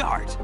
start.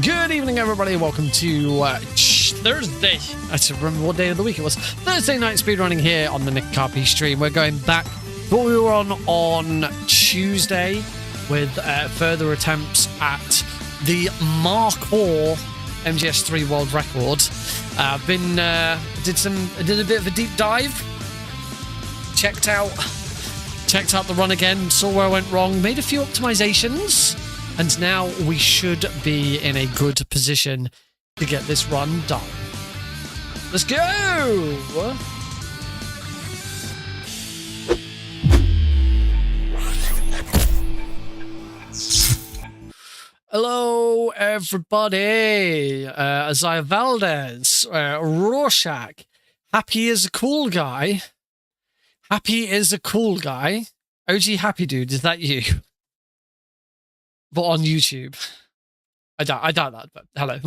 Good evening, everybody. Welcome to Thursday. I have to remember what day of the week it was. Thursday night speedrunning here on the Nick Carpy stream. We're going back to what we were on Tuesday with further attempts at the Markhor MGS3 world record. Did a bit of a deep dive. Checked out the run again. Saw where I went wrong. Made a few optimizations. And now we should be in a good position to get this run done. Let's go! Hello, everybody. Isaiah Valdez, Rorschach, Happy is a cool guy. Happy is a cool guy. OG Happy Dude, is that you? But on YouTube. I doubt that, but hello.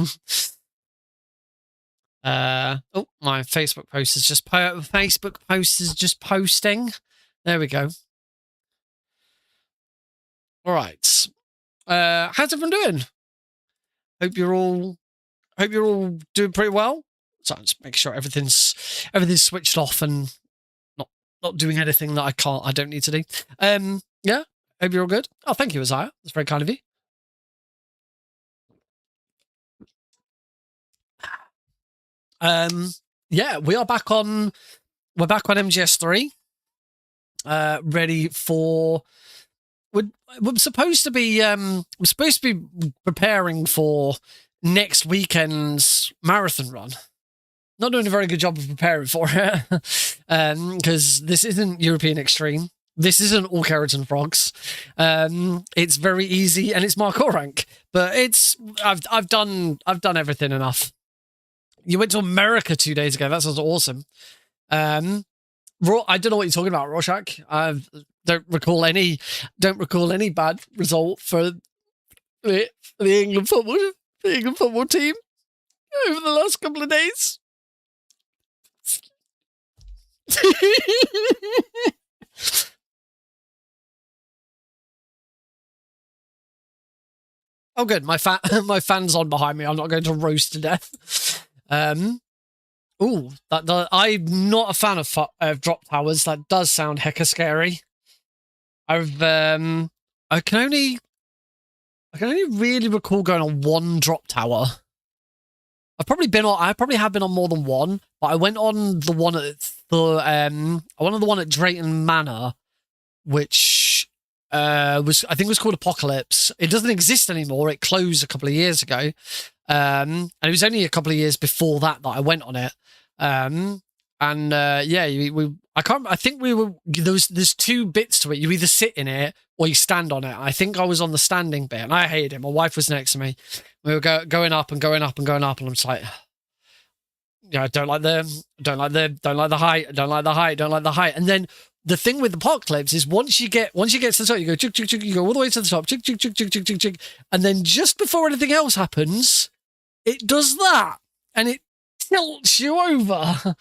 Oh, my Facebook post is just posting. There we go. All right. How's everyone doing? Hope you're all doing pretty well. So just make sure everything's switched off and not doing anything that I don't need to do. Yeah. Hope you're all good. Oh, thank you, Isaiah. That's very kind of you. Yeah, we're back on MGS3. Ready for we're supposed to be preparing for next weekend's marathon run. Not doing a very good job of preparing for it. Because this isn't European Extreme. This isn't all carrots and frogs. It's very easy and it's Markhor Rank. But I've done everything enough. You went to America 2 days ago. That sounds awesome. I don't know what you're talking about, Rorschach. I don't recall any bad result for the England football team over the last couple of days. Oh, good. My fan's on behind me. I'm not going to roast to death. I'm not a fan of drop towers. That does sound hecka scary. I can only really recall going on one drop tower. I probably have been on more than one, but I went on the one at Drayton Manor, which I think was called Apocalypse. It doesn't exist anymore. It closed a couple of years ago. And it was only a couple of years before that I went on it. I think there's two bits to it. You either sit in it or you stand on it. I think I was on the standing bit and I hated it. My wife was next to me. We were going up and going up and going up, and I'm just like, I don't like the height. And then the thing with Apocalypse is once you get to the top, you go, chick, chick, chick, you go all the way to the top, chick, chick, chick, chick, chick, chick, chick. And then just before anything else happens, it does that and it tilts you over.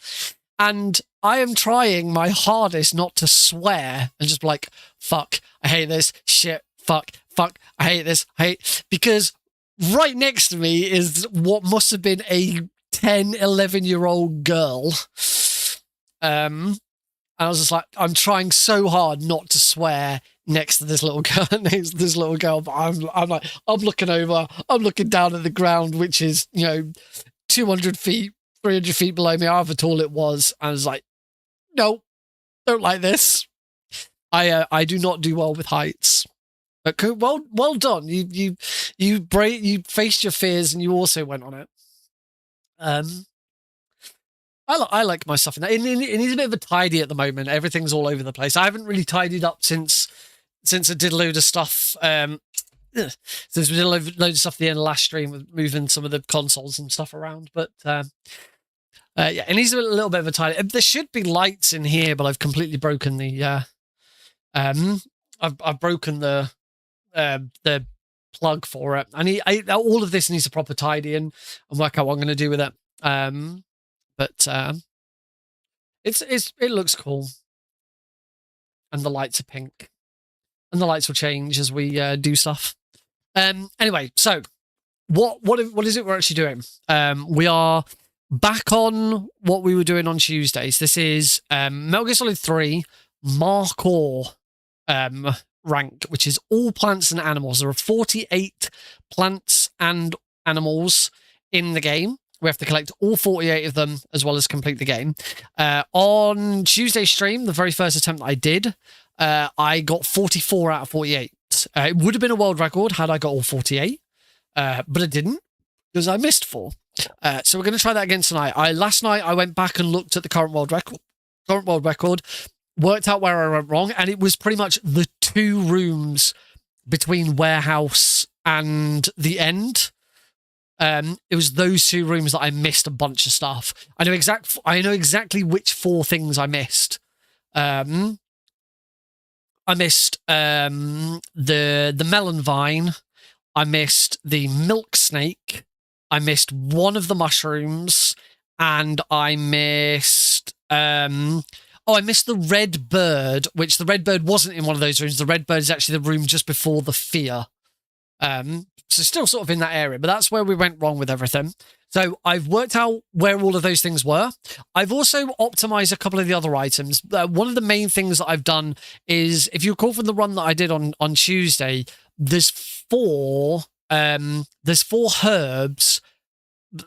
And I am trying my hardest not to swear and just be like, fuck, I hate this, shit, fuck, I hate this, because right next to me is what must have been a 10, 11-year-old girl. And I was just like, I'm trying so hard not to swear next to this little girl, but I'm looking over, I'm looking down at the ground, which is, 200 feet, 300 feet below me, however tall it was. And I was like, no, don't like this. I do not do well with heights. But well done. You faced your fears and you also went on it. I like my stuff in that. It needs a bit of a tidy at the moment. Everything's all over the place. I haven't really tidied up since I did a load of stuff. Since we did a load of stuff at the end of last stream with moving some of the consoles and stuff around. But it needs a little bit of a tidy. There should be lights in here, but I've completely broken the. I've broken the plug for it. All of this needs a proper tidy and work out what I'm going to do with it. But it looks cool, and the lights are pink, and the lights will change as we do stuff. Anyway, so what is it we're actually doing? We are back on what we were doing on Tuesdays. This is Metal Gear Solid 3 Markhor Rank, which is all plants and animals. There are 48 plants and animals in the game. We have to collect all 48 of them as well as complete the game. On Tuesday's stream, the very first attempt that I did, I got 44 out of 48. It would have been a world record had I got all 48, but I didn't because I missed 4. So we're going to try that again tonight. Last night I went back and looked at the current world record, worked out where I went wrong, and it was pretty much the 2 rooms between warehouse and the end. It was those 2 rooms that I missed a bunch of stuff. I know exactly which 4 things I missed. I missed the melon vine. I missed the milk snake. I missed one of the mushrooms, and I missed I missed the red bird, which the red bird wasn't in one of those rooms. The red bird is actually the room just before the fear. So still sort of in that area, but that's where we went wrong with everything. So I've worked out where all of those things were. I've also optimized a couple of the other items. One of the main things that I've done is, if you recall from the run that I did on Tuesday, there's 4 herbs.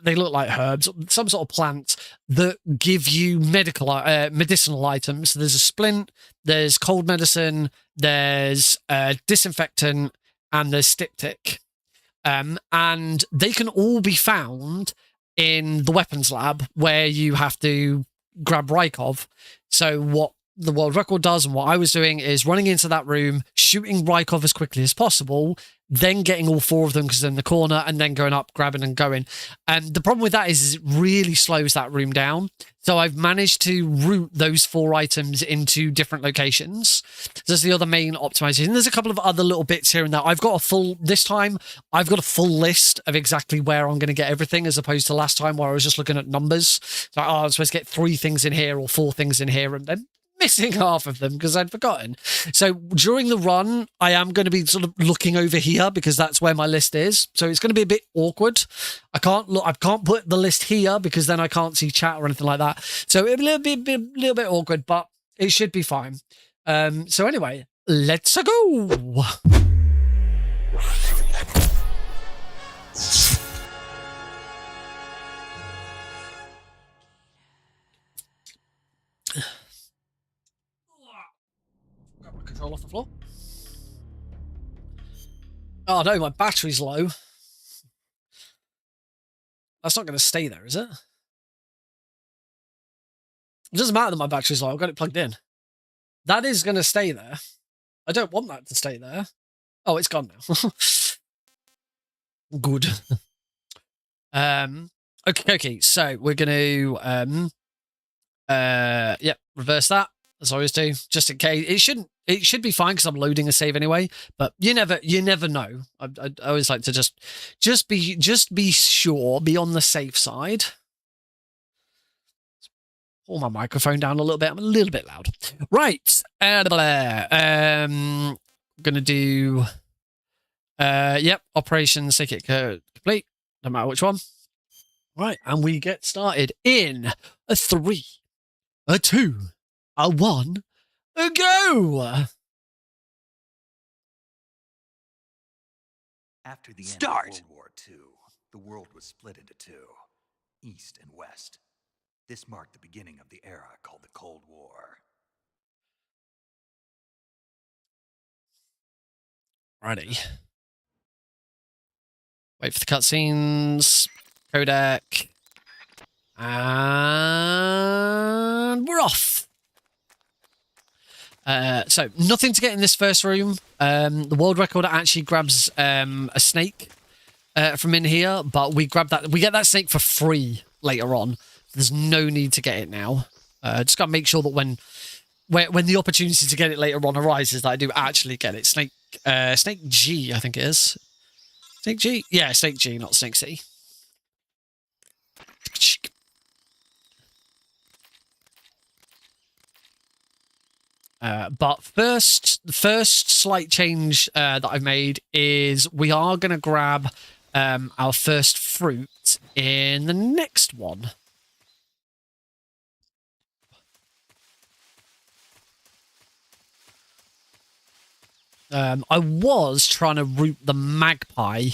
They look like herbs, some sort of plant that give you medicinal items. So there's a splint, there's cold medicine, there's disinfectant, and there's styptic. And they can all be found in the weapons lab where you have to grab Rykov. So what the world record does and what I was doing is running into that room, shooting Rykov as quickly as possible, then getting all 4 of them because they're in the corner, and then going up, grabbing and going. And the problem with that is it really slows that room down. So I've managed to route those 4 items into different locations. That's the other main optimization. There's a couple of other little bits here and there. This time, I've got a full list of exactly where I'm going to get everything, as opposed to last time where I was just looking at numbers. So I'm supposed to get 3 things in here or 4 things in here, and then missing half of them because I'd forgotten. So during the run, I am going to be sort of looking over here because that's where my list is. So it's going to be a bit awkward. I can't put the list here because then I can't see chat or anything like that. So it'll be a little bit awkward, but it should be fine. So anyway, let's go. Control off the floor. Oh no, my battery's low. That's not going to stay there, is it? It doesn't matter that my battery's low. I've got it plugged in. That is going to stay there. I don't want that to stay there. Oh, it's gone now. Good. Okay. So we're going to reverse that. As I always do, just in case. It should be fine because I'm loading a save anyway. But you never know. I always like to just be sure, be on the safe side. Pull my microphone down a little bit. I'm a little bit loud. Right. Gonna do. Operation Psychic complete. No matter which one. Right, and we get started in a 3, a 2, a 1, a go! After the end of World War II, the world was split into 2, East and West. This marked the beginning of the era called the Cold War. Righty. Wait for the cutscenes. Codec. And we're off. So nothing to get in this first room. The world record actually grabs a snake from in here, but we get that snake for free later on. There's no need to get it now. Just got to make sure that when the opportunity to get it later on arises, that I do actually get it. Snake G, I think it is. Snake G? Yeah, Snake G, not Snake C. But the first slight change that I've made is we are going to grab our first fruit in the next one. I was trying to route the magpie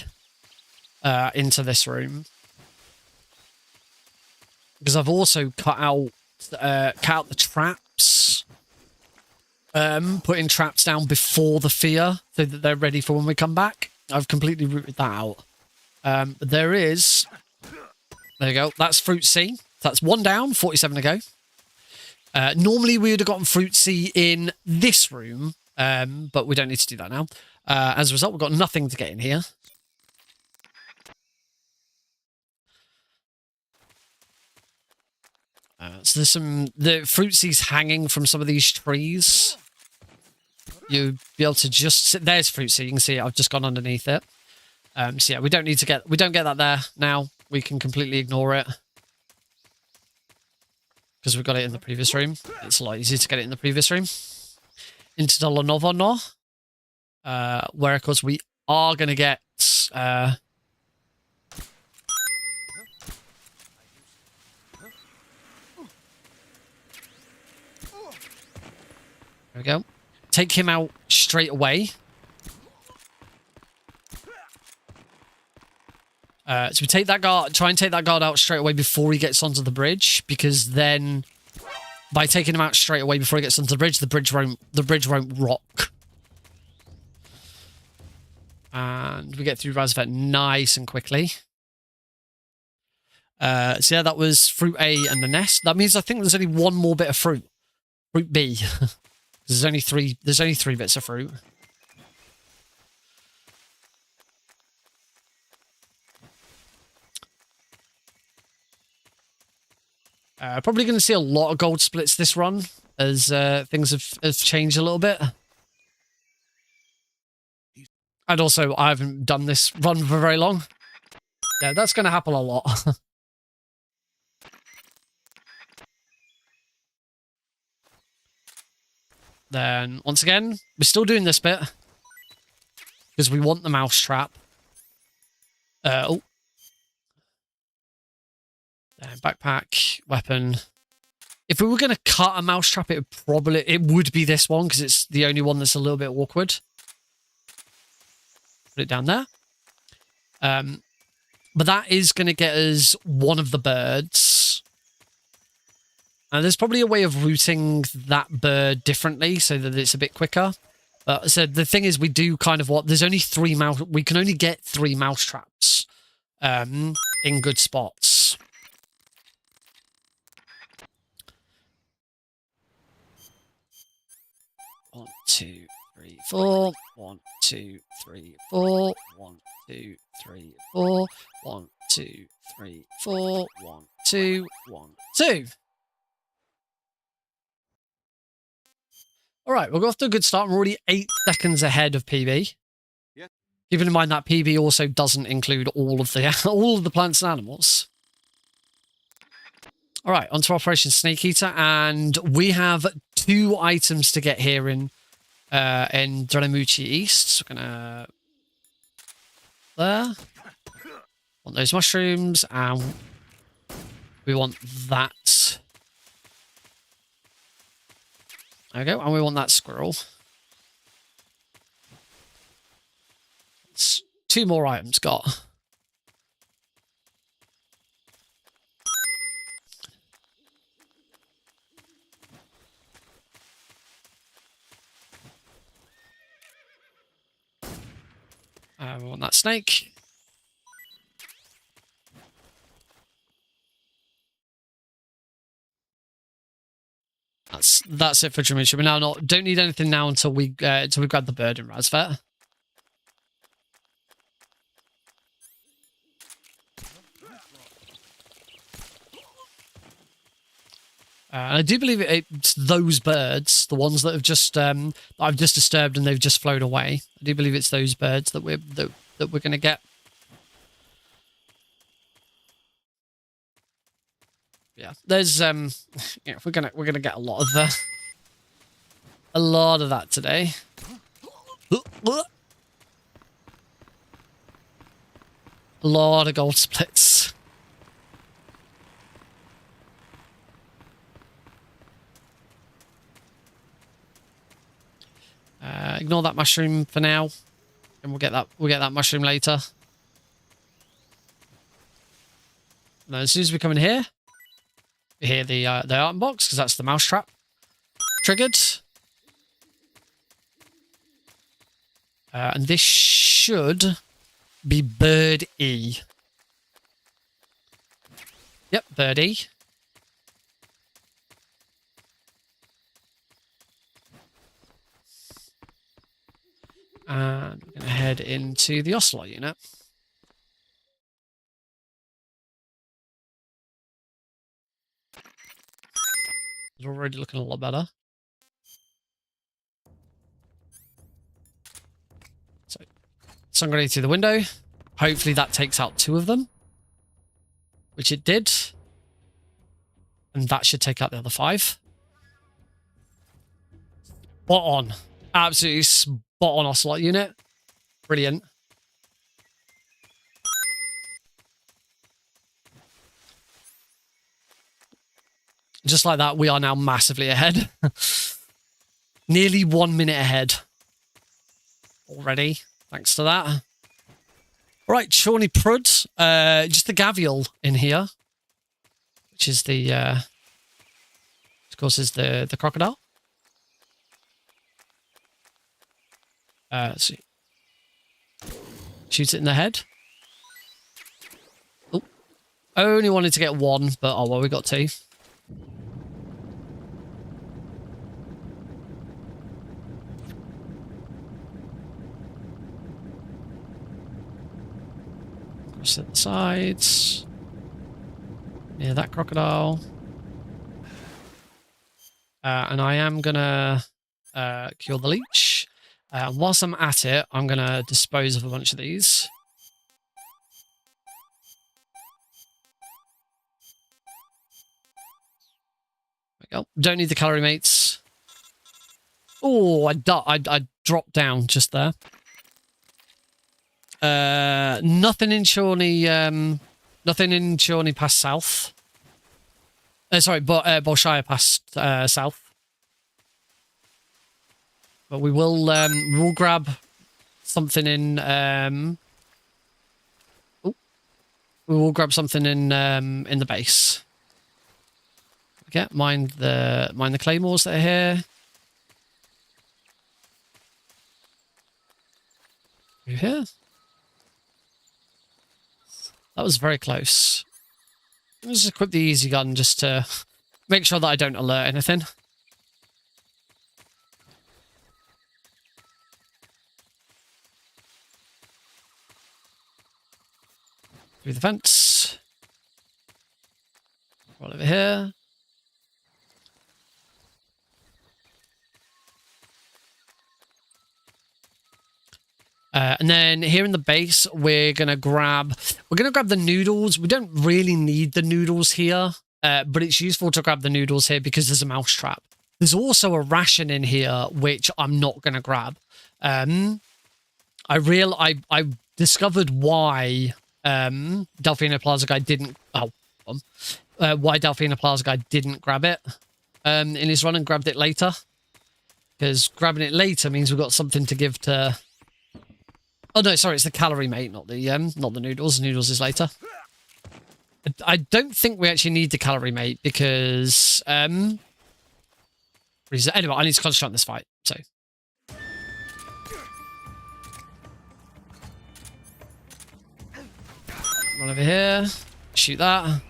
into this room because I've also cut out the traps, putting traps down before the fear so that they're ready for when we come back. I've completely routed that out. But there you go. That's fruit C. That's 1 down, 47 to go. Normally we would have gotten fruit C in this room. But we don't need to do that now. As a result, we've got nothing to get in here. So there's the fruit seeds hanging from some of these trees. You'll be able to just sit. There's fruit seed. You can see it. I've just gone underneath it. So yeah, we don't get that there now. We can completely ignore it because we got it in the previous room. It's a lot easier to get it in the previous room. Into the Lenovo no, where of course we are going to get. There we go. Take him out straight away. So we take that guard, try and take that guard out straight away before he gets onto the bridge, because then by taking him out straight away before he gets onto the bridge won't rock. And we get through Razvet nice and quickly. So yeah, that was fruit A and the nest. That means I think there's only one more bit of fruit. Fruit B. There's only three bits of fruit. Probably going to see a lot of gold splits this run as things have changed a little bit. And also, I haven't done this run for very long. Yeah, that's going to happen a lot. Then, once again, we're still doing this bit. Because we want the mouse trap. Backpack, weapon. If we were going to cut a mouse trap, it would be this one, because it's the only one that's a little bit awkward. Put it down there. But that is going to get us one of the birds. There's probably a way of routing that bird differently so that it's a bit quicker. So the thing is, we do kind of there's only we can only get 3 mouse traps in good spots. One, 2, 3, 4. 1, 2, 3, 4. 1, 2, 3, 4. 1, 2, 3, 4. 1, 2, 1, 2. All right, we'll go off to a good start. We're already 8 seconds ahead of PB. Yeah. Keeping in mind that PB also doesn't include all of the plants and animals. All right, onto Operation Snake Eater, and we have 2 items to get here in Drenamuchi East. So we're gonna there. Want those mushrooms, and we want that. There we go, and we want that squirrel. It's 2 more items got. We want that snake. That's it for Drenamuchi. We now don't need anything now until we grab the bird in Razvet. I do believe it's those birds, the ones that have just I've just disturbed and they've just flown away. I do believe it's those birds that we're going to get. Yeah, there's yeah, we're gonna get a lot of that today. A lot of gold splits. Ignore that mushroom for now, and we'll get that mushroom later. Now, as soon as we come in here, we hear the item box, because that's the mouse trap triggered. And this should be bird E. Yep, bird E. And we're going to head into the Ocelot unit. It's already looking a lot better. So, stun grenade through the window. Hopefully that takes out 2 of them. Which it did. And that should take out the other 5. Spot on. Absolutely spot on, Ocelot unit. Brilliant. Just like that, we are now massively ahead. Nearly 1 minute ahead. Already, thanks to that. All right, Shawnee Prud. Just the Gavial in here. Which is the, of course, is the crocodile. Let's see. Shoot it in the head. Oh, I only wanted to get 1, but oh well, we got 2. Cross at the sides. Yeah, that crocodile. And I am gonna kill the leech. Whilst I'm at it, I'm gonna dispose of a bunch of these. There we go. Don't need the calorie mates. Oh, I dropped down just there. Nothing in Shawnee. Nothing in Shawnee past south. Sorry, Bolshire past south. But we will we'll grab something in. We will grab something in the base. Okay, mind the claymores that are here. Through here. That was very close. Let's just equip the easy gun just to make sure that I don't alert anything. Through the fence. Right over here. And then here in the base, we're gonna grab the noodles. We don't really need the noodles here, but it's useful to grab the noodles here because there's a mousetrap. There's also a ration in here which I'm not gonna grab. I discovered why Delphina Plaza guy didn't. Why Delphina Plaza guy didn't grab it in his run and grabbed it later, because grabbing it later means we've got something to give to. Oh no, sorry, it's the calorie mate, not the noodles. Noodles is later. I don't think we actually need the calorie mate because anyway, I need to concentrate on this fight. So run over here, shoot that.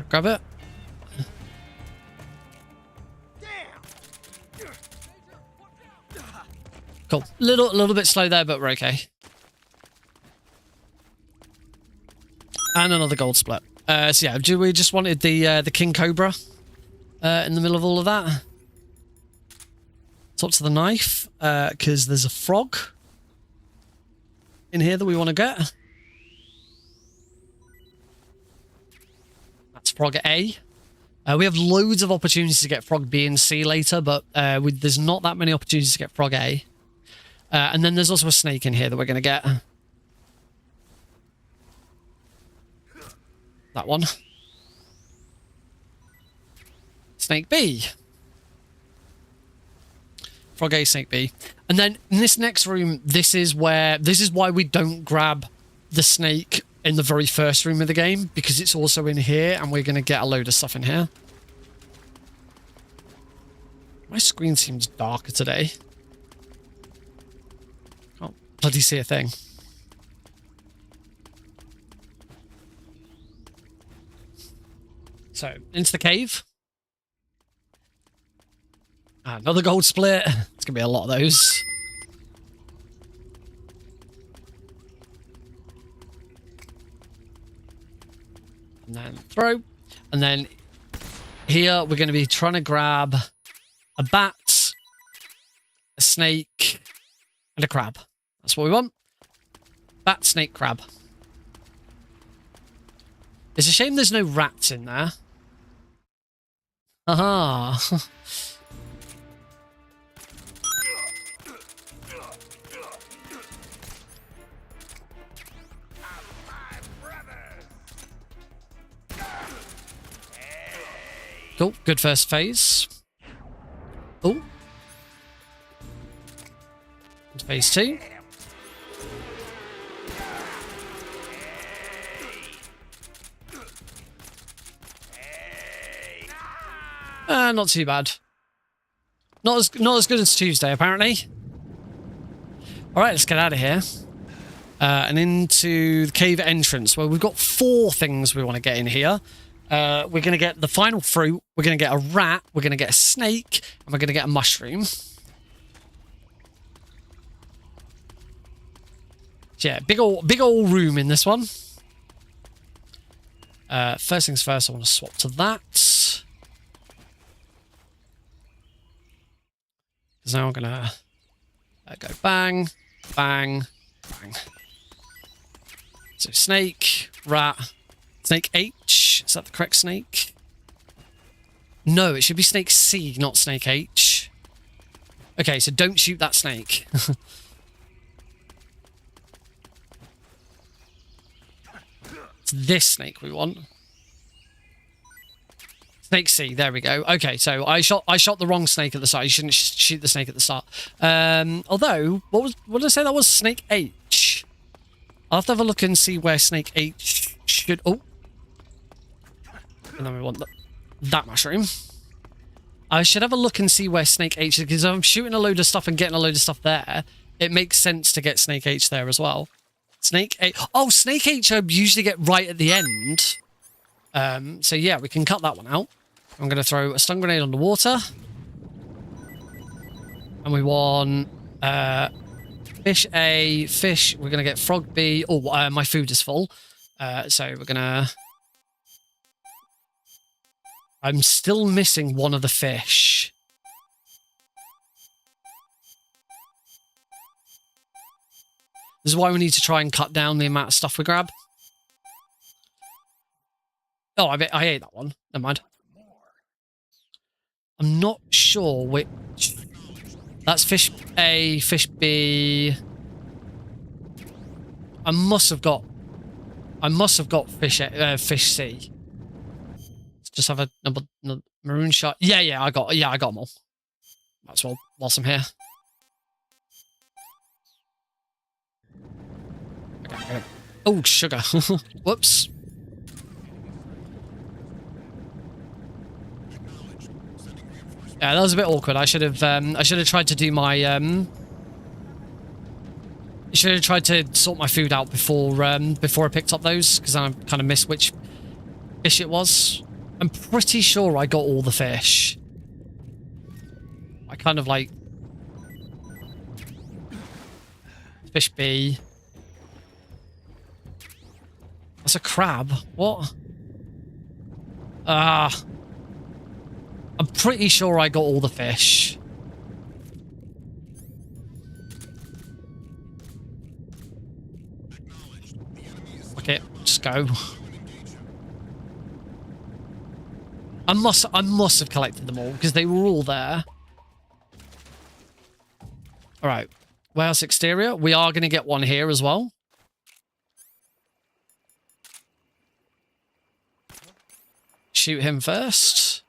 Grab it. Cool. Little bit slow there, but we're okay. And another gold split. So yeah, we just wanted the King Cobra in the middle of all of that. Talk to the knife, because there's a frog in here that we want to get. Frog A. We have loads of opportunities to get Frog B and C later, but there's not that many opportunities to get Frog A. And then there's also a snake in here that we're going to get. That one. Snake B. Frog A, Snake B. And then in this next room, this is why we don't grab the snake in the very first room of the game, because it's also in here and we're going to get a load of stuff in here. My screen seems darker today. Can't bloody see a thing. So, into the cave. Another gold split. It's going to be a lot of those. throw. And then here we're going to be trying to grab a bat, a snake, and a crab. That's what we want. Bat, snake, crab. It's a shame there's no rats in there. Aha. Cool. Good first phase. Oh. Phase 2. Not too bad. Not as good as Tuesday, apparently. All right, let's get out of here. And into the cave entrance, where we've got 4 things we want to get in here. We're going to get the final fruit. We're going to get a rat. We're going to get a snake. And we're going to get a mushroom. Yeah, big old room in this one. First things first, I want to swap to that. Because now I'm going to go bang, bang, bang. So snake, rat, snake H. Is that the correct snake? No, it should be snake C, not snake H. Okay, so don't shoot that snake. It's this snake we want. Snake C, there we go. Okay, so I shot the wrong snake at the start. You shouldn't shoot the snake at the start. Although, what did I say that was? Snake H. I'll have to have a look and see where snake H should... Oh. And then we want that mushroom. I should have a look and see where snake H is, because if I'm shooting a load of stuff and getting a load of stuff there, it makes sense to get snake H there as well. Snake H. Oh, snake H I usually get right at the end. So yeah, we can cut that one out. I'm going to throw a stun grenade on the water. And we want fish A, fish. We're going to get frog B. Oh, my food is full. So we're going to... I'm still missing one of the fish. This is why we need to try and cut down the amount of stuff we grab. Oh, I ate that one. Never mind. I'm not sure which... That's fish A, fish B... I must have got fish C. Let's just have another maroon shot. Yeah, I got them all. Might as well whilst I'm here. Okay. Oh, sugar. Whoops. Yeah, that was a bit awkward. I should have tried to do my should have tried to sort my food out before I picked up those, because I kind of missed which fish it was. I'm pretty sure I got all the fish. I kind of like fish B. That's a crab. What? I'm pretty sure I got all the fish. Okay, just go. I must have collected them all, because they were all there. Alright. Warehouse exterior. We are going to get one here as well. Shoot him first.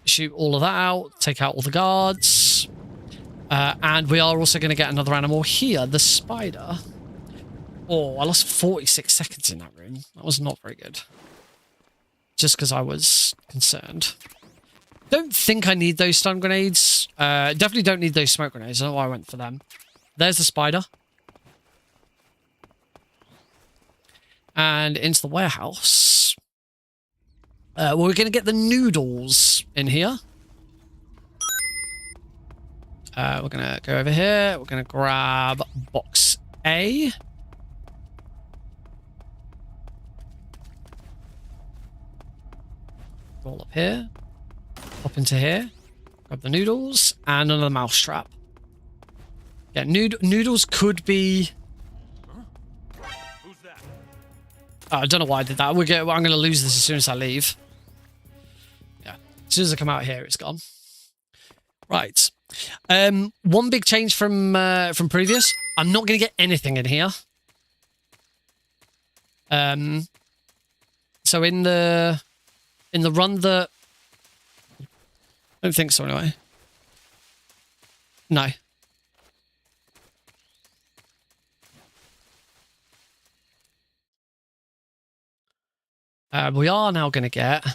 Shoot all of that out. Take out all the guards. And we are also going to get another animal here. The spider. Oh, I lost 46 seconds in that room. That was not very good. Just because I was concerned. Don't think I need those stun grenades. Definitely don't need those smoke grenades. I don't know why I went for them. There's the spider. And into the warehouse. Well, we're going to get the noodles in here. We're going to go over here. We're going to grab box A. Roll up here. Hop into here. Grab the noodles and another mousetrap. Yeah, noodles could be... Who's that? I don't know why I did that. I'm going to lose this as soon as I leave. Yeah, as soon as I come out here, it's gone. Right. One big change from previous. I'm not going to get anything in here. So in the run that... I don't think so anyway. No. We are now going to get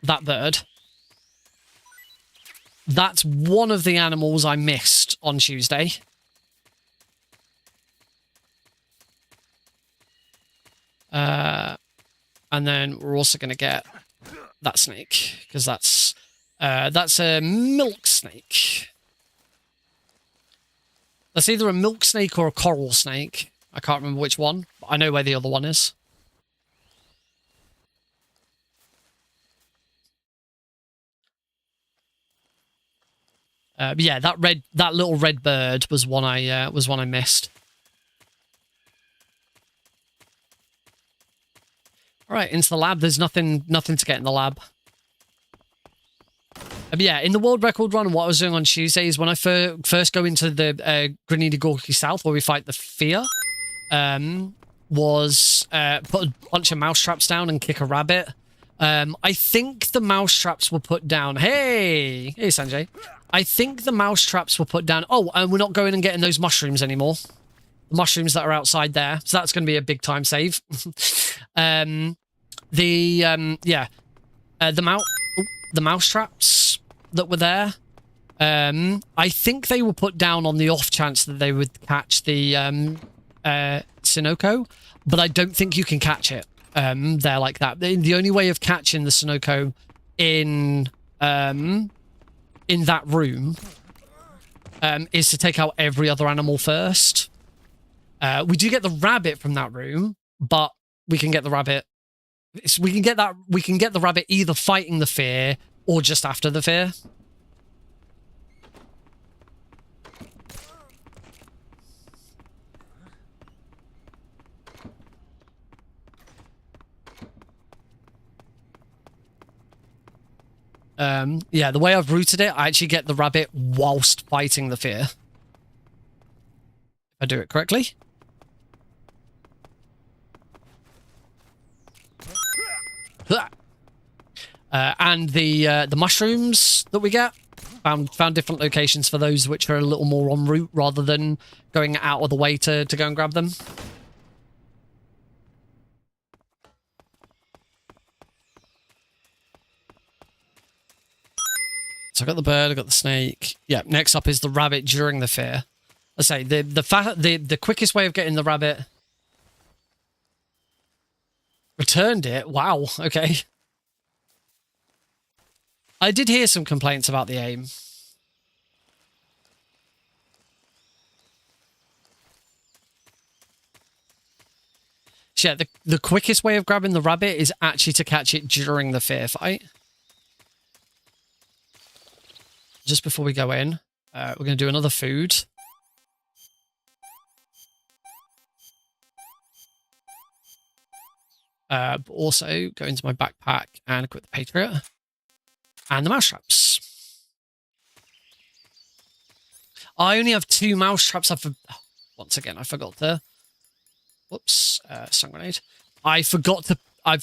that bird. That's one of the animals I missed on Tuesday. And then we're also going to get that snake, because that's a milk snake. That's either a milk snake or a coral snake. I can't remember which one, but I know where the other one is. But yeah, that little red bird was one I missed. All right, into the lab. There's nothing to get in the lab. But yeah, in the world record run, what I was doing on Tuesday is when I first go into the Grenada Gorky South, where we fight the Fear, was put a bunch of mousetraps down and kick a rabbit. I think the mousetraps were put down. Hey, Sanjay. I think the mousetraps were put down. Oh, and we're not going and getting those mushrooms anymore. The mushrooms that are outside there. So that's going to be a big time save. The mousetraps that were there. I think they were put down on the off chance that they would catch the Sinoko, but I don't think you can catch it there like that. The only way of catching the Sinoko in that room is to take out every other animal first. We do get the rabbit from that room, but we can get the rabbit. We can get the rabbit either fighting the Fear or just after the Fear. Yeah, the way I've routed it, I actually get the rabbit whilst fighting the Fear. If I do it correctly. And the mushrooms that we get, found different locations for those which are a little more en route rather than going out of the way to go and grab them. So I got the bird, I got the snake. Yeah, next up is the rabbit during the Fear. Let's say the quickest way of getting the rabbit. Returned it? Wow, okay. I did hear some complaints about the aim. So yeah, the quickest way of grabbing the rabbit is actually to catch it during the Fear fight. Just before we go in, we're going to do another food. But also go into my backpack and equip the Patriot. And the mousetraps. I only have 2 mousetraps. Once again, I forgot to... Whoops, stun grenade. I forgot to... I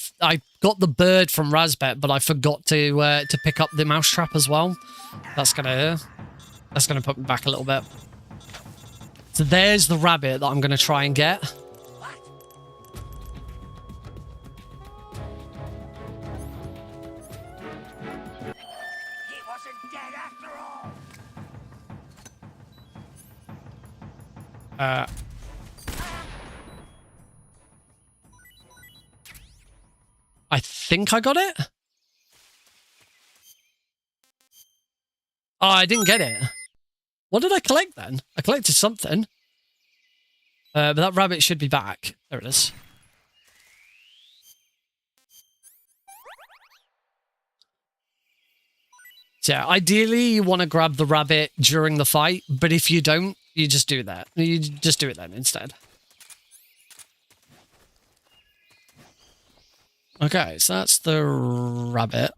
got the bird from Razbet, but I forgot to pick up the mousetrap as well. That's gonna put me back a little bit. So there's the rabbit that I'm gonna try and get. I think I got it. Oh, I didn't get it. What did I collect then? I collected something. But that rabbit should be back. There it is. So yeah, ideally you want to grab the rabbit during the fight, but if you don't, you just do that. You just do it then instead. Okay, so that's the rabbit.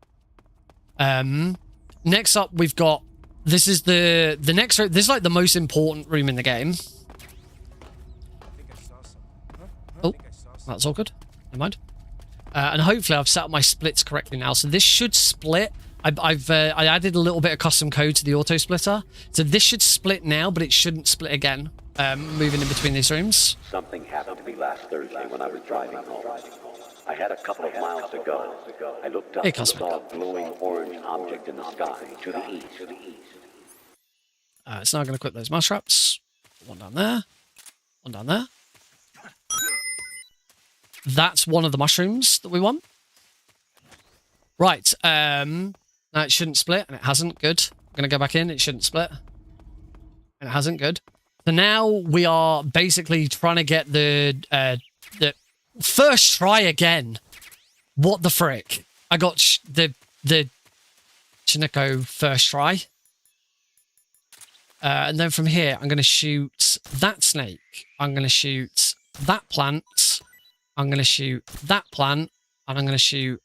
Next up we've got, this is the next room. This is like the most important room in the game. Oh, that's all good. Never mind. And hopefully I've set up my splits correctly now. So this should split. I added a little bit of custom code to the auto splitter. So this should split now, but it shouldn't split again. Moving in between these rooms. Something happened to me last Thursday when I was driving home. I had a couple of miles to go. I looked up and saw a glowing orange object in the sky to the east. It's now going to equip those mouse traps. One down there. One down there. That's one of the mushrooms that we want. Right. Now it shouldn't split, and it hasn't. Good. I'm going to go back in. It shouldn't split. And it hasn't. Good. So now we are basically trying to get the first try again. What the frick? I got the Chineko first try. And then from here, I'm going to shoot that snake. I'm going to shoot that plant. I'm going to shoot that plant. And I'm going to shoot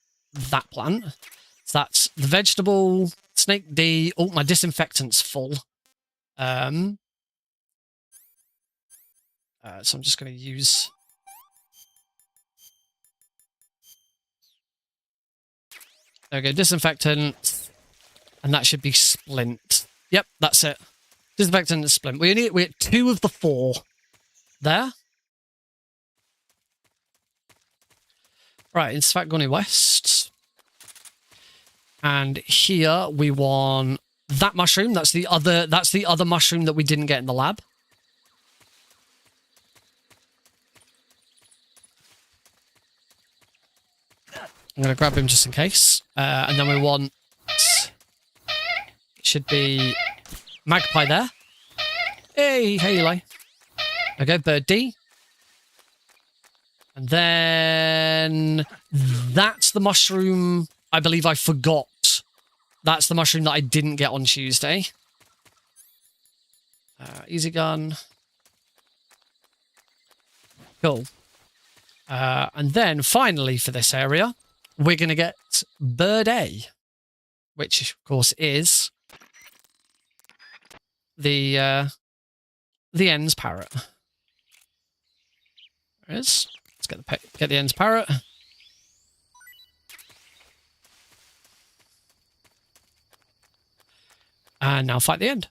that plant. So that's the vegetable, snake D. Oh, my disinfectant's full. So I'm just going to use... There we go, disinfectant. And that should be splint. Yep, that's it. Disinfectant and splint. We're at 2 of the 4. There. Right, in fact, going west. And here we want that mushroom. That's the other mushroom that we didn't get in the lab. I'm going to grab him just in case. And then we want... It should be magpie there. Hey, Eli. Okay, bird D. And then... That's the mushroom I believe I forgot. That's the mushroom that I didn't get on Tuesday. Easy gun. Cool. And then finally for this area... We're going to get bird A, which of course is the ends parrot. There it is. Let's get the ends parrot. And now fight the end.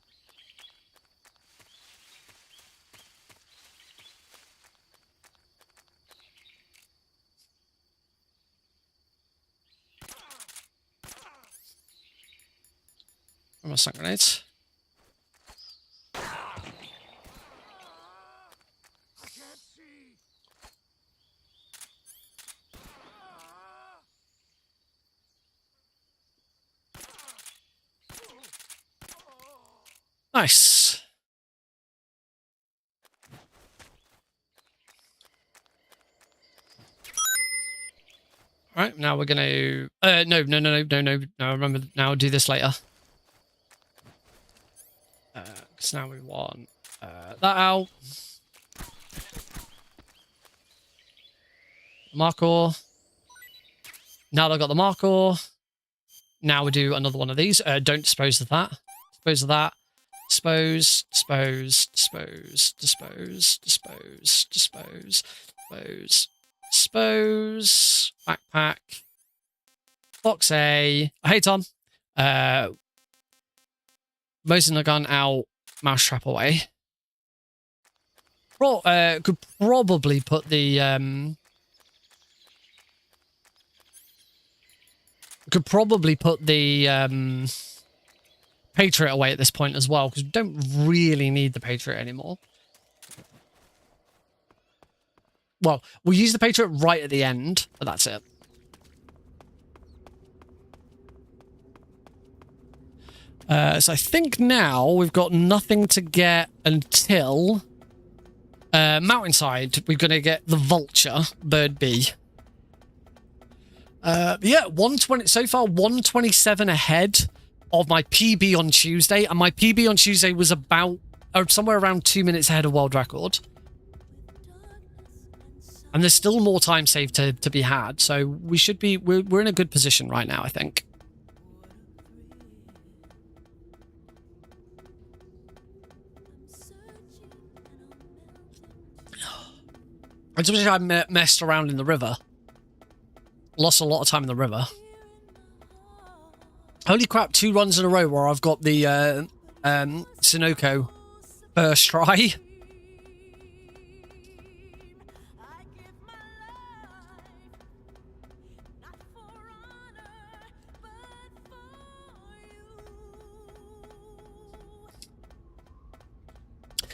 Where are my stun grenades? Nice. All right, now we're going to... No. Remember, now I'll do this later. Because now we want that out. Markhor. Now that I've got the Markhor. Now we do another one of these. Don't dispose of that. Dispose of that. Dispose. Backpack. Box A. Hey, Tom. Most of the gun out. Mousetrap away. Could probably put the Patriot away at this point as well, because we don't really need the Patriot anymore. Well, we'll use the Patriot right at the end, but that's it. So I think now we've got nothing to get until Mountainside. We're going to get the Vulture, Bird B. Yeah, 120 so far, 127 ahead. of my PB on Tuesday, and my PB on Tuesday was about somewhere around 2 minutes ahead of world record. And there's still more time saved to be had, so we're in a good position right now, I think. I just wish I messed around in the river. Lost a lot of time in the river. Holy crap, 2 runs in a row where I've got the Sunoco first try.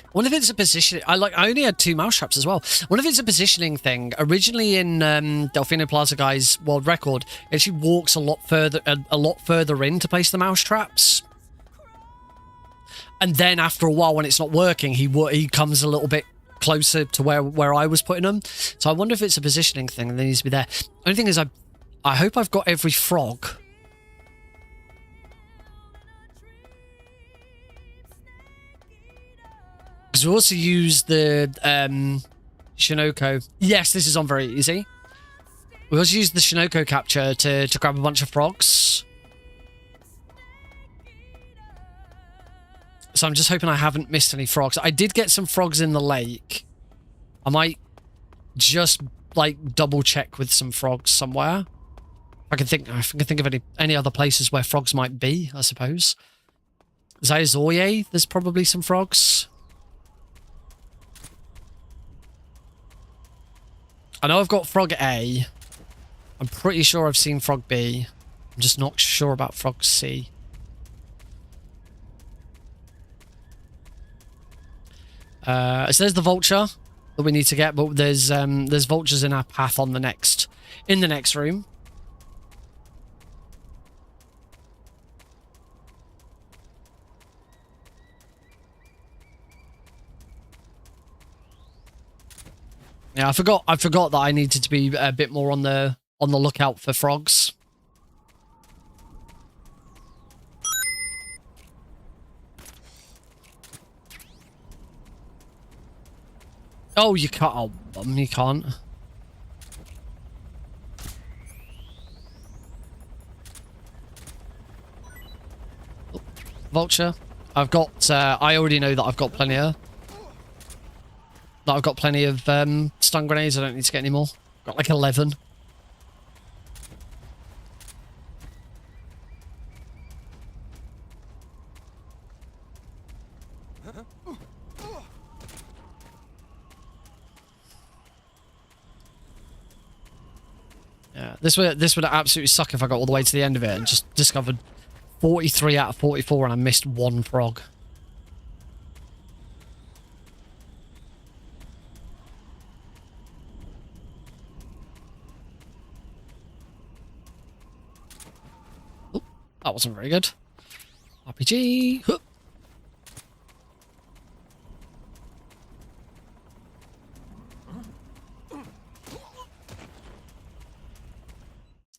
I wonder if it's a position. I only had 2 mousetraps as well. I wonder if it's a positioning thing. Originally in Delfino Plaza Guy's world record, it actually walks a lot further in to place the mousetraps. And then after a while, when it's not working, he comes a little bit closer to where I was putting them. So I wonder if it's a positioning thing and they need to be there. Only thing is, I hope I've got every frog. Because we also use the Shinoko. Yes, this is on very easy. We also use the Shinoko capture to grab a bunch of frogs. So I'm just hoping I haven't missed any frogs. I did get some frogs in the lake. I might just like double check with some frogs somewhere. I can think of any other places where frogs might be, I suppose. Zaizoye, there's probably some frogs. I know I've got frog A. I'm pretty sure I've seen frog B. I'm just not sure about frog C. So there's the vulture that we need to get, but there's vultures in our path on the next room. Yeah, I forgot that I needed to be a bit more on the lookout for frogs. Oh, you can't. Oh, you can't. Oh, vulture. I've got. I already know that I've got plenty of. That I've got plenty of stun grenades. I don't need to get any more. Got like 11. Yeah, this would absolutely suck if I got all the way to the end of it and just discovered 43 out of 44 and I missed 1 frog. Oh, that wasn't very good. RPG. Huh.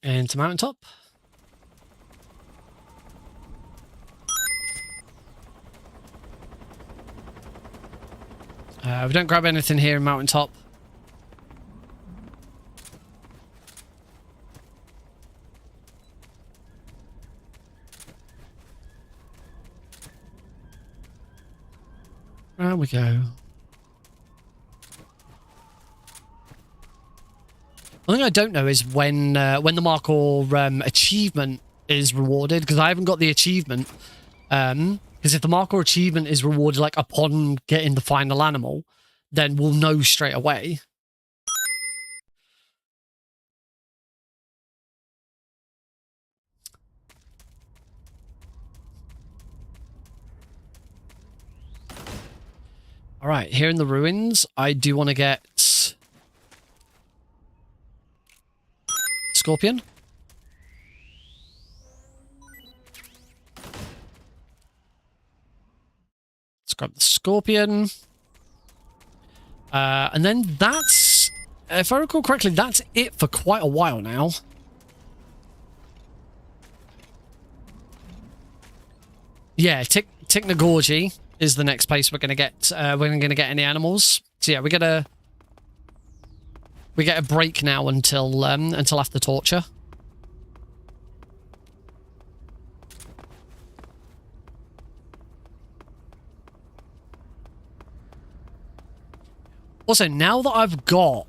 Into mountaintop. We don't grab anything here in mountaintop. There we go. One thing I don't know is when the Markhor achievement is rewarded, because I haven't got the achievement. Because if the Markhor achievement is rewarded like upon getting the final animal, then we'll know straight away. All right, here in the ruins, I do want to get Scorpion. Let's grab the Scorpion. And then that's, if I recall correctly, that's it for quite a while now. Yeah, Tiknagorji is the next place we're gonna get. We're gonna get any animals. So yeah, we get a break now until after torture. Also, now that I've got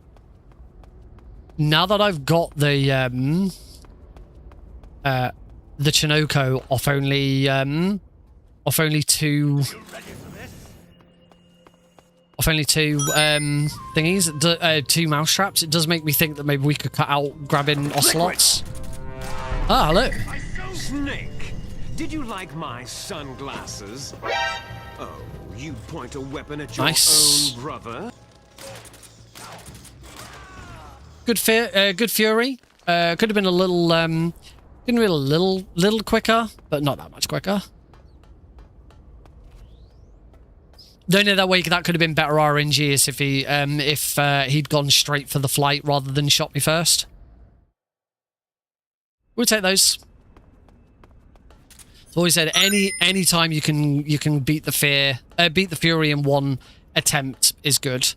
the Chinoko off only two thingies, two mouse traps, it does make me think that maybe we could cut out grabbing ocelots. Ah, hello. Snake, did you like my sunglasses? Oh, you point a weapon at your Nice. own brother? Good fury. Could have been a little little quicker, but not that much quicker. The only that way that could have been better RNG is if he'd gone straight for the flight rather than shot me first. We'll take those. I've always said any time you can beat the fury in one attempt is good.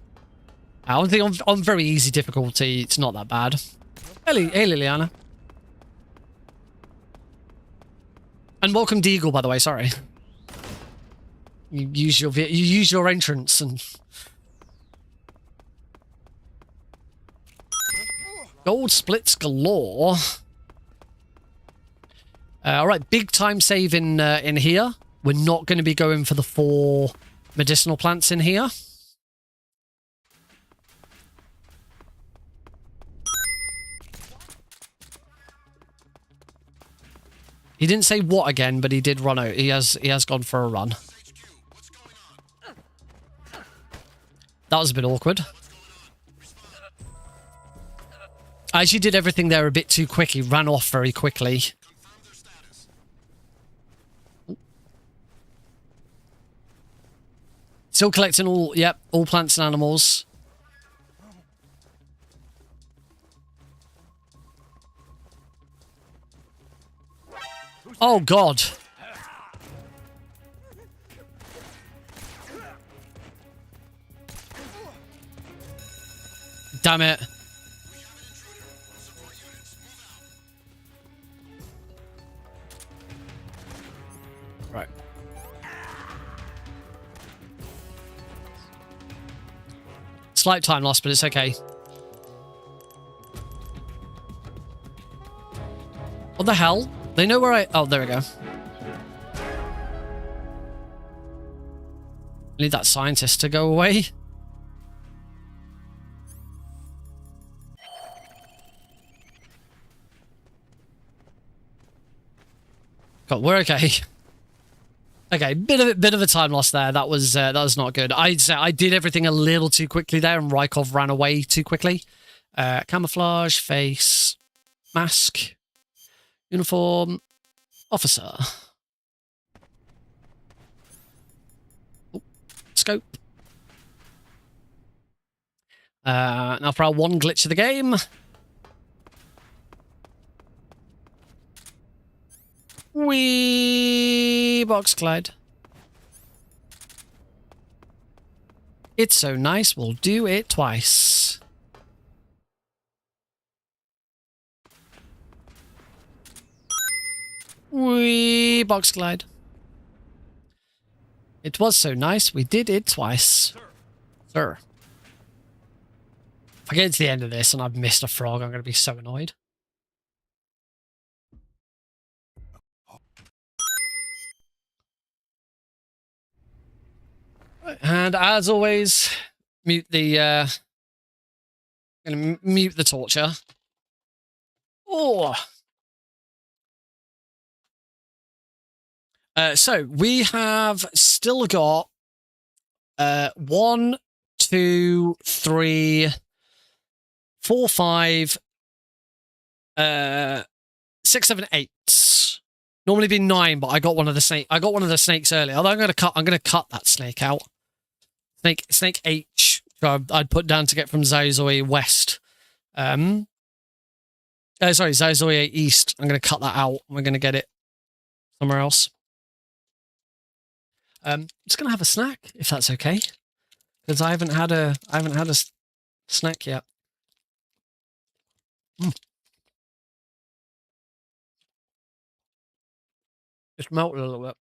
I think on very easy difficulty it's not that bad. Hey Liliana. And welcome Deagle, by the way, sorry. You use your entrance and gold splits galore. All right, big time save in here. We're not going to be going for the 4 medicinal plants in here. He didn't say what again, but he did run out. He has gone for a run. That was a bit awkward. I actually did everything there a bit too quick. He ran off very quickly. Still collecting all plants and animals. Oh, God. Damn it. Right. Slight time loss, but it's okay. What the hell? They know where I... Oh, there we go. Need that scientist to go away. God, we're okay. Okay, bit of a time loss there. That was not good. I'd say I did everything a little too quickly there, and Rykov ran away too quickly. Camouflage, face, mask. Uniform, officer. Oh, scope. Now for our one glitch of the game. Wee box Clyde. It's so nice, we'll do it twice. Wee box glide. It was so nice, we did it twice. Sir. If I get to the end of this and I've missed a frog, I'm going to be so annoyed. And as always, mute the torture. Oh. So we have still got 1, 2, 3, 4, 5, 6, 7, 8. Normally be 9, but I got one of the snakes earlier. Although I'm gonna cut that snake out. Snake H. I'd put down to get from Zaiozoi West. Sorry, Zaiozoi East. I'm gonna cut that out. We're gonna get it somewhere else. Just gonna have a snack if that's okay, because I haven't had a snack yet. Just melted a little bit.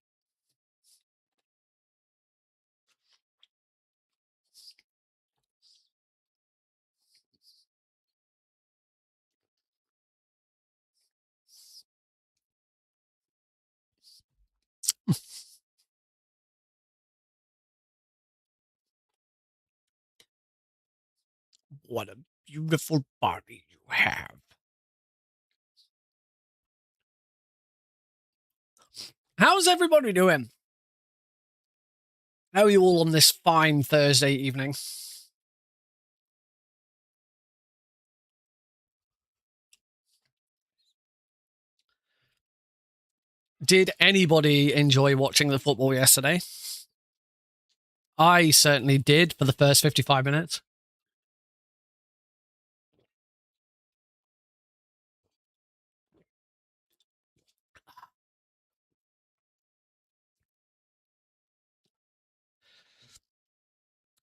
What a beautiful body you have. How's everybody doing? How are you all on this fine Thursday evening? Did anybody enjoy watching the football yesterday? I certainly did for the first 55 minutes.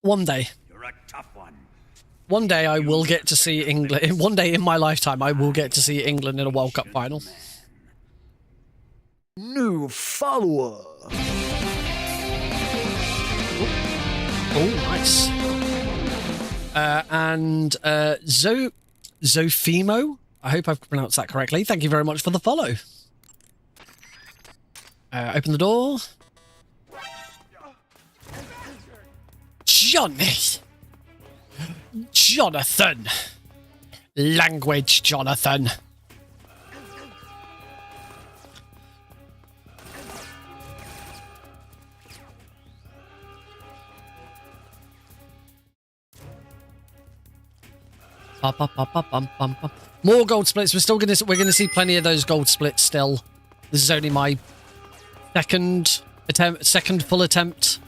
One day. You're a tough one. One day I will get to see England. One day in my lifetime, I will get to see England in a World Cup final. New follower. Oh, nice. And Zofimo, I hope I've pronounced that correctly. Thank you very much for the follow. Open the door. Jonathan. Language, Jonathan. More gold splits. We're gonna see plenty of those gold splits still. This is only my second full attempt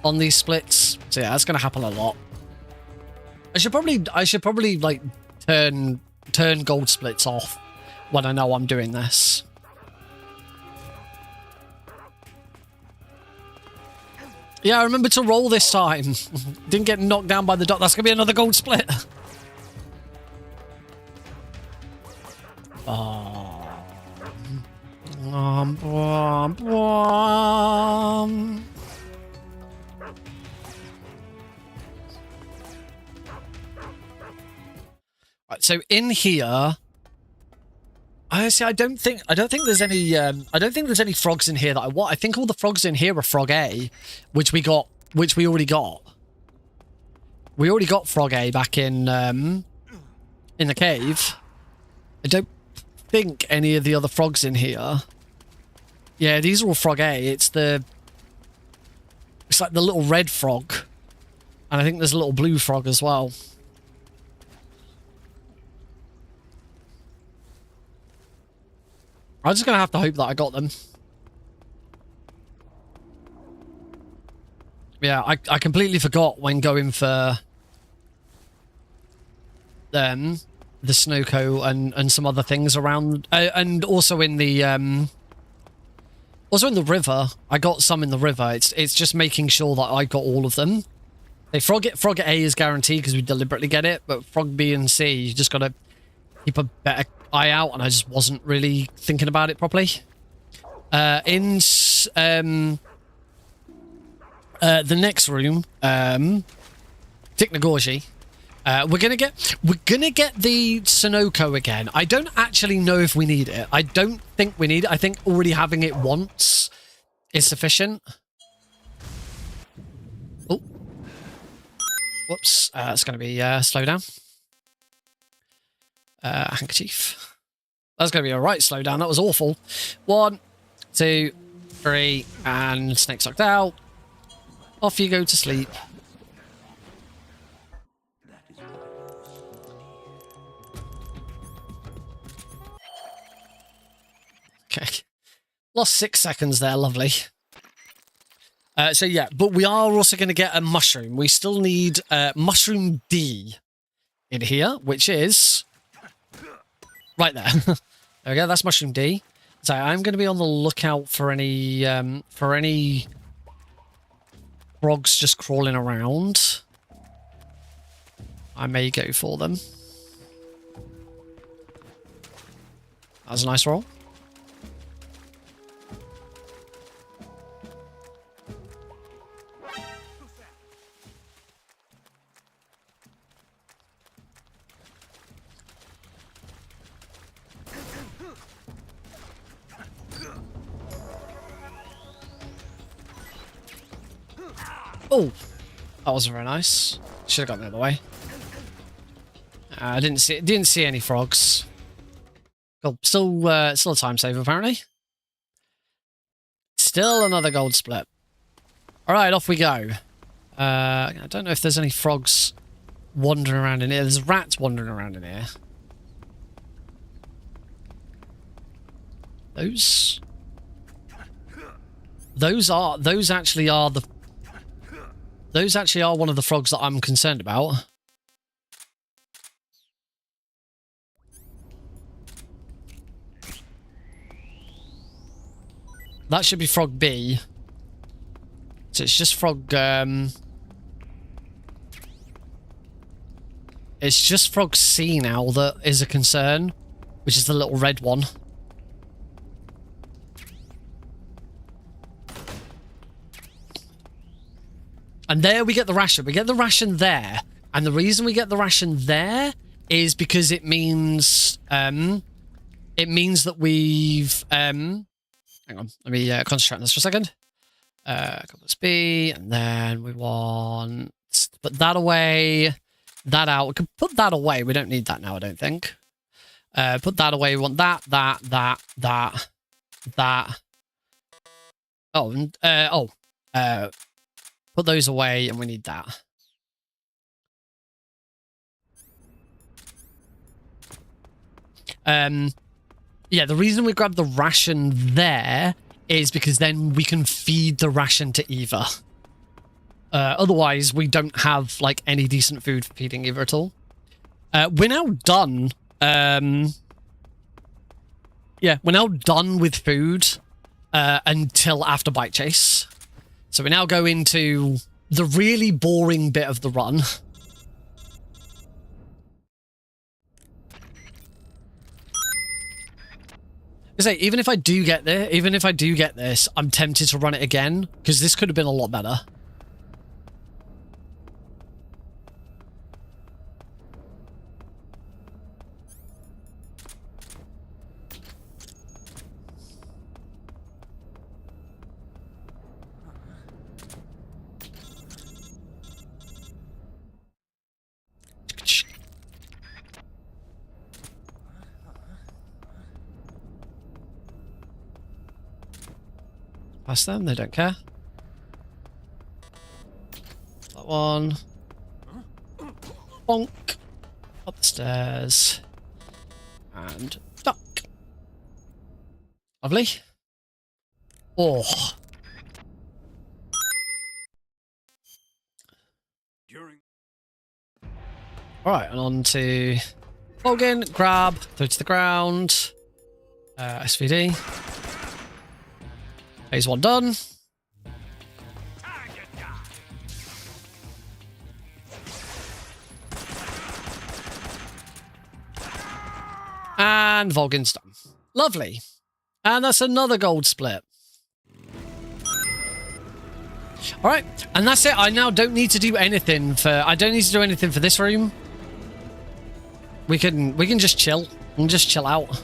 on these splits. So yeah, that's gonna happen a lot. I should probably like turn gold splits off when I know I'm doing this. Yeah, I remember to roll this time. Didn't get knocked down by the dot. That's gonna be another gold split. Right, so in here, honestly, I don't think there's any frogs in here that I want. I think all the frogs in here are frog A, which we already got. We already got frog A back in the cave. I don't think any of the other frogs in here. Yeah, these are all frog A. It's like the little red frog, and I think there's a little blue frog as well. I'm just gonna have to hope that I got them. Yeah, I completely forgot when going for the Snowco and some other things around, and also in the river. I got some in the river. It's just making sure that I got all of them. Hey, frog A is guaranteed because we deliberately get it, but frog B and C, you just gotta keep a better eye out, and I just wasn't really thinking about it properly. In the next room, Tiknagorji, we're gonna get the Sunoco again. I don't actually know if we need it. I don't think we need it. I think already having it once is sufficient. Oh, whoops! It's gonna be slow down. Handkerchief. That's going to be a right slow down. That was awful. 1, 2, 3, and snake sucked out. Off you go to sleep. Okay. Lost 6 seconds there. Lovely. So yeah, but we are also going to get a mushroom. We still need mushroom D in here, which is right there. There we go. That's mushroom D. So I'm going to be on the lookout for any frogs just crawling around, I may go for them. That was a nice roll. Oh, that wasn't very nice. Should have gotten the other way. I didn't see any frogs. Cool. Still a time save apparently. Still another gold split. All right, off we go. I don't know if there's any frogs wandering around in here. There's rats wandering around in here. Those actually are one of the frogs that I'm concerned about. That should be frog B. So it's just frog, it's just frog C now that is a concern, which is the little red one. And there we get the ration. We get the ration there. And the reason we get the ration there is because it means that we've, hang on, let me concentrate on this for a second. Compass B, and then we want to put that away, that out. We can put that away. We don't need that now, I don't think. Put that away. We want that. Put those away, and we need that. Yeah, the reason we grab the ration there is because then we can feed the ration to Eva. Otherwise, we don't have like any decent food for feeding Eva at all. We're now done. Yeah, we're now done with food until after Bike Chase. So we now go into the really boring bit of the run. I say, even if I do get this, I'm tempted to run it again because this could have been a lot better. Past them, they don't care. That one. Bonk. Up the stairs. And duck. Lovely. Oh. Alright, and on to login, grab, throw to the ground. SVD. Phase 1 done. And Volgin's done. Lovely. And that's another gold split. Alright, and that's it. I now don't need to do anything for this room. We can just chill. We can just chill out.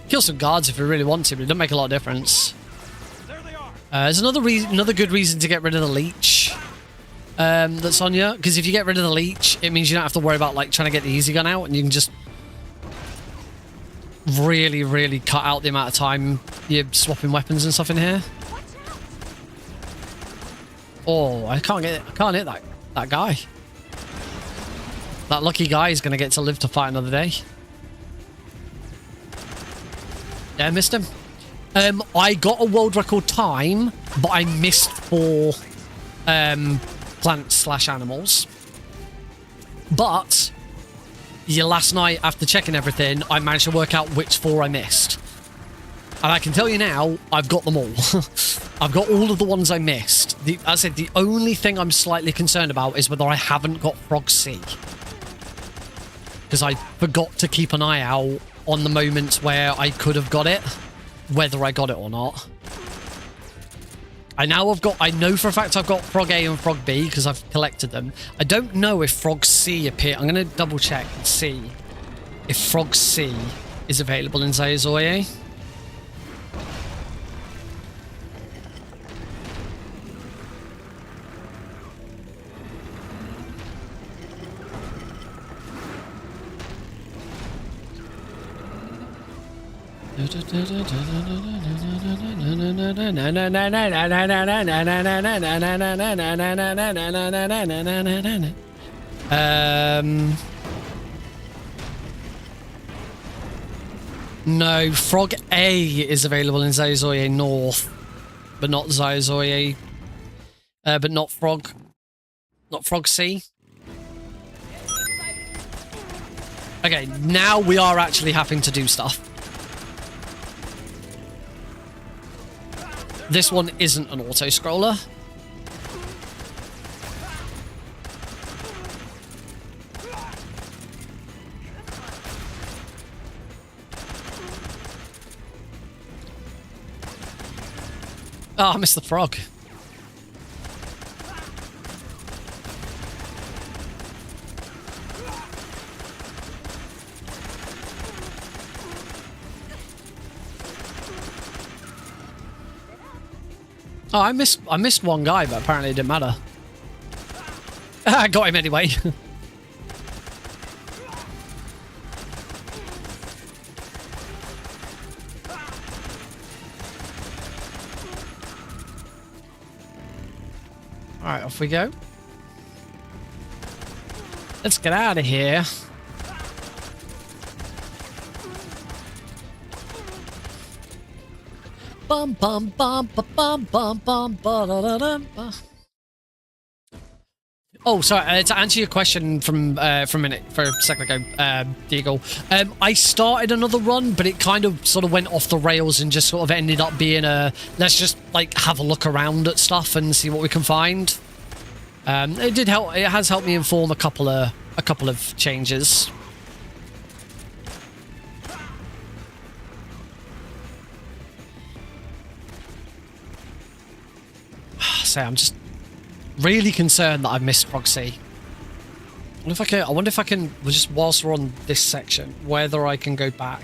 Kill some guards if we really want to, but it doesn't make a lot of difference. There's another good reason to get rid of the leech that's on you, because if you get rid of the leech, it means you don't have to worry about like trying to get the easy gun out, and you can just really cut out the amount of time you're swapping weapons and stuff in here. Oh, I can't hit that guy. That lucky guy is going to get to live to fight another day. Yeah, I missed him. I got a world record time, but I missed 4 plants/animals. But last night, after checking everything, I managed to work out which 4 I missed. And I can tell you now, I've got them all. I've got all of the ones I missed. As I said, the only thing I'm slightly concerned about is whether I haven't got Frog C. Because I forgot to keep an eye out on the moments where I could have got it, whether I got it or not. I know for a fact I've got Frog A and Frog B because I've collected them. I don't know if Frog C appear. I'm going to double check and see if Frog C is available in Zayozoye. No, Frog A is available in Zayozoye North, but not Zayozoye, but not Frog C. Okay, now we are actually having to do stuff. This one isn't an auto-scroller. Oh, I missed the frog. Oh, I missed one guy, but apparently it didn't matter. I got him anyway. Alright, off we go. Let's get out of here. Bum bum bum ba bum bum bum ba da da da ba. Oh, sorry. To answer your question from a second ago, Deagle. I started another run, but it kind of sort of went off the rails and just sort of ended up being a let's just like have a look around at stuff and see what we can find. It did help. It has helped me inform a couple of changes. Say, I'm just really concerned that I missed Frog C. I wonder if I can just whilst we're on this section, whether I can go back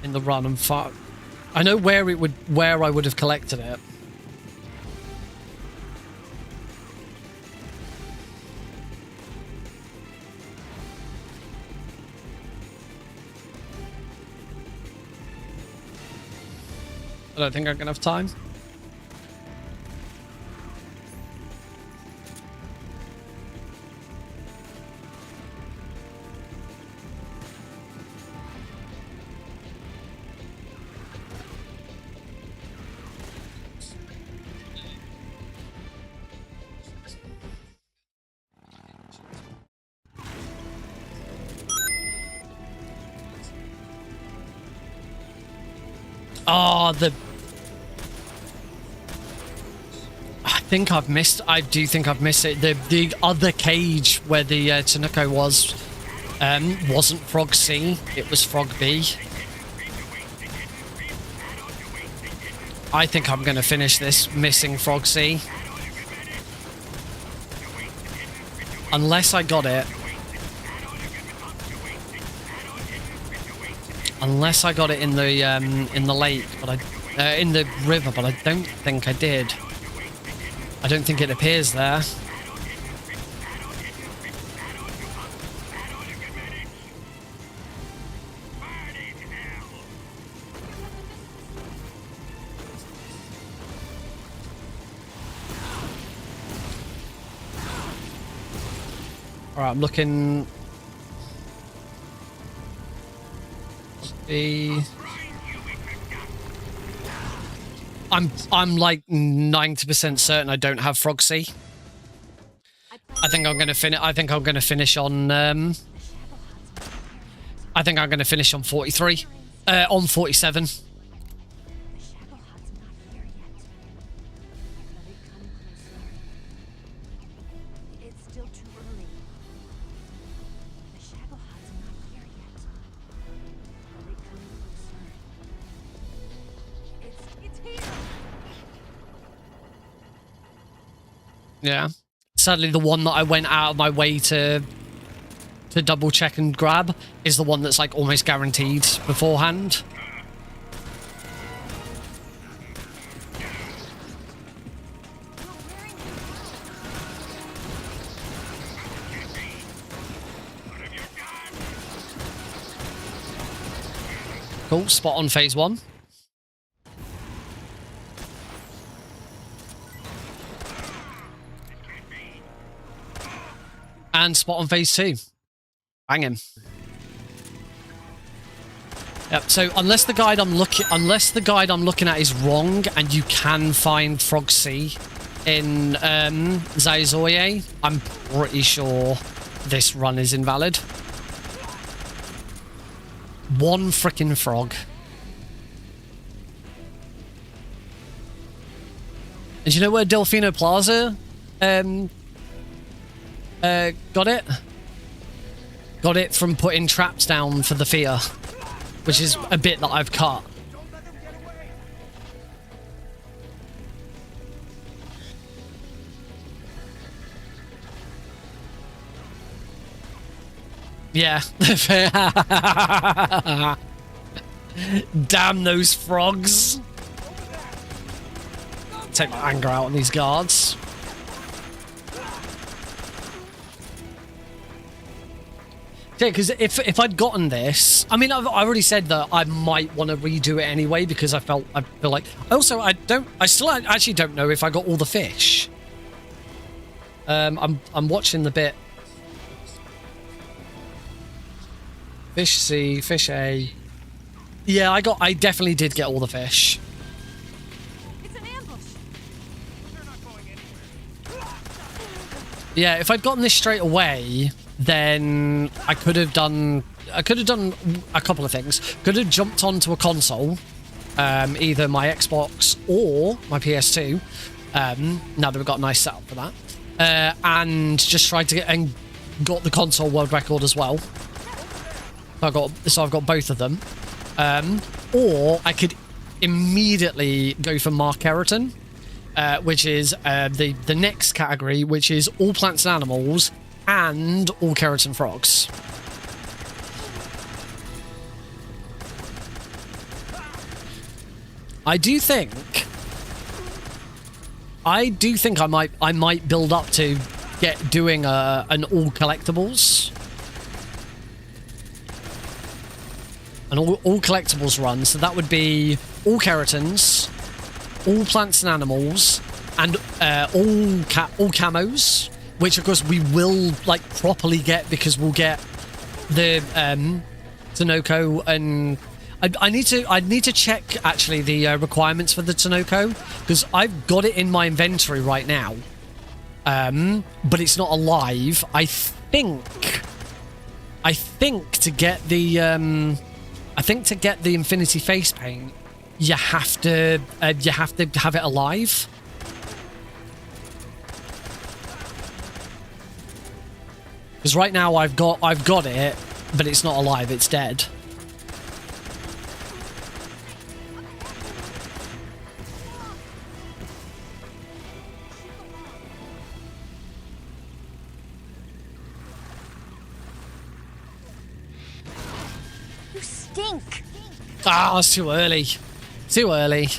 in the run and find. I know where I would have collected it. I don't think I'm gonna have time. Oh, I do think I've missed it. The other cage where the Tanuko was wasn't Frog C, it was Frog B. I think I'm going to finish this missing Frog C. Unless I got it. Unless I got it in the lake, but in the river, but I don't think I did. I don't think it appears there. All right, I'm looking. I'm like 90% certain I don't have Frog C. I think I'm gonna finish. I think I'm gonna finish on. I think I'm gonna finish on 43, on 47. Yeah. Sadly, the one that I went out of my way to double check and grab is the one that's like almost guaranteed beforehand. Cool, spot on phase 1. And spot on phase 2. Bang him. Yep, so unless the guide I'm looking at is wrong and you can find Frog C in Zaizoye, I'm pretty sure this run is invalid. One frickin' frog. And you know where Delfino Plaza got it? Got it from putting traps down for the fear, which is a bit that I've cut. Yeah. Damn those frogs. Take my anger out on these guards. Yeah, because if I'd gotten this, I mean, I've already said that I might want to redo it anyway because I feel like. Also, I still actually don't know if I got all the fish. I'm watching the bit. Fish C, fish A. Yeah, I definitely did get all the fish. It's an ambush. They're not going anywhere. Yeah, if I'd gotten this straight away, then I could have done a couple of things. Could have jumped onto a console, either my Xbox or my PS2. Now that we've got a nice setup for that, and just tried to get and got the console world record as well. I've got both of them. Or I could immediately go for Markhor Rank, which is the next category, which is all plants and animals and all keratin frogs. I do think I might build up to doing an all collectibles. An all collectibles run, so that would be all keratins, all plants and animals, and all camos, which of course we will like properly get because we'll get the Tanoko, and I need to check actually the requirements for the Tanoko because I've got it in my inventory right now, but it's not alive. I think to get the to get the Infinity Face Paint, you have to have it alive. Because right now I've got it, but it's not alive. It's dead. You stink. Ah, it's too early. Too early.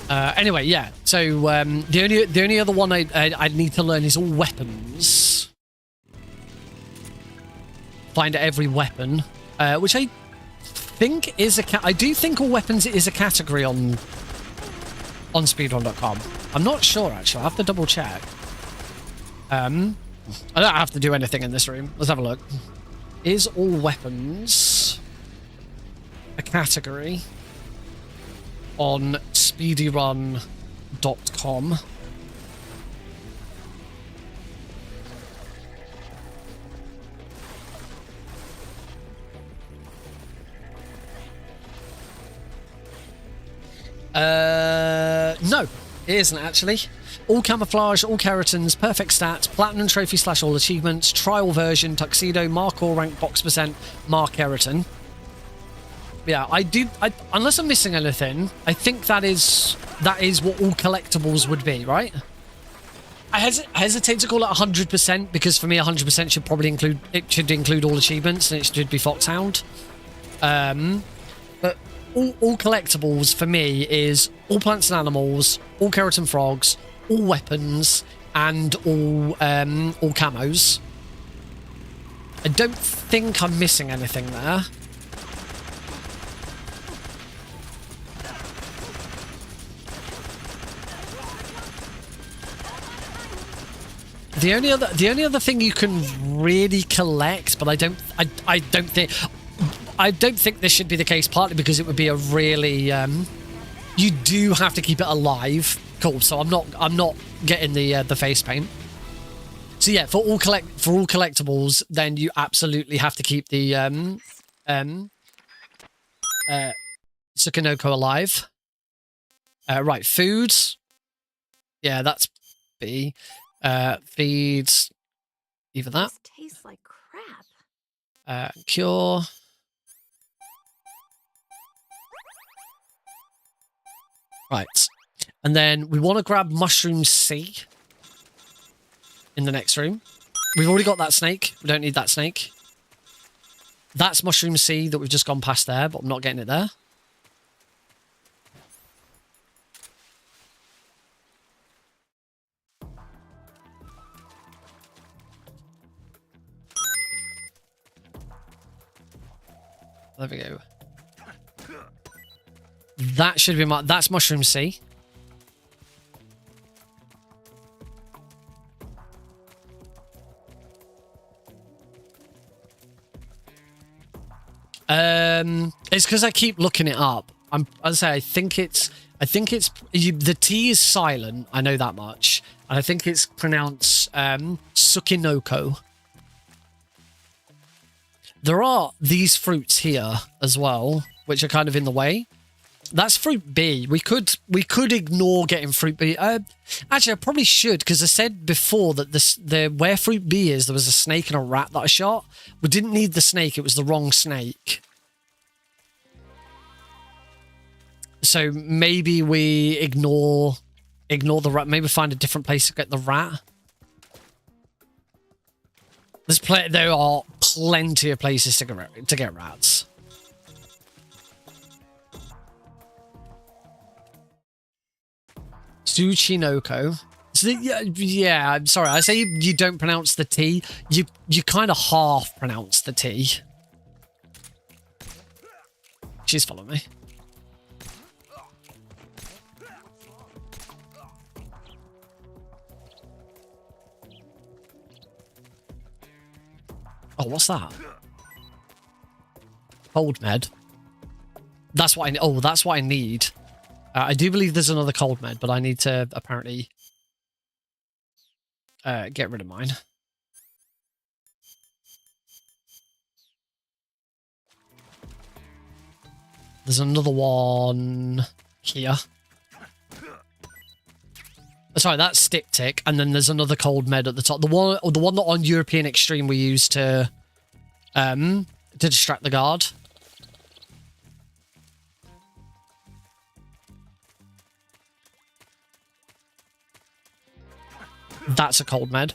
Anyway, yeah. So the only other one I need to learn is all weapons. Find every weapon, which I think is I do think all weapons is a category on speedrun.com. I'm not sure actually. I have to double check. I don't have to do anything in this room. Let's have a look. Is all weapons a category on speedyrun.com? No, it isn't actually. All camouflage, all keratins, perfect stats, platinum trophy / all achievements, trial version, tuxedo, Markhor Rank box percent, Mark keratin. Yeah, unless I'm missing anything, I think that is what all collectibles would be, right? I hesitate to call it 100% because for me 100% should probably include all achievements and it should be Foxhound. But all collectibles for me is all plants and animals, all keratin frogs, all weapons, and all camos. I don't think I'm missing anything there. The only other thing you can really collect, but I don't think this should be the case, partly because it would be a really you do have to keep it alive. Cool. So I'm not getting the face paint. So yeah, for all collectibles, then you absolutely have to keep the Tsukinoko alive. Right, foods. Yeah, that's B. Feeds either that. This tastes like crap. Cure. Right. And then we want to grab Mushroom C in the next room. We've already got that snake. We don't need that snake. That's Mushroom C that we've just gone past there, but I'm not getting it there. There we go. That should be that's Mushroom C. It's because I keep looking it up. As I say, I think it's the T is silent. I know that much, and I think it's pronounced Tsukinoko. There are these fruits here as well, which are kind of in the way. That's fruit B. We could ignore getting fruit B. Actually, I probably should, because I said before that where fruit B is, there was a snake and a rat that I shot. We didn't need the snake. It was the wrong snake. So maybe we ignore the rat. Maybe find a different place to get the rat. There are plenty of places to get rats. Tsuchinoko. So yeah, I'm sorry. I say you don't pronounce the T. You kind of half pronounce the T. She's following me. Oh, what's that? Cold med. That's what that's what I need. I do believe there's another cold med, but I need to apparently get rid of mine. There's another one here. Sorry, that's Styptic, and then there's another cold med at the top. The one that on European Extreme we used to distract the guard. That's a cold med.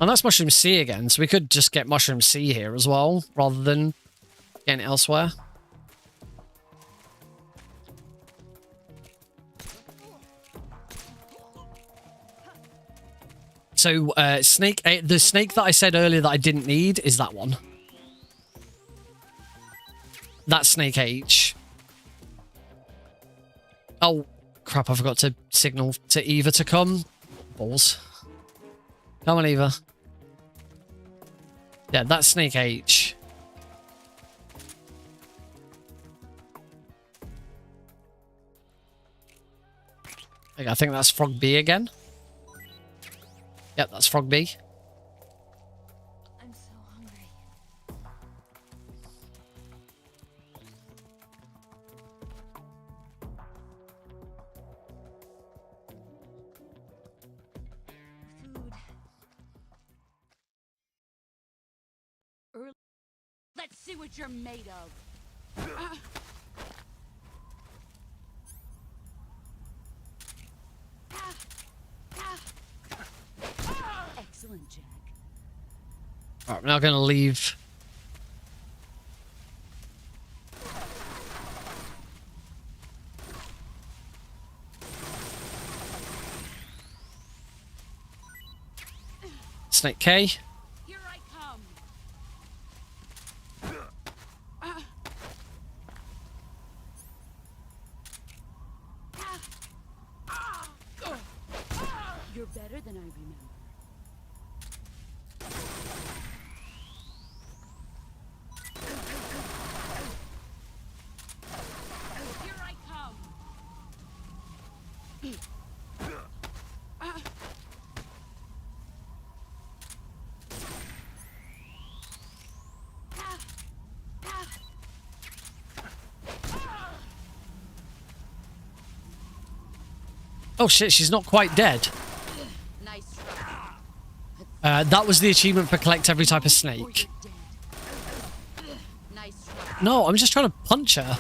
And that's Mushroom C again, so we could just get Mushroom C here as well, rather than getting it elsewhere. So, the snake that I said earlier that I didn't need is that one. That's Snake H. Oh, crap, I forgot to signal to Eva to come. Balls. Come on, Eva. Yeah, that's Snake H. Okay, I think that's Frog B again. Yep, that's Frog B. I'm so hungry. Food. Let's see what you're made of. Excellent, Jack. All right, we're now going to leave. Snake K. Here I come. You're better than I remember. Here I come. Oh shit, she's not quite dead. Nice try. That was the achievement for collect every type of snake. Nice try. No, I'm just trying to punch her.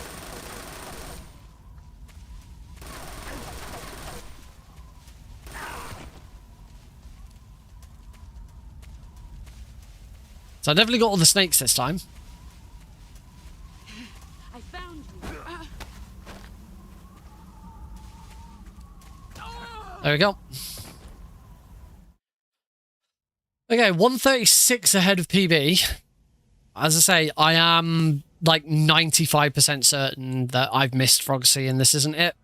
So I definitely got all the snakes this time. I found you. There we go. Okay, 136 ahead of PB. As I say, I am like 95% certain that I've missed Frogsea and this isn't it.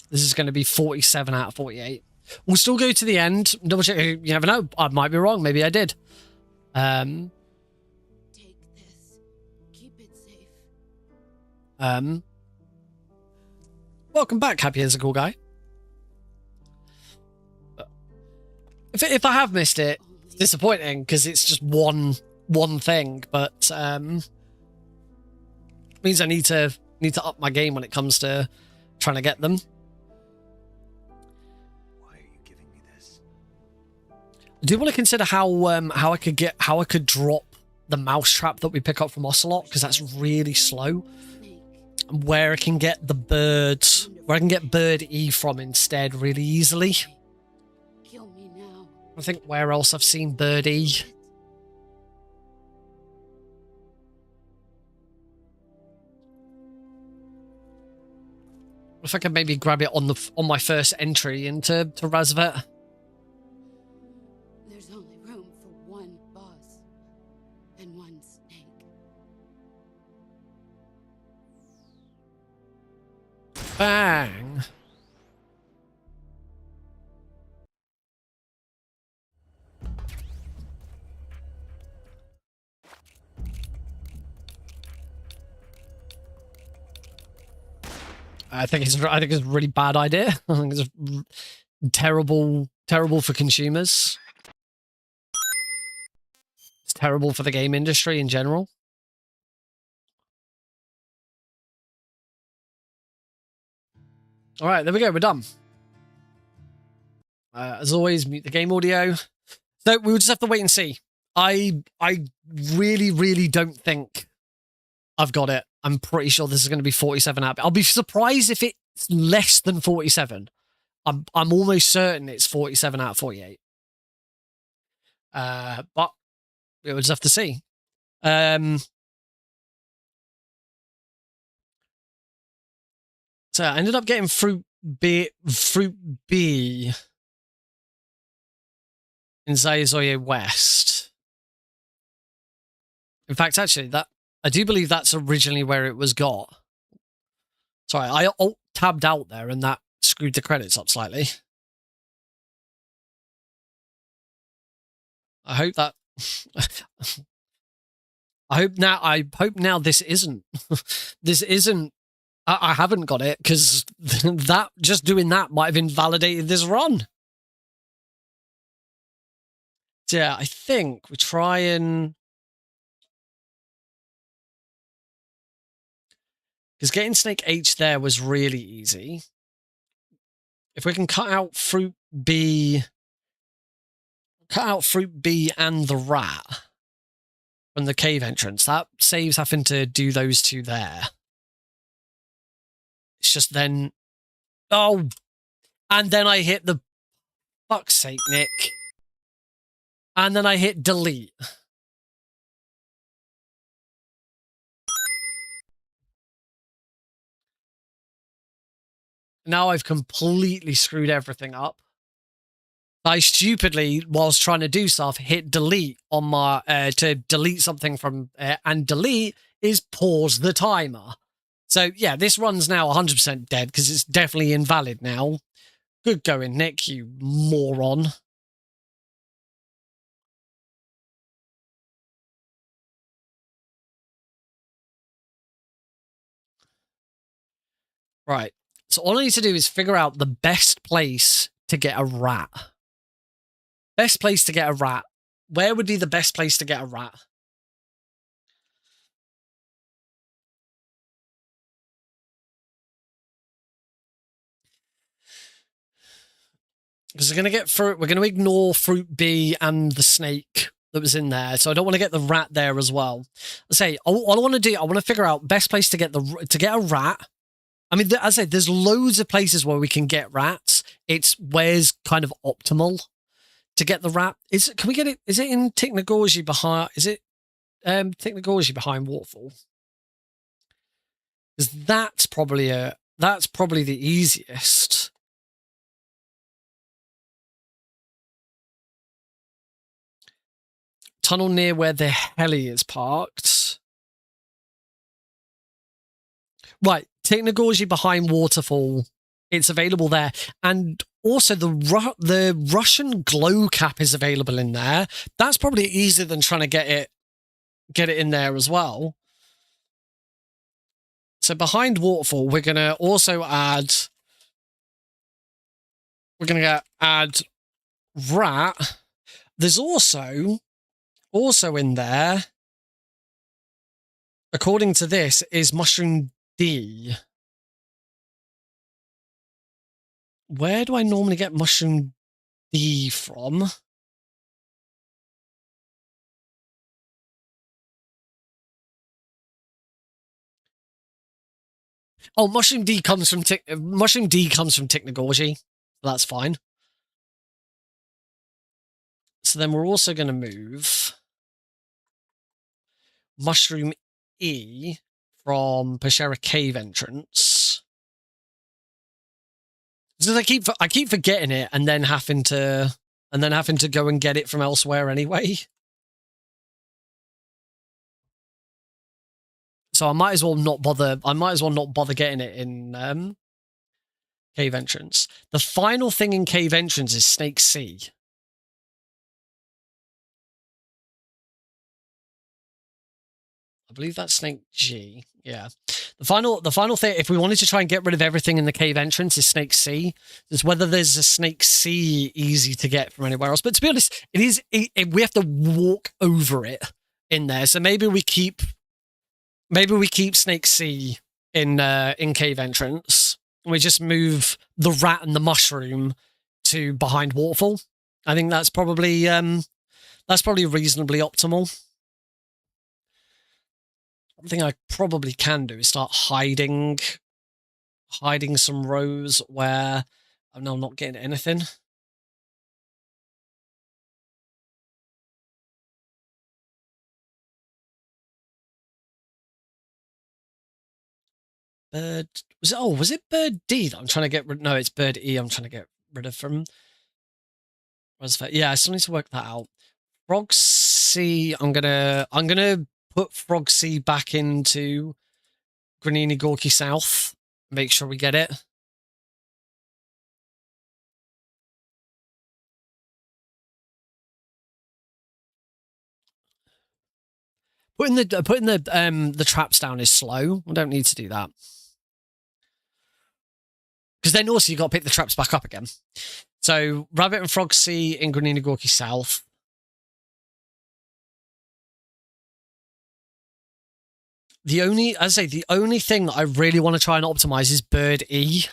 This is going to be 47 out of 48. We'll still go to the end. Double check. You never know. I might be wrong. Maybe I did. Take this. Keep it safe. Welcome back, Happy as a Cool Guy. If I have missed it, it's disappointing because it's just one thing, but means I need to up my game when it comes to trying to get them. Why are you giving me this? I do want to consider how I could drop the mousetrap that we pick up from Ocelot, because that's really slow. And where I can get the birds, where I can get bird E from instead really easily. Kill me now. I think where else I've seen bird E. If I could maybe grab it on my first entry into Razvet. There's only room for one boss and one snake. Bang. I think it's a really bad idea. I think it's terrible for consumers. It's terrible for the game industry in general. All right, there we go. We're done. As always, mute the game audio. So we'll just have to wait and see. I really don't think I've got it. I'm pretty sure this is going to be 47 out. I'll be surprised if it's less than 47. I'm almost certain it's 47 out of 48. But we'll just have to see. So I ended up getting fruit B in Zayozoye West. In fact, actually, I do believe that's originally where it was got. Sorry, I alt-tabbed out there and that screwed the credits up slightly. I hope that... I hope now this isn't... this isn't... I haven't got it, because that just doing that might have invalidated this run. So yeah, I think we try and... Because getting Snake H there was really easy. If we can cut out Fruit B and the rat, from the cave entrance. That saves having to do those two there. It's just then... Oh! And then I hit the... Fuck's sake, Nick. And then I hit delete. Now I've completely screwed everything up. I stupidly, whilst trying to do stuff, hit delete on my to delete something from and delete is pause the timer. So yeah, this run's now 100% dead because it's definitely invalid now. Good going, Nick, you moron. Right. So all I need to do is figure out the best place to get a rat. Best place to get a rat. Where would be the best place to get a rat? Because we're going to get fruit. We're going to ignore fruit B and the snake that was in there. So I don't want to get the rat there as well. I say all I want to do. I want to figure out best place to get a rat. I mean, as I say, there's loads of places where we can get rats. It's where's kind of optimal to get the rat. Can we get it? Is it in Tiknagorji behind? Is it Tiknagorji behind Waterfall? Because that's probably the easiest. Tunnel near where the heli is parked. Right, Tiknagorji behind Waterfall. It's available there. And also the Russian glow cap is available in there. That's probably easier than trying to get it in there as well. So behind Waterfall, we're going to also add... We're going to add rat. There's also in there, according to this, is mushroom D. Where do I normally get mushroom D from? Oh, mushroom D comes from Tiknagorji. That's fine. So then we're also going to move mushroom E from Peshera Cave entrance. Because I keep forgetting it and then having to go and get it from elsewhere anyway. So I might as well not bother getting it in Cave entrance. The final thing in Cave entrance is Snake C. I believe that's Snake G. Yeah. The final thing, if we wanted to try and get rid of everything in the cave entrance, is Snake C. It's whether there's a Snake C easy to get from anywhere else. But to be honest, we have to walk over it in there. So maybe we keep Snake C in cave entrance. We just move the rat and the mushroom to behind Waterfall. I think that's probably reasonably optimal. One thing I probably can do is start hiding some rows where I'm now not getting anything. Bird was it bird D that I'm trying to get rid? No, it's bird E I'm trying to get rid of from Reservoir. Yeah, I still need to work that out. Frog C, I'm gonna put Frog C back into Granini Gorky South. Make sure we get it. Putting the traps down is slow. I don't need to do that. Because then also you got to pick the traps back up again. So Rabbit and Frog C in Granini Gorky South. The only thing that I really want to try and optimize is Bird E.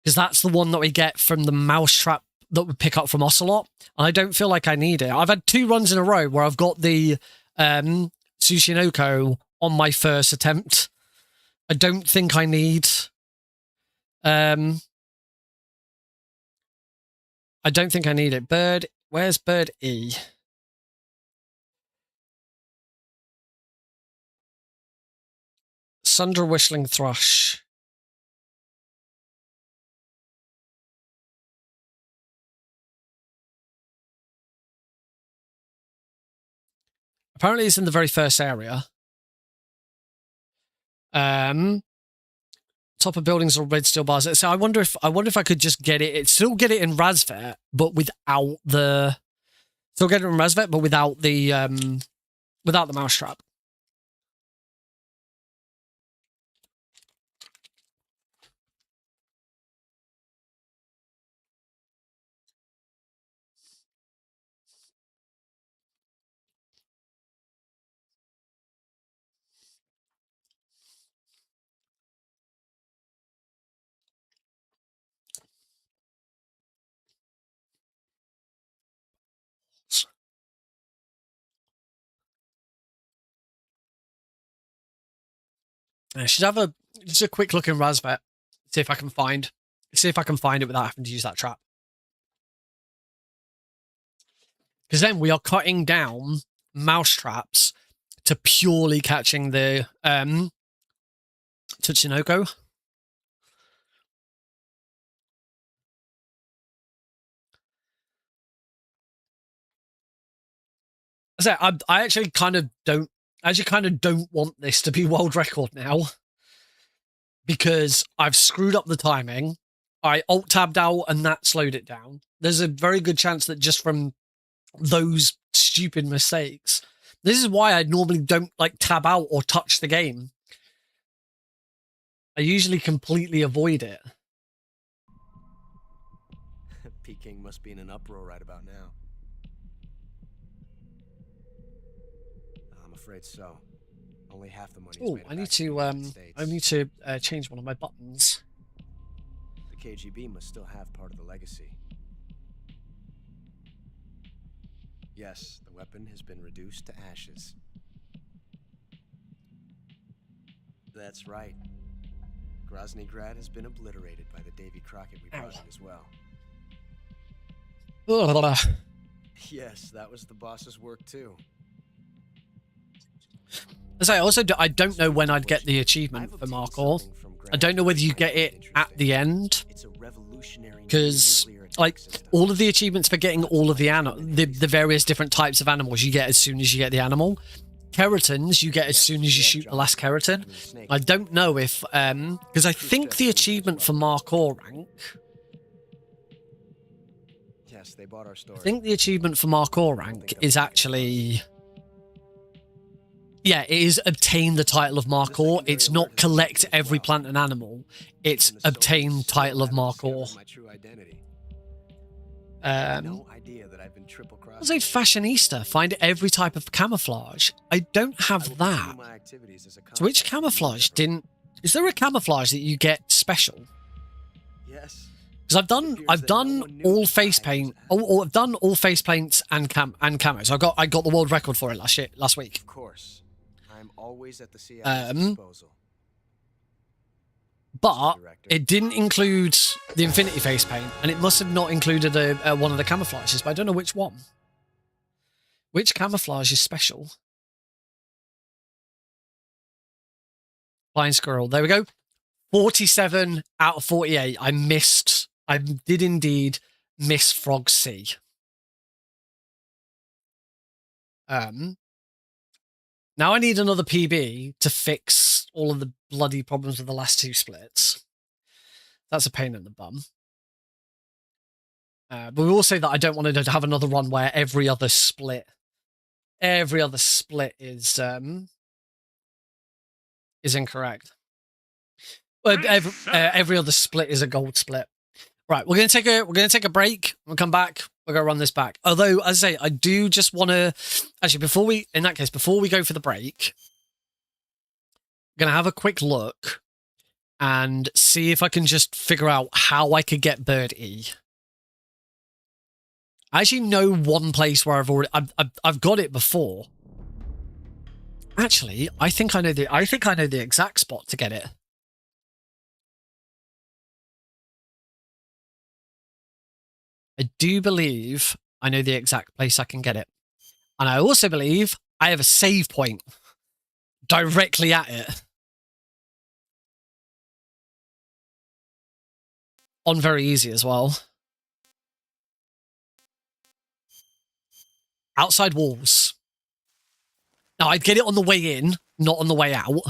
Because that's the one that we get from the mousetrap that we pick up from Ocelot. And I don't feel like I need it. I've had 2 runs in a row where I've got the Tsushinoko on my first attempt. I don't think I need... I don't think I need it. Bird... Where's Bird E? Sundra Whistling Thrush. Apparently it's in the very first area. Top of buildings or red steel bars. So I wonder if I could just get it. Still get it in Razvet, but without the... Still get it in Razvet, but without the mousetrap. I should have just a quick look in Razvet. See if I can find it without having to use that trap. Because then we are cutting down mouse traps to purely catching the Tsushinoko. I actually kind of don't want this to be world record now, because I've screwed up the timing. I alt-tabbed out and that slowed it down. There's a very good chance that just from those stupid mistakes, this is why I normally don't like tab out or touch the game. I usually completely avoid it. Peking must be in an uproar right about now. I'm afraid so. Only half the money is Oh, made I need back to in the United States. I need to change one of my buttons. The KGB must still have part of the legacy. Yes, the weapon has been reduced to ashes. That's right. Groznygrad has been obliterated by the Davy Crockett we brought in as well. Ugh. Yes, that was the boss's work too. As I don't know when I'd get the achievement for Markhor. I don't know whether you get it at the end, because like all of the achievements for getting all of the various different types of animals you get as soon as you get the animal. Keratins you get as soon as you shoot the last keratin. I don't know if because I think the achievement for Markhor Rank. Yes, they bought our story. I think the achievement for Markhor Rank is actually... Yeah, it is obtain the title of Markhor. It's not collect every plant and animal. It's obtain title of Markhor. Was a fashionista. Find every type of camouflage. I don't have that. So which camouflage didn't... Is there a camouflage that you get special? Yes. Because I've done all face paint. I've done all face paints and camos. I got the world record for it last week. Of course. I'm always at the CIA's disposal. But it didn't include the Infinity face paint, and it must have not included one of the camouflages, but I don't know which one. Which camouflage is special? Flying squirrel. There we go. 47 out of 48. I did indeed miss Frog C. Now I need another PB to fix all of the bloody problems with the last two splits. That's a pain in the bum. But we will say that I don't want to have another run where every other split is incorrect. Every other split is a gold split. Right, we're gonna take a break. We'll come back. We're gonna run this back. Although, as I say, I do just want to actually before we go for the break, I'm gonna have a quick look and see if I can just figure out how I could get Bird E. I actually know one place where I've got it before. Actually, I think I know the exact spot to get it. I do believe I know the exact place I can get it. And I also believe I have a save point directly at it. On very easy as well. Outside walls. Now, I'd get it on the way in, not on the way out.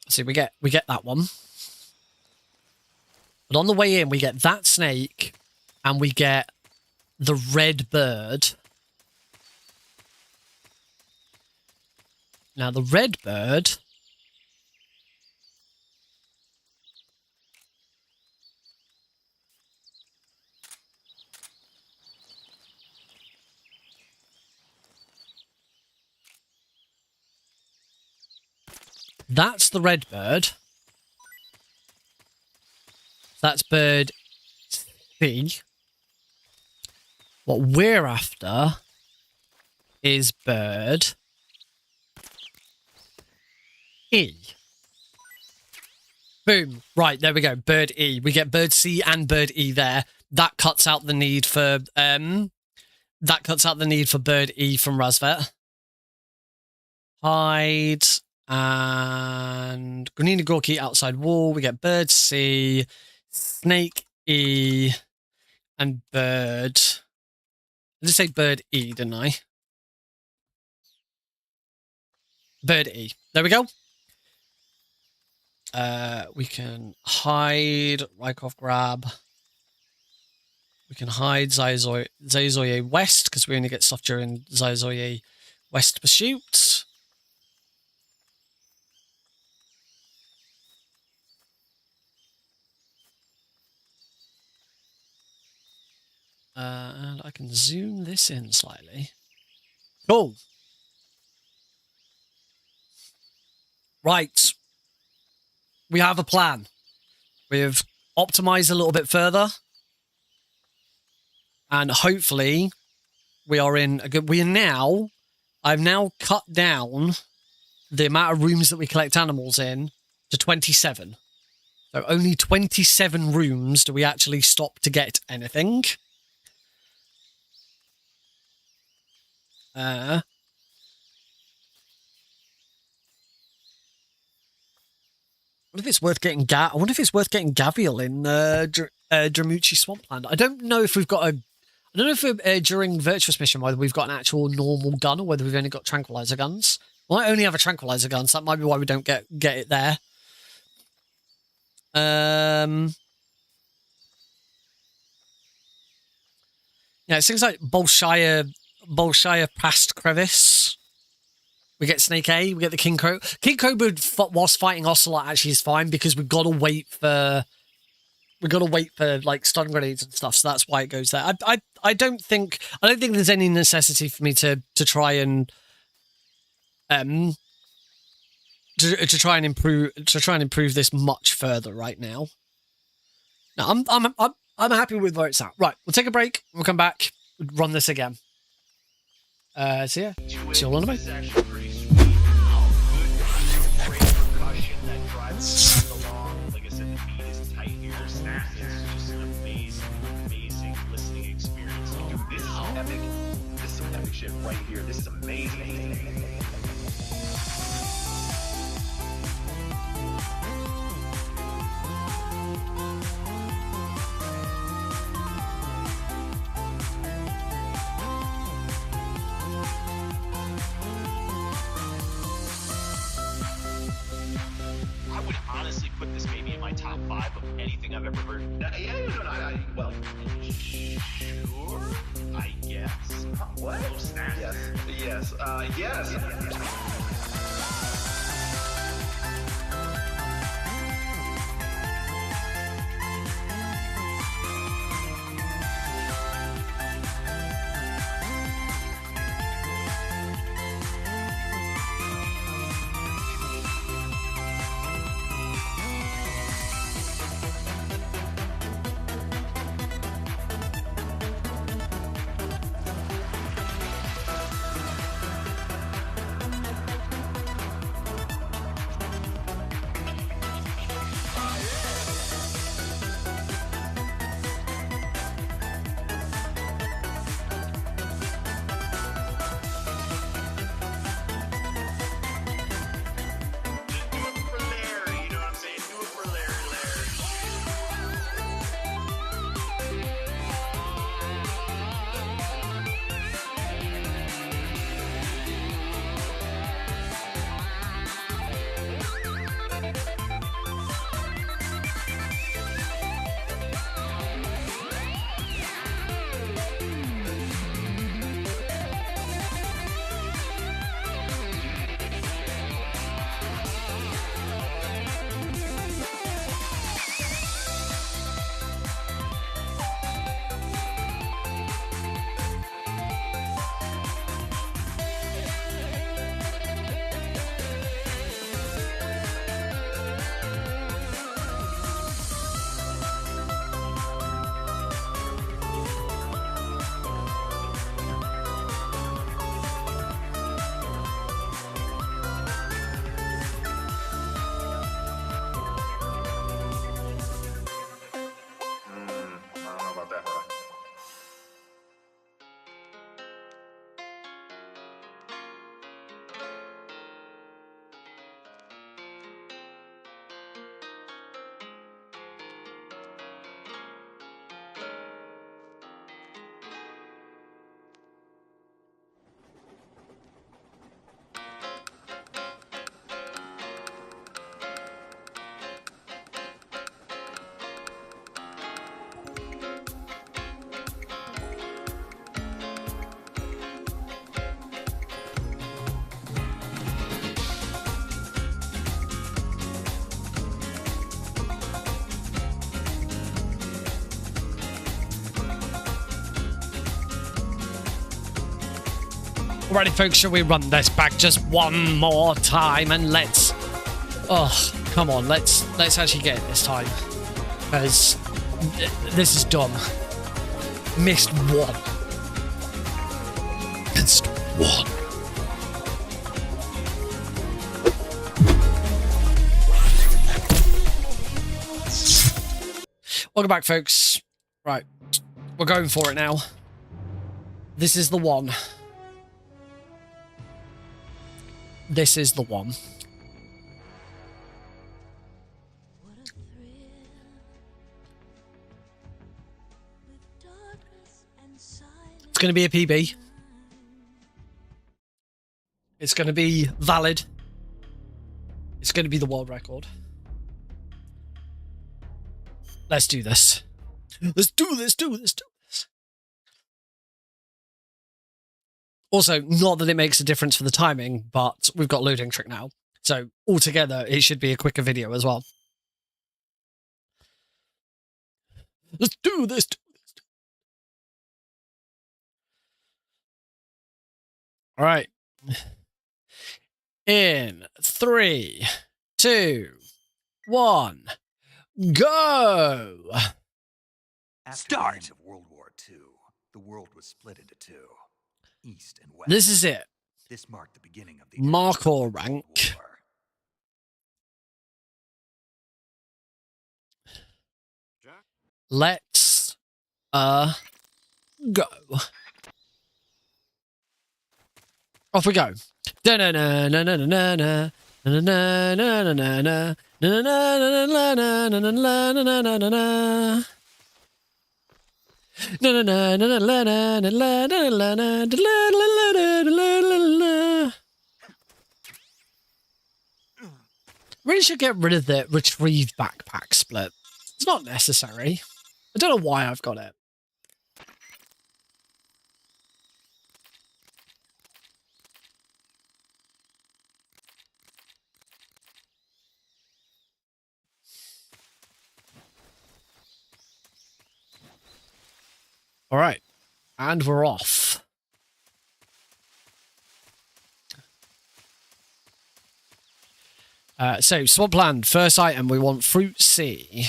See, we get that one. But on the way in, we get that snake, and we get the red bird. Now, the red bird... That's the red bird. That's bird C. What we're after is bird E. Boom. Right, there we go. Bird E. We get bird C and bird E there. That cuts out the need for bird E from Razvet. Hide. And Granina Gorky outside wall. We get bird C, snake E, and bird. I just say bird E, didn't I? Bird E. There we go. We can hide Rykov grab. We can hide Zaizoye West because we only get stuff during Zaizoye West pursuit. And I can zoom this in slightly. Cool. Right. We have a plan. We've optimized a little bit further. And hopefully we are in a good... I've now cut down the amount of rooms that we collect animals in to 27. So only 27 rooms do we actually stop to get anything. I wonder if it's worth getting Gavial in Dramucci Swampland. I don't know if we've got a... I don't know if during Virtuous Mission whether we've got an actual normal gun or whether we've only got tranquilizer guns. Well, I only have a tranquilizer gun, so that might be why we don't get it there. Yeah, it's things like Bolshaya past crevice. We get Snake A, we get the King Cobra. King Cobra whilst fighting Ocelot actually is fine because we've got to wait for like stun grenades and stuff, so that's why it goes there. I don't think there's any necessity for me to try and to try and improve this much further right now. No, I'm happy with where it's at. Right, we'll take a break. We'll come back. Run this again. So yeah, see you all in a bit. Right here, this is amazing. I would honestly put this maybe in my top 5 of anything I've ever heard. Well, sure, I guess. What? Yes. Alrighty, folks, shall we run this back just one more time and let's... Oh, come on, let's actually get it this time. Because this is dumb. Missed one. Missed one. Welcome back, folks. Right, we're going for it now. This is the one. This is the one. It's going to be a PB. It's going to be valid. It's going to be the world record. Let's do this. Let's do this. Also, not that it makes a difference for the timing, but we've got loading trick now. So altogether, it should be a quicker video as well. Let's do this. All right. In 3, 2, 1, go. After the end of World War II, the world was split into two, East and West. This is it. This marked the beginning of the Markhor Rank. War. Let's go. Off we go. Really should get rid of the retrieve backpack split. It's not necessary. I don't know why I've got it. All right, and we're off. So, swampland, first item, we want Fruit C.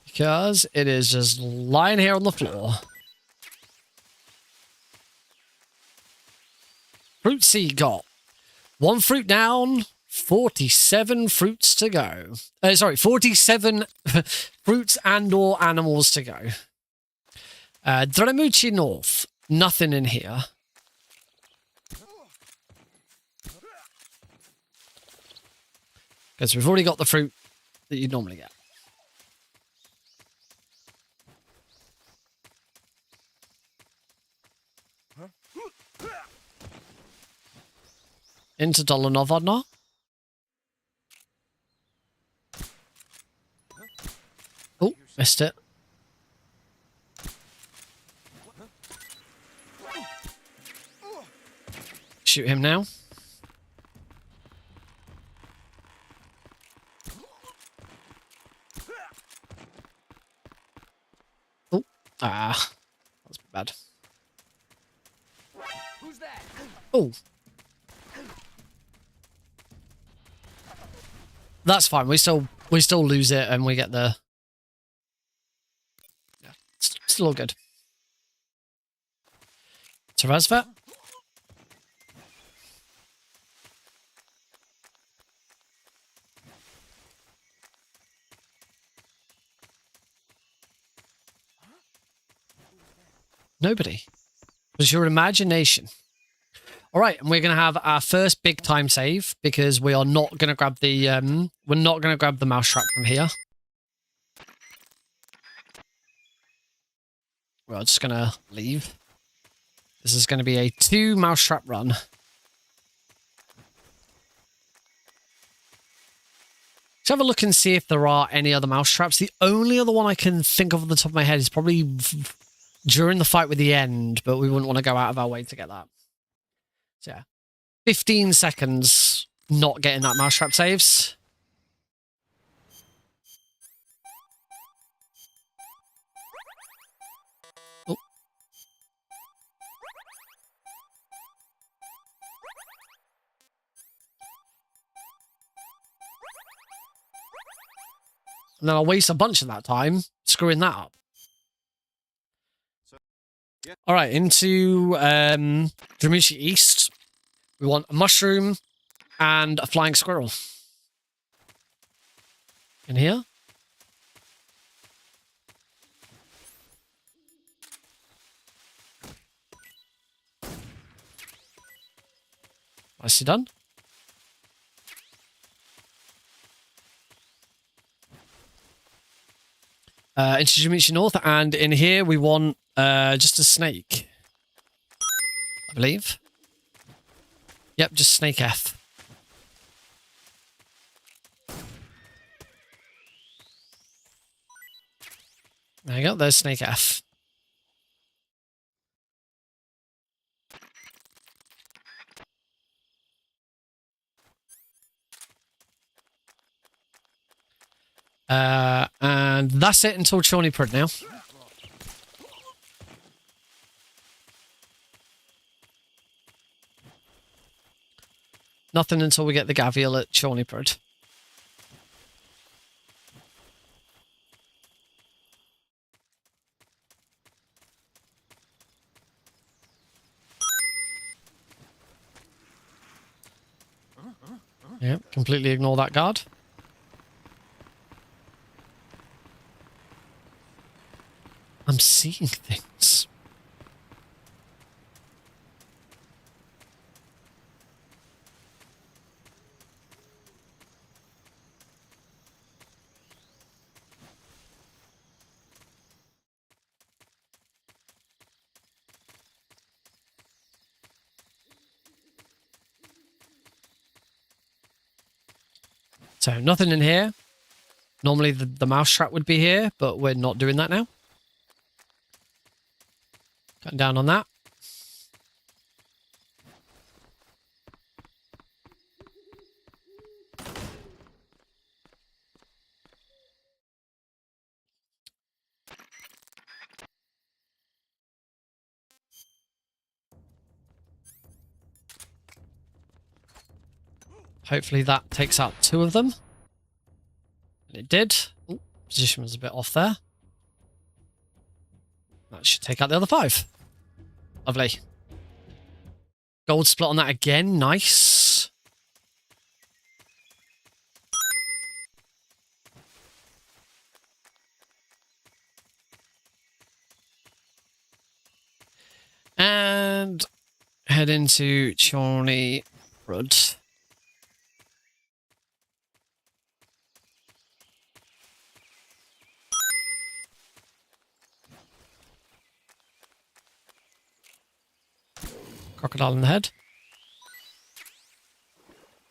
Because it is just lying here on the floor. Fruit C got 1 fruit down, 47 fruits to go. Sorry, 47 fruits and or animals to go. Dramuchi North, nothing in here. Because we've already got the fruit that you'd normally get. Into Dolonovodna. Oh, missed it. Shoot him now. Oh, that's bad. Who's that? Oh. That's fine. We still lose it, and we get the. Yeah, it's still all good. Terrazvet. Nobody. It was your imagination. All right, and we're going to have our first big time save because we are not going to grab the we're not going to grab the mousetrap from here. We're just going to leave. This is going to be a 2 mousetrap run. Let's have a look and see if there are any other mousetraps. The only other one I can think of off the top of my head is probably during the fight with the end, but we wouldn't want to go out of our way to get that. So yeah, 15 seconds not getting that mousetrap saves. Oh. And then I'll waste a bunch of that time screwing that up. All right, into Dramushi East. We want a mushroom and a flying squirrel. In here. Nicely done. Into Dramushi North, and in here we want just a snake. I believe. Yep, just Snake F. There you go, there's Snake F. And that's it until Shawnee Prud now. Nothing until we get the Gavial at Shawnee Prud. Yeah, completely ignore that guard. I'm seeing things. So nothing in here. Normally the mousetrap would be here, but we're not doing that now. Cutting down on that. Hopefully that takes out 2 of them. And it did. Ooh, position was a bit off there. That should take out the other 5. Lovely. Gold split on that again. Nice. And head into Shawnee Prud. Crocodile in the head.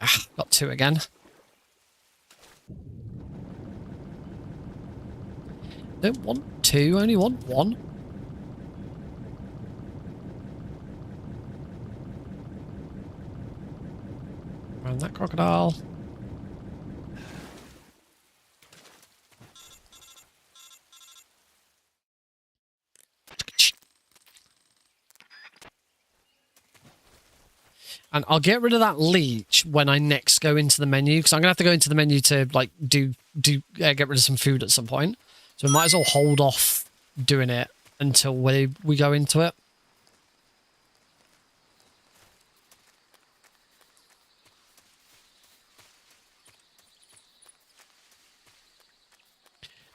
Ah, got 2 again. Don't want 2, only want 1. Around that crocodile. And I'll get rid of that leech when I next go into the menu, because I'm going to have to go into the menu to like get rid of some food at some point. So we might as well hold off doing it until we go into it.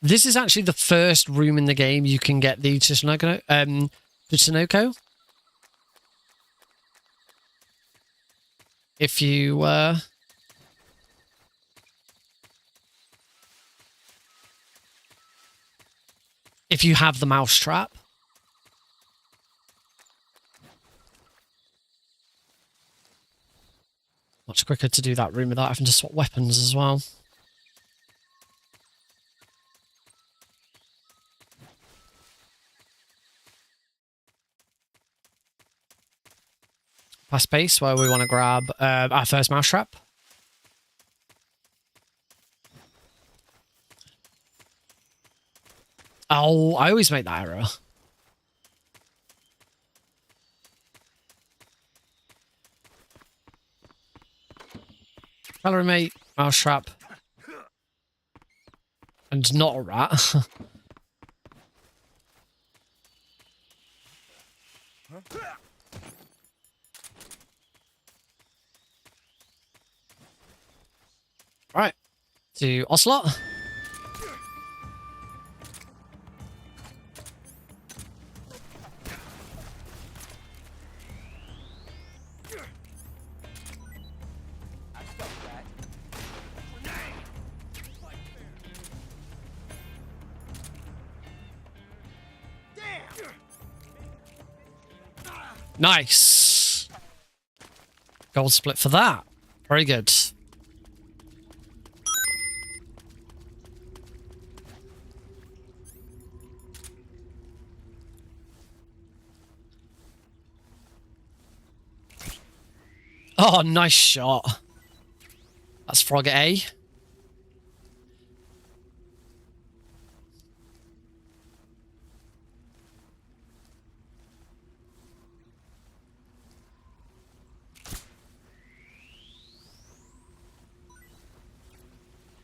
This is actually the first room in the game you can get the Tsunoko. If you have the mousetrap. Much quicker to do that room without having to swap weapons as well. past base where we want to grab our first mousetrap. Oh, I always make that error. Calorie mousetrap. And not a rat. Right. To Ocelot. Nice. Gold split for that. Very good. Oh, nice shot. That's frog A.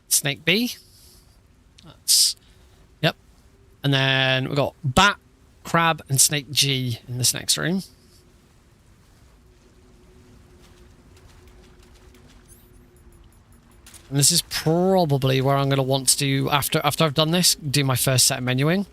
Snake B. That's... Yep. And then we've got Bat, Crab, and Snake G in this next room. And this is probably where I'm going to want to do, after I've done this, do my first set of menuing.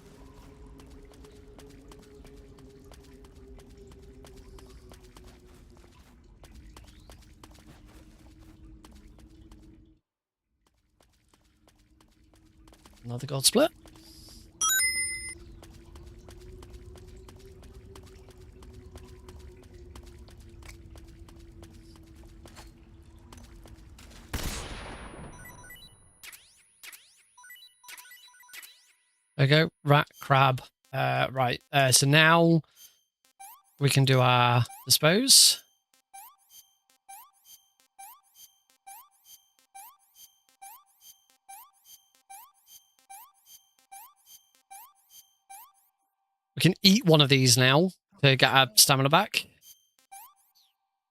Another gold split. There we go. Rat, crab. Right. So now we can do our dispose. We can eat one of these now to get our stamina back.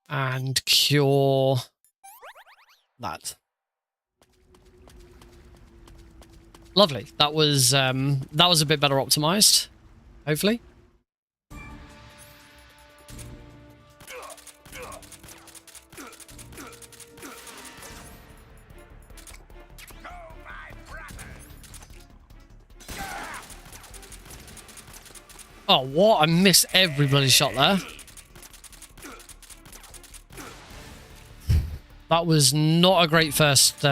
And cure that. Lovely. That was a bit better optimized, hopefully. Oh, what? I missed every bloody shot there. That was not a great first...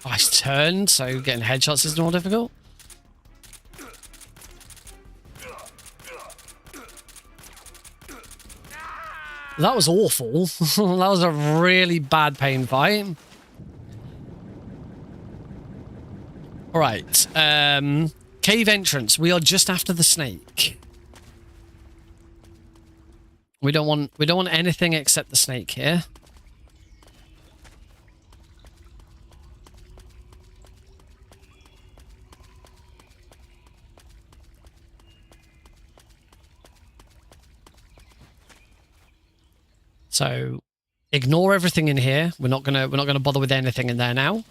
Nice turn, so getting headshots is more difficult. That was awful. That was a really bad pain fight. Alright, cave entrance. We are just after the snake. We don't want anything except the snake here. So ignore everything in here. We're not gonna bother with anything in there now.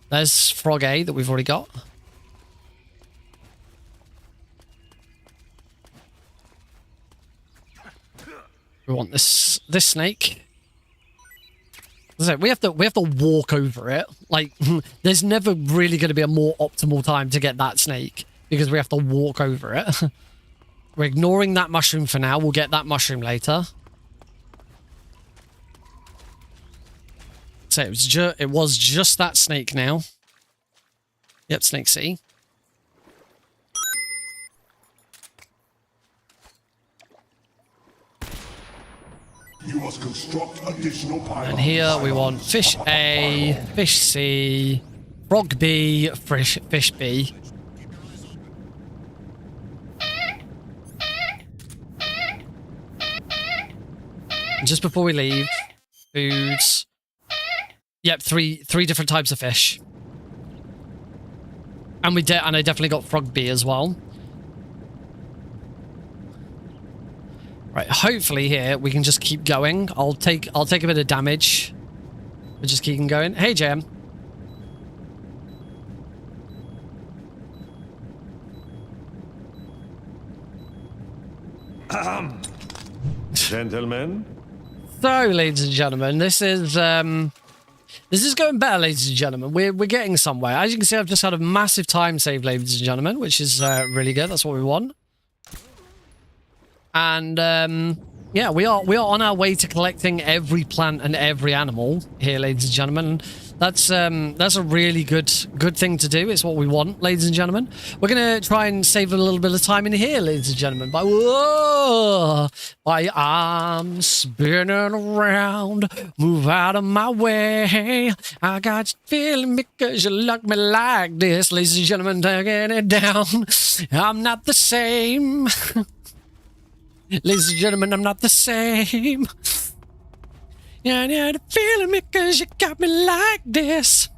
There's frog A that we've already got. We want this snake. We have to walk over it. Like there's never really going to be a more optimal time to get that snake because we have to walk over it. We're ignoring that mushroom for now. We'll get that mushroom later. So it was just that snake now. Yep, snake C. You must construct additional pylons. And here we want fish A, fish C, Frog B, fish B. And just before we leave, foods. Yep, three different types of fish. And I definitely got frog B as well. Right, hopefully here we can just keep going. I'll take a bit of damage. We're just keeping going. Hey, Jam. Gentlemen? So, ladies and gentlemen, this is going better, ladies and gentlemen. We're getting somewhere. As you can see, I've just had a massive time save, ladies and gentlemen, which is really good. That's what we want. And yeah, we are on our way to collecting every plant and every animal here, ladies and gentlemen. That's a really good thing to do. It's what we want, ladies and gentlemen. We're gonna try and save a little bit of time in here, ladies and gentlemen. By arms spinning around, move out of my way. I got you feeling because you look me like this, ladies and gentlemen. Taking it down. I'm not the same. Ladies and gentlemen, I'm not the same. You're feeling me because you got me like this.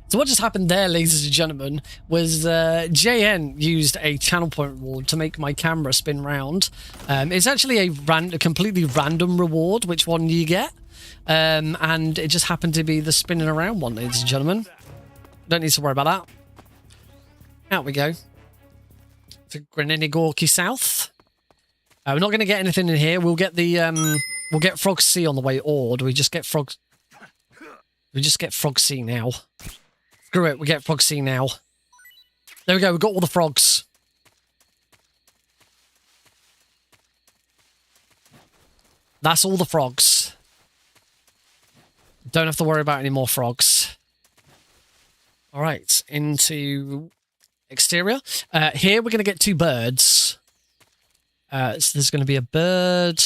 So what just happened there, ladies and gentlemen, was JN used a channel point reward to make my camera spin round. It's actually a completely random reward, which one you get. And it just happened to be the spinning around one, ladies and gentlemen. Don't need to worry about that. Out we go. To Grenenigorki South. We're not going to get anything in here. We'll get the we'll get Frog C on the way, or do we just get Frog? We just get Frog C now. Screw it, we get Frog C now. There we go. We got all the frogs. That's all the frogs. Don't have to worry about any more frogs. All right, into exterior. Here we're going to get 2 birds. So there's going to be a bird.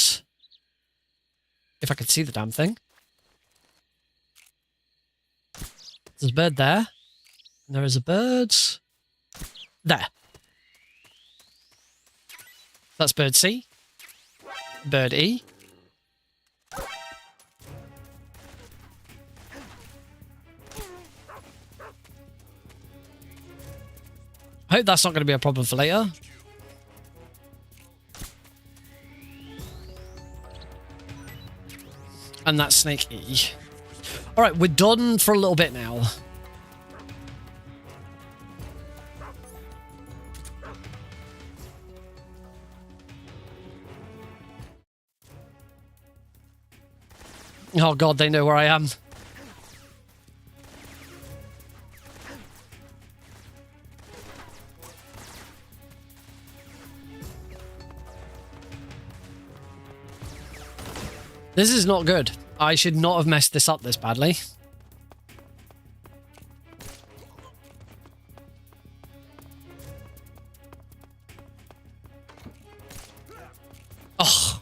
If I can see the damn thing. There's a bird there. And there is a bird there. That's bird C. Bird E. I hope that's not going to be a problem for later. And that's Snake E. Alright, we're done for a little bit now. Oh god, they know where I am. This is not good. I should not have messed this up this badly. Oh.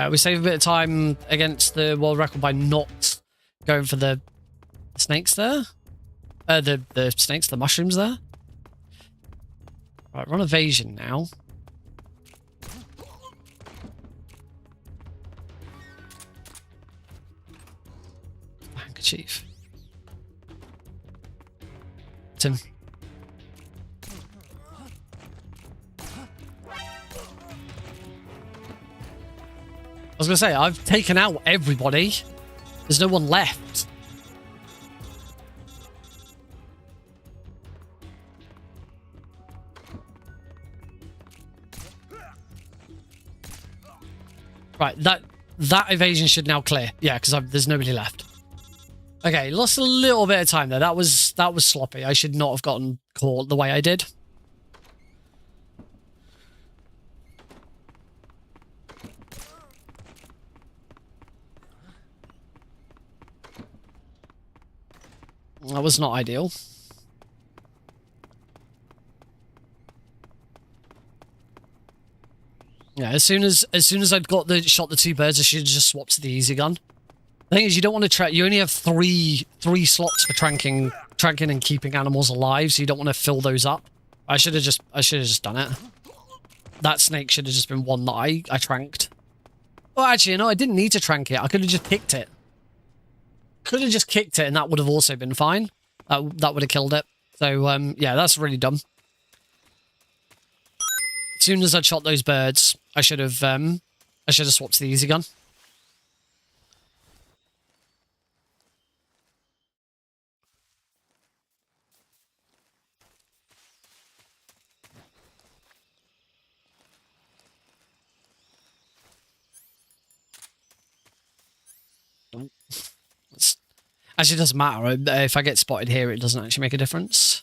We save a bit of time against the world record by not going for the snakes there. The snakes, the mushrooms there. Right, we're on evasion now. Handkerchief. Tim. I was going to say, I've taken out everybody. There's no one left. Right, that evasion should now clear. Yeah, because there's nobody left. Okay, lost a little bit of time there. That was sloppy. I should not have gotten caught the way I did. That was not ideal. Yeah, as soon as I'd shot the 2 birds, I should have just swapped to the easy gun. The thing is, you don't want to you only have three slots for tranking and keeping animals alive, so you don't want to fill those up. I should have just done it. That snake should have just been one that I tranked. Well, actually, no, I didn't need to trank it. I could have just kicked it. Could have just kicked it, and that would have also been fine. That would have killed it. So, yeah, that's really dumb. As soon as I shot those birds, I should have swapped to the easy gun. Actually, it doesn't matter. If I get spotted here, it doesn't actually make a difference.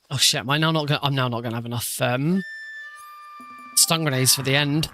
Oh shit! I'm now not gonna have enough stun grenades for the end.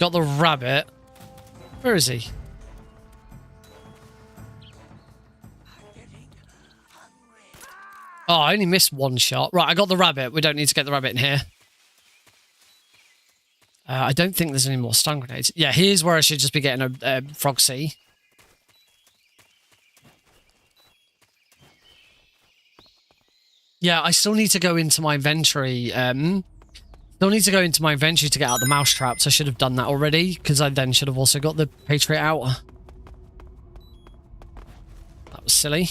Got the rabbit. Where is he? Oh, I only missed one shot. Right, I got the rabbit. We don't need to get the rabbit in here. I don't think there's any more stun grenades. Yeah, here's where I should just be getting a frog sea. Yeah, I still need to go into my inventory. Still need to go into my inventory to get out the mouse traps. I should have done that already, because I then should have also got the Patriot out. That was silly.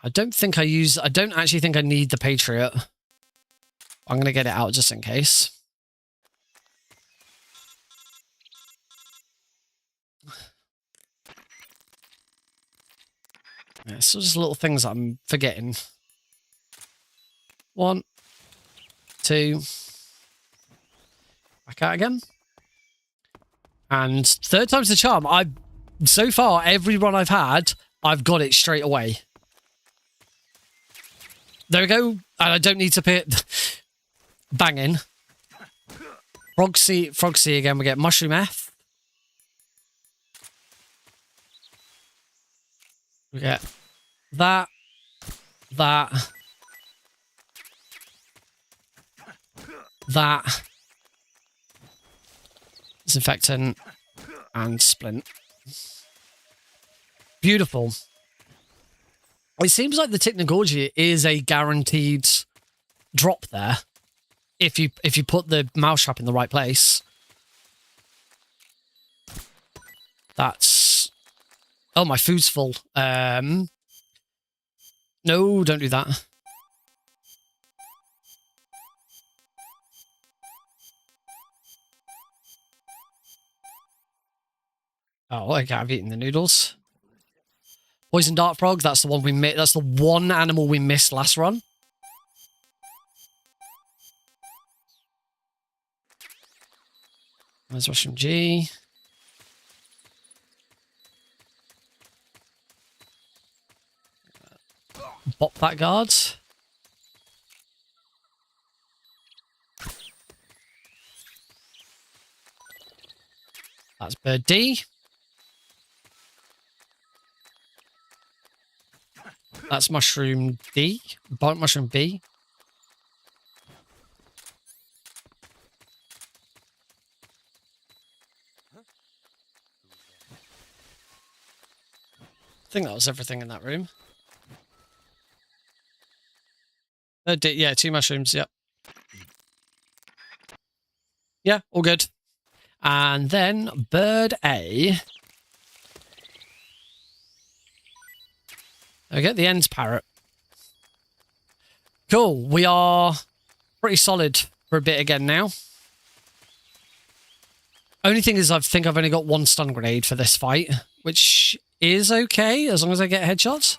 I don't actually think I need the Patriot. I'm going to get it out just in case. Yeah, so just little things I'm forgetting. 1, 2. Back out again. And third time's the charm. So far, every run I've had, I've got it straight away. There we go. And I don't need to pit. Banging. Frog sea again. We get mushroom F. We get that. Disinfectant and splint. Beautiful. It seems like the technology is a guaranteed drop there. If you put the mousetrap in the right place. That's... Oh, my food's full. No, don't do that. Oh, okay, I've eaten the noodles. Poison dart frog, that's the one we missed. That's the one animal we missed last run. There's Russian G. Bop that guard. That's bird D. That's mushroom D. Mushroom B. I think that was everything in that room. Yeah, 2 mushrooms, yep. Yeah, all good. And then bird A. Okay, the end's parrot. Cool, we are pretty solid for a bit again now. Only thing is, I think I've only got one stun grenade for this fight, which is okay as long as I get headshots.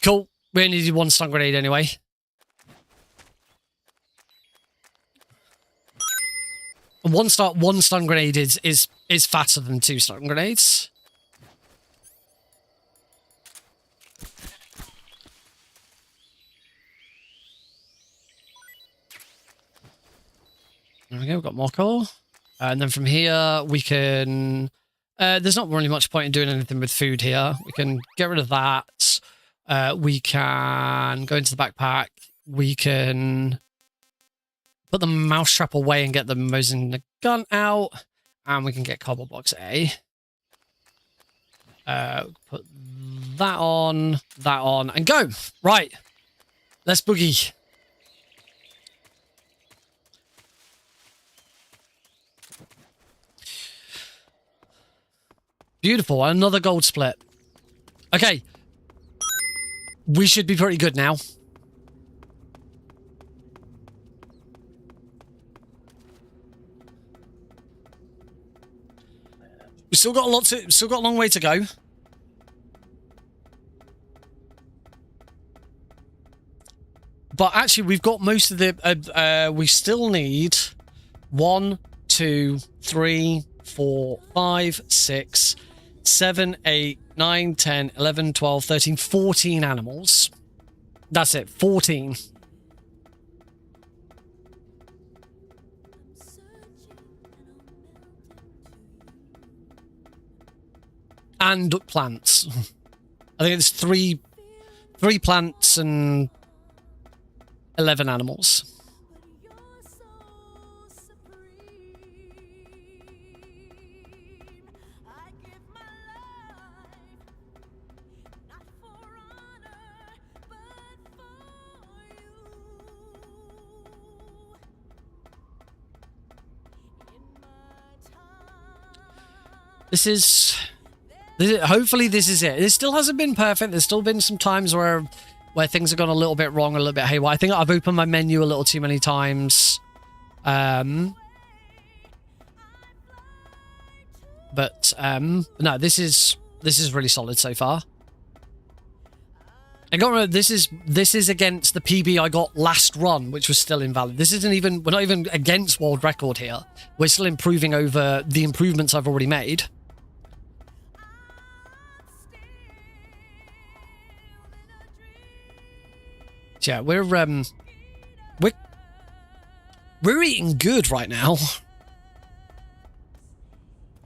Cool. We only need one stun grenade anyway. One stun grenade is faster than 2 stun grenades. There we go, we've got Markhor. And then from here, we can... there's not really much point in doing anything with food here. We can get rid of that. We can go into the backpack. We can put the mousetrap away and get the Mosin the gun out. And we can get cardboard box A. Put that on, and go. Right. Let's boogie. Beautiful. Another gold split. Okay. We should be pretty good now. We've still got a long way to go. But actually, we've got most of the... we still need 1, 2, 3, 4, 5, 6, 7, 8, 9, 10, 11, 12, 13, 14 animals. That's it, 14. And plants. I think it's three plants and 11 animals. Hopefully this is it. It still hasn't been perfect. There's still been some times where things have gone a little bit wrong, a little bit haywire. I think I've opened my menu a little too many times. No, this is really solid so far. I got remember this is against the PB I got last run, which was still invalid. We're not even against world record here. We're still improving over the improvements I've already made. Yeah, we're eating good right now.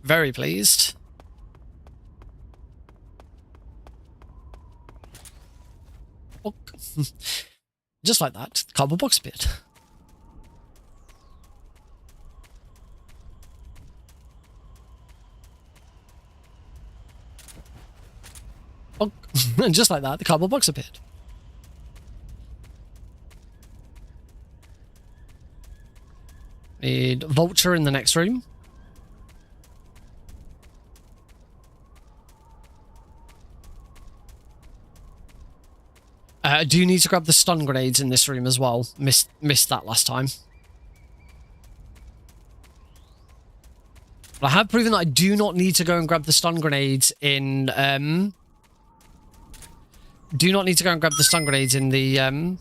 Very pleased. Oh. Just like that, cardboard box bit. Oh. Just like that, the cardboard box appeared. Need Vulture in the next room. I do need to grab the stun grenades in this room as well. Missed that last time. But I have proven that I do not need to go and grab the stun grenades in... do not need to go and grab the stun grenades in the...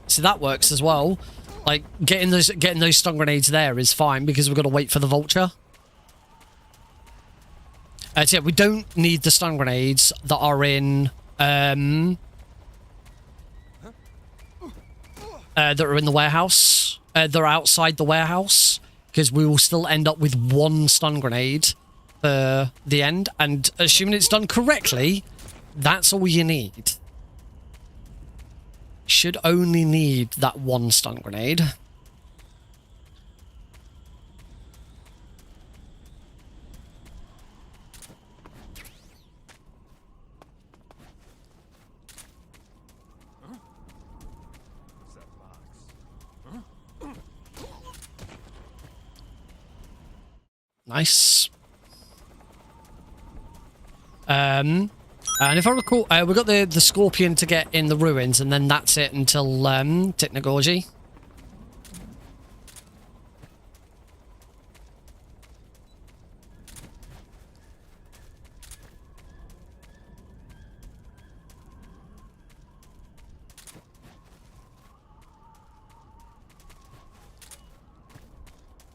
So that works as well. Like getting those stun grenades there is fine because we've got to wait for the vulture. So yeah, we don't need the stun grenades that are in that are in the warehouse. They're outside the warehouse because we will still end up with 1 stun grenade for the end. And assuming it's done correctly, that's all you need. Should only need that 1 stun grenade. Nice. And if I recall, we've got the Scorpion to get in the ruins, and then that's it until Titnagorgi.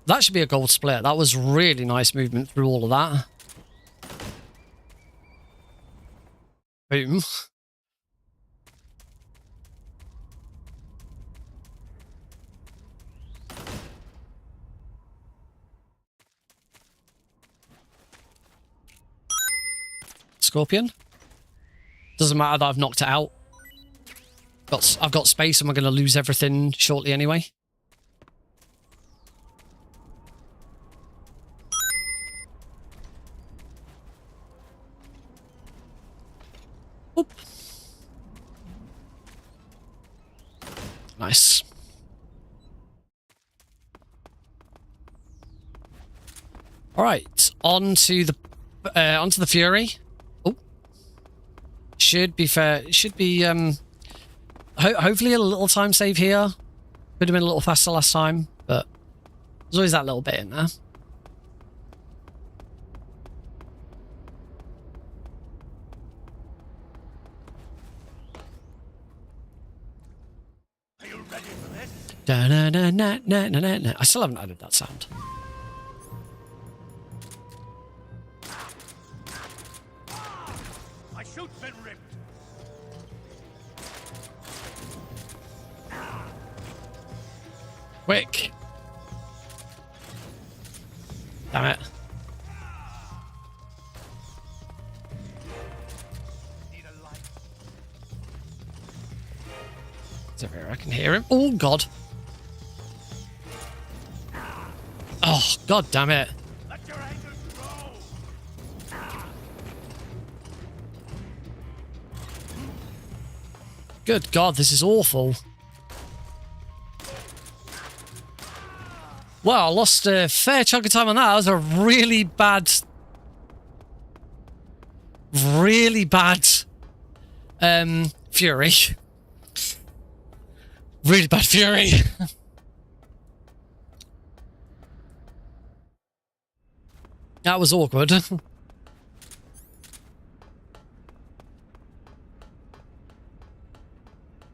That should be a gold split. That was really nice movement through all of that. Boom. Scorpion. Doesn't matter that I've knocked it out. I've got space and we're going to lose everything shortly anyway. Oop. Nice. All right, onto the Fury. Oh, should be fair. Should be hopefully a little time save here. Could have been a little faster last time, but there's always that little bit in there. Are you ready for this? Da na na na na na na. I still haven't added that sound. My chute's been ripped. Quick. Damn it. Need a light. It's over here. I can hear him. Oh, God. Oh, God damn it. Let your anger grow. Good God, this is awful. Well, I lost a fair chunk of time on that. That was a really bad Fury. Really bad Fury. That was awkward.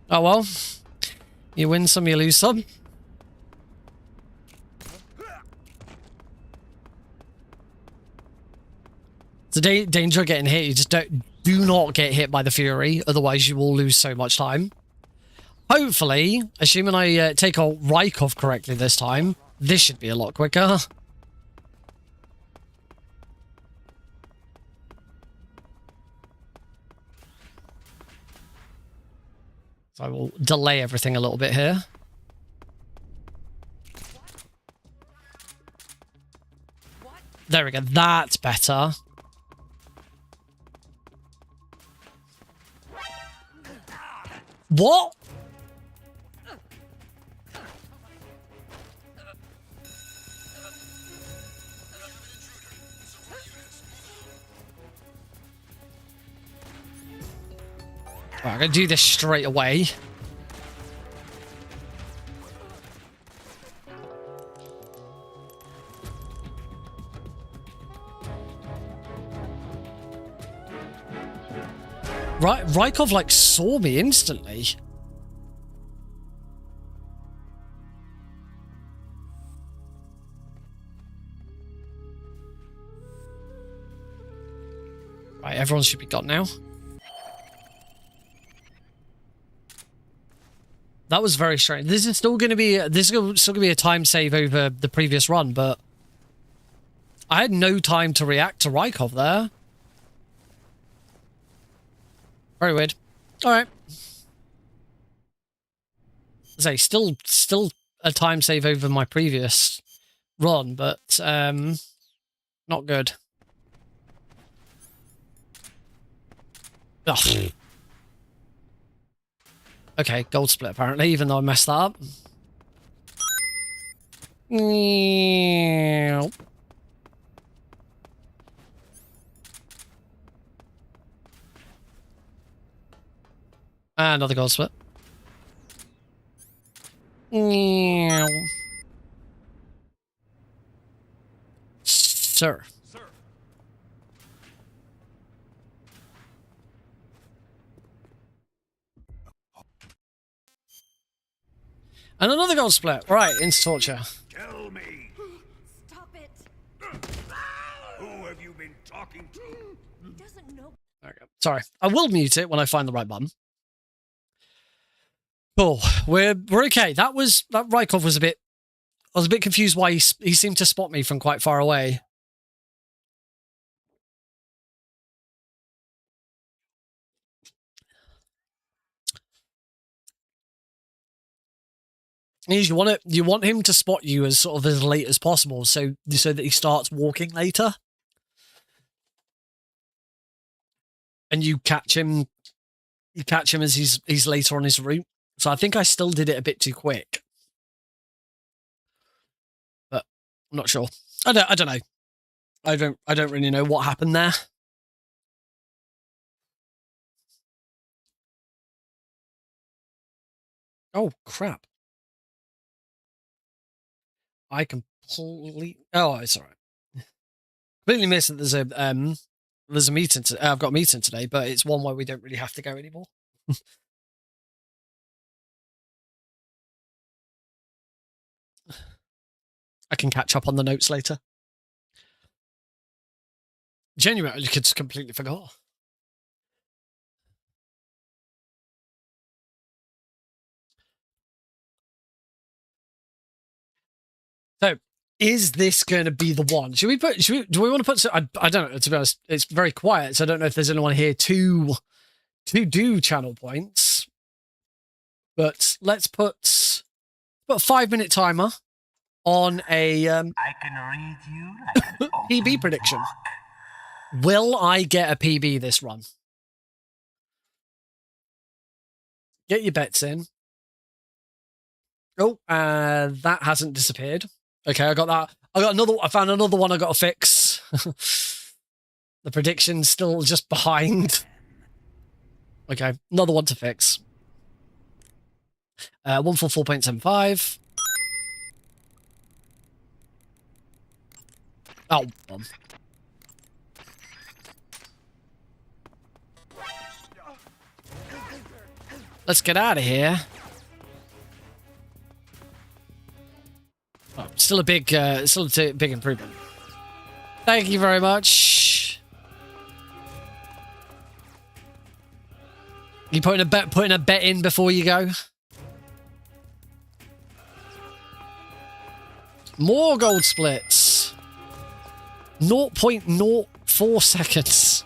Oh well. You win some, you lose some. It's a danger of getting hit. You just do not get hit by the Fury, otherwise you will lose so much time. Hopefully, assuming I take out Rykov correctly this time, this should be a lot quicker. So I will delay everything a little bit here. There we go. That's better. What? Right, I'm going to do this straight away. Right, Rykov like saw me instantly. Right, everyone should be gone now. That was very strange. This is still going to be a time save over the previous run, but I had no time to react to Rykov there. Very weird. All right. Say still a time save over my previous run, but not good. Ugh. Okay, gold split apparently, even though I messed that up. Another gold split. Sir. And another gold split. Right, into torture. Tell me, Stop it. who have you been talking to? He doesn't know. There we go. Sorry. I will mute it when I find the right button. Cool. We're okay. That Rykov was a bit... I was a bit confused why he seemed to spot me from quite far away. You want him to spot you as sort of as late as possible, so that he starts walking later, and you catch him. You catch him as he's later on his route. So I think I still did it a bit too quick, but I'm not sure. I don't know. I don't really know what happened there. Oh crap! I completely. Oh, it's all right. Completely missed that there's a meeting. I've got a meeting today, but it's one where we don't really have to go anymore. I can catch up on the notes later. Genuinely, I just completely forgot. So, is this going to be the one? Do we want to put? I don't know. To be honest, it's very quiet, so I don't know if there's anyone here to do channel points. But let's put a 5-minute timer on a I can read you like an PB prediction. Will I get a PB this run? Get your bets in. Oh, that hasn't disappeared. Okay, I got that. I found another one I got to fix. The prediction's still just behind. Okay, another one to fix. 144.75. Oh, let's get out of here. Oh, still a big improvement. Thank you very much. You putting a bet in before you go? More gold splits. 0.04 seconds.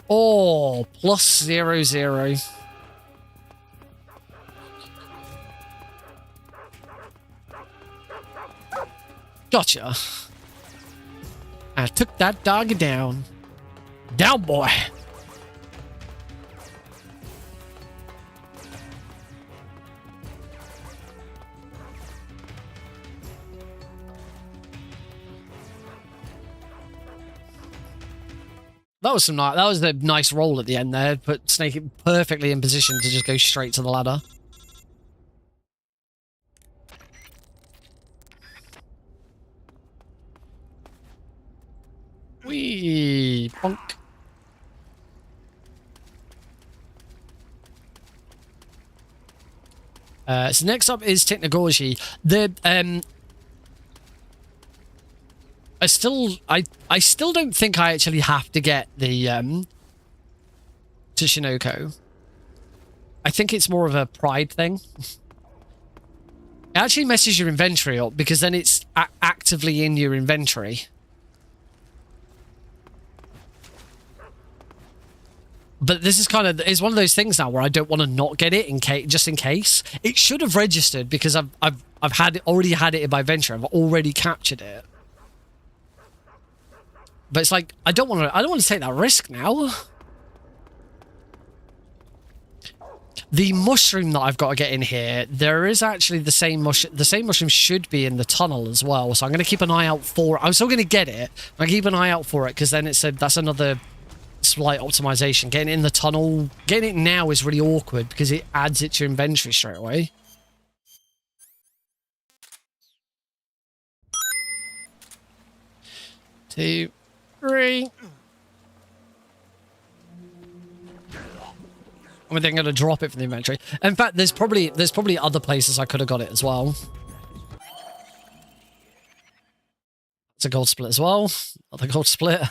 Oh, plus 0.00. Gotcha. I took that dog down. Down, boy. That was a nice roll at the end there. Put Snake perfectly in position to just go straight to the ladder. Wee bonk. So next up is Technogorgy. I still don't think I actually have to get the Tsushinoko. I think it's more of a pride thing. It actually messes your inventory up because then it's actively in your inventory. But this is it's one of those things now where I don't want to not get it just in case. It should have registered because I've already had it in my inventory. I've already captured it. But it's like I don't want to take that risk now. The mushroom that I've got to get in here, there is actually the same mushroom. The same mushroom should be in the tunnel as well. So I'm going to keep an eye out for it. I'm still going to get it. I keep an eye out for it because then it said that's another slight optimization. Getting it in the tunnel, getting it now is really awkward because it adds it to your inventory straight away. Two, three. I'm then going to drop it from the inventory. In fact, there's probably other places I could have got it as well. It's a gold split as well. Another gold split.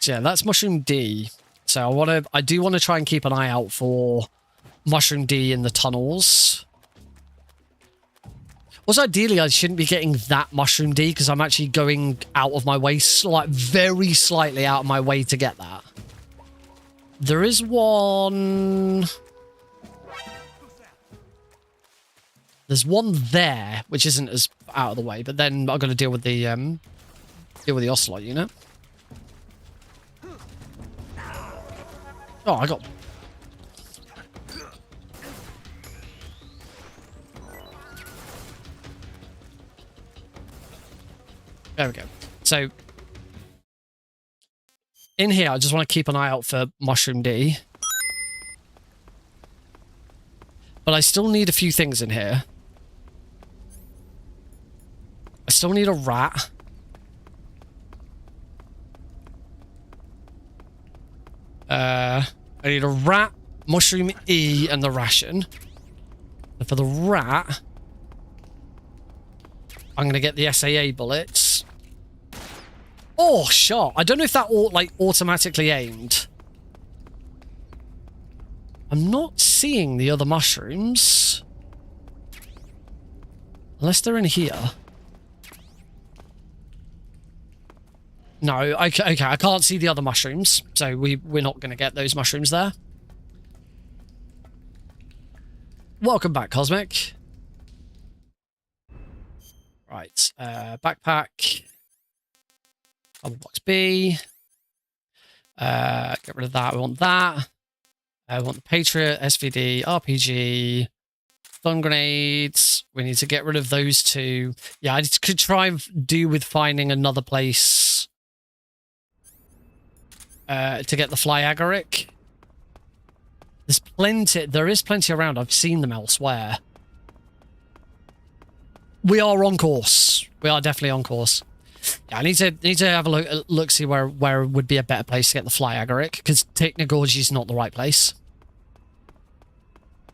So yeah, that's mushroom D. So I do want to try and keep an eye out for mushroom D in the tunnels. Also, ideally, I shouldn't be getting that mushroom D because I'm actually going out of my way, very slightly out of my way to get that. There is one. There's one there, which isn't as out of the way, but then I've got to deal with the ocelot unit. Oh, I got. There we go. So, in here, I just want to keep an eye out for Mushroom D. But I still need a few things in here. I still need a rat. I need a rat, Mushroom E, and the ration. And for the rat, I'm going to get the SAA bullets. Oh, shot. I don't know if that automatically aimed. I'm not seeing the other mushrooms. Unless they're in here. No, okay, I can't see the other mushrooms. So we're not going to get those mushrooms there. Welcome back, Cosmic. Right, backpack. Bubble box B. Get rid of that. We want that. We want the Patriot, SVD, RPG, stun grenades. We need to get rid of those two. Yeah, I could try and do with finding another place to get the fly agaric. There is plenty around. I've seen them elsewhere. We are on course. We are definitely on course. Yeah, I need to have a look, see where would be a better place to get the fly agaric, because Technogorgy is not the right place.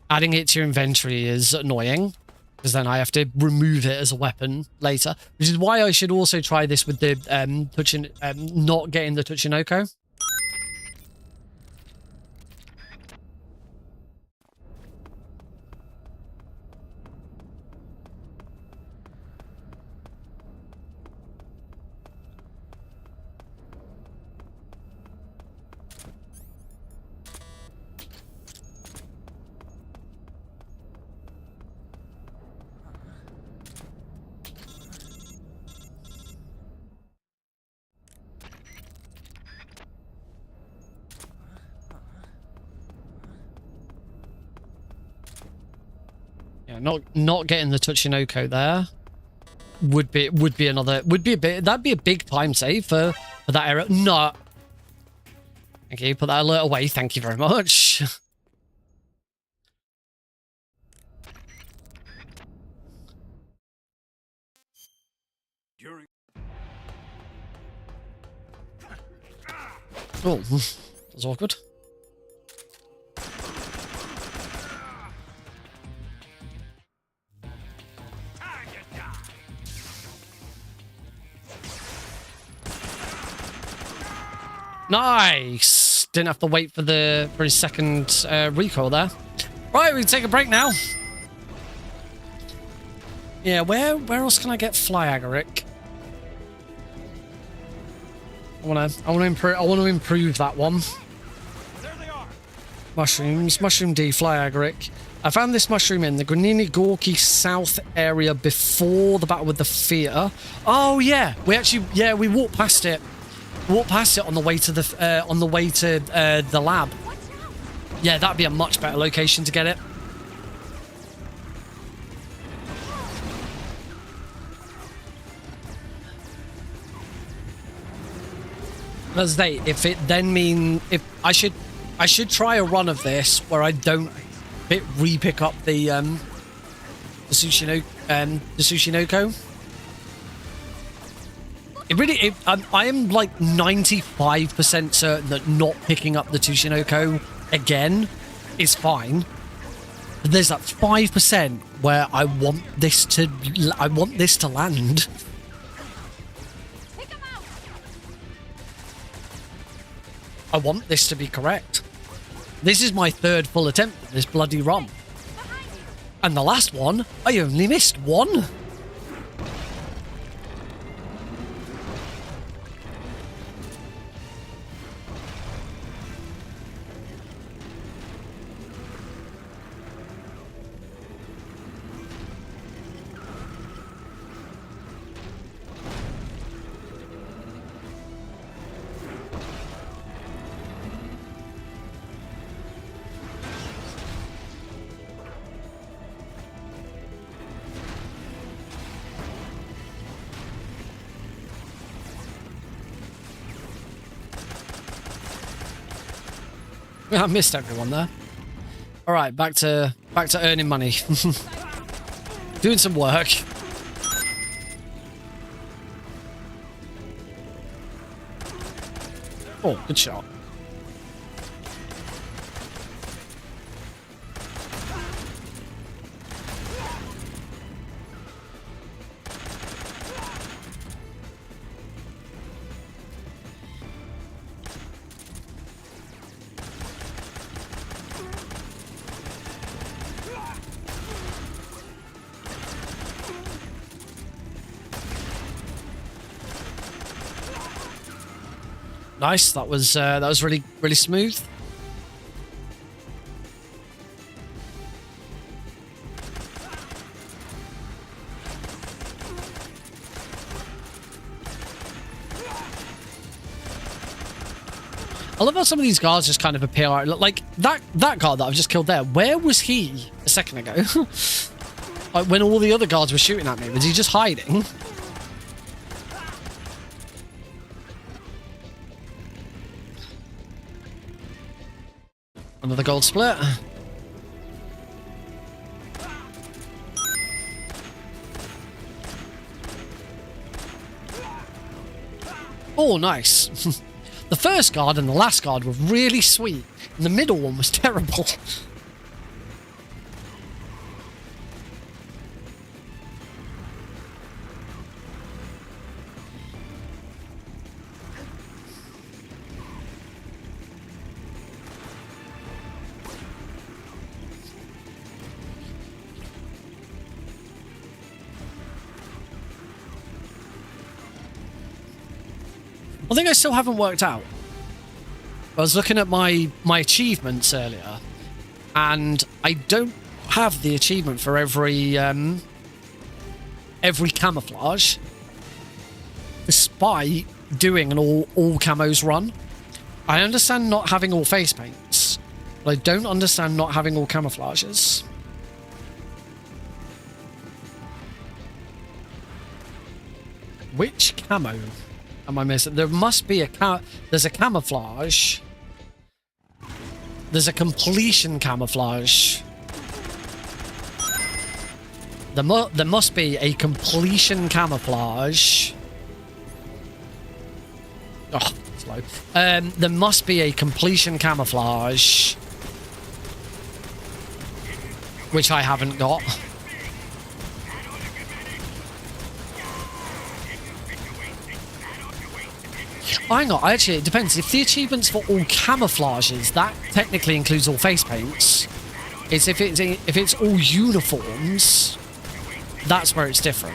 Adding it to your inventory is annoying, because then I have to remove it as a weapon later, which is why I should also try this with the not getting the Tuchinoko. Yeah, not getting the Tuchinoko there would be a big time save for that area. No. Okay, put that alert away. Thank you very much. Oh, that's awkward. Nice! Didn't have to wait for his second recoil there. Right, we can take a break now. Yeah, where else can I get fly agaric? I want to improve that one. There they are. Mushrooms. Mushroom D, fly agaric. I found this mushroom in the Granini Gorky South area before the battle with the theatre. Oh yeah, we walked past it. Walked past it on the way to the lab. Yeah, that'd be a much better location to get it. As they, if it then mean if I should try a run of this where I don't re-pick up the Tsushinoko. I am like 95% certain that not picking up the Tsushinoko again is fine. But there's that 5% where I want this to land. I want this to be correct. This is my third full attempt at this bloody run. And the last one, I only missed one. I missed everyone there. All right, back to earning money. Doing some work. Oh, good shot. Nice. That was really smooth. I love how some of these guards just kind of appear like that guard that I've just killed there. Where was he a second ago? Like when all the other guards were shooting at me, was he just hiding? Another gold split. Oh, nice. The first guard and the last guard were really sweet, and the middle one was terrible. I think I still haven't worked out. I was looking at my achievements earlier, and I don't have the achievement for every camouflage, despite doing an all camos run. I understand not having all face paints, but I don't understand not having all camouflages. Which camo am I missing? There must be there's a camouflage. There's a completion camouflage. There must be a completion camouflage. Oh, slow. There must be a completion camouflage, which I haven't got. Hang on, actually, it depends. If the achievement's for all camouflages, that technically includes all face paints. It's if it's all uniforms, that's where it's different.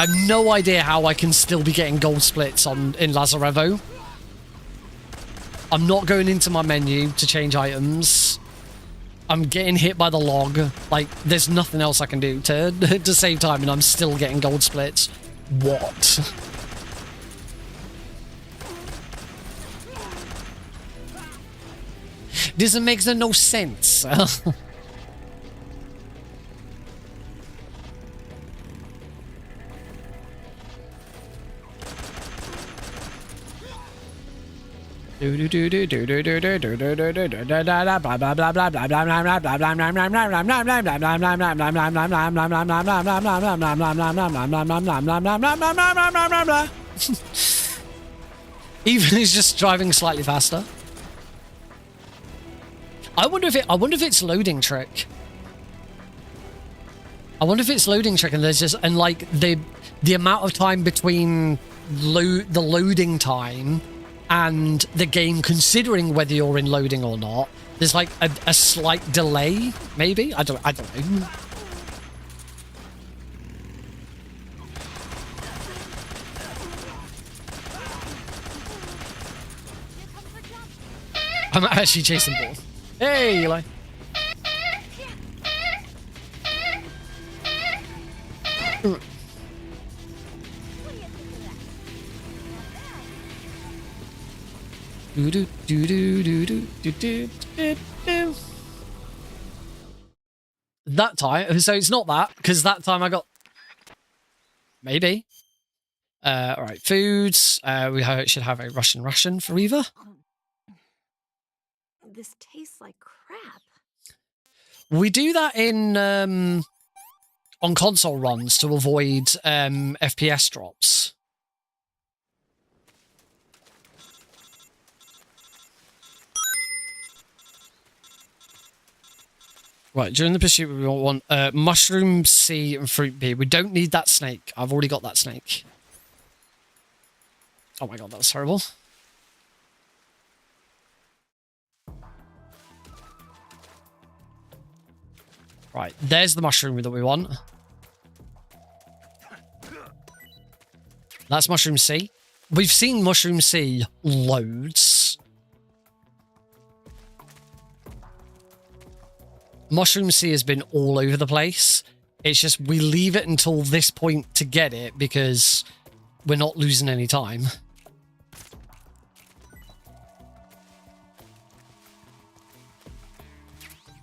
I have no idea how I can still be getting gold splits in Lazarevo. I'm not going into my menu to change items. I'm getting hit by the log. Like, there's nothing else I can do to save time, and I'm still getting gold splits. What? This makes no sense. Even he's just driving slightly faster. I wonder if it's loading trick. I wonder if it's loading trick and there's just like the amount of time between the loading time and the game considering whether you're in loading or not. There's like a slight delay, maybe? I don't know. I'm actually chasing ball. Hey, Eli. That time, so it's not that, because that time I got... Maybe. Alright, foods. We should have a Russian ration for Eva. This tastes like crap. We do that in on console runs to avoid FPS drops. Right, during the pursuit we want mushroom C and fruit B. We don't need that snake. I've already got that snake. Oh my god, that was terrible. Right, there's the mushroom that we want. That's mushroom C. We've seen mushroom C loads. Mushroom C has been all over the place. It's just we leave it until this point to get it because we're not losing any time.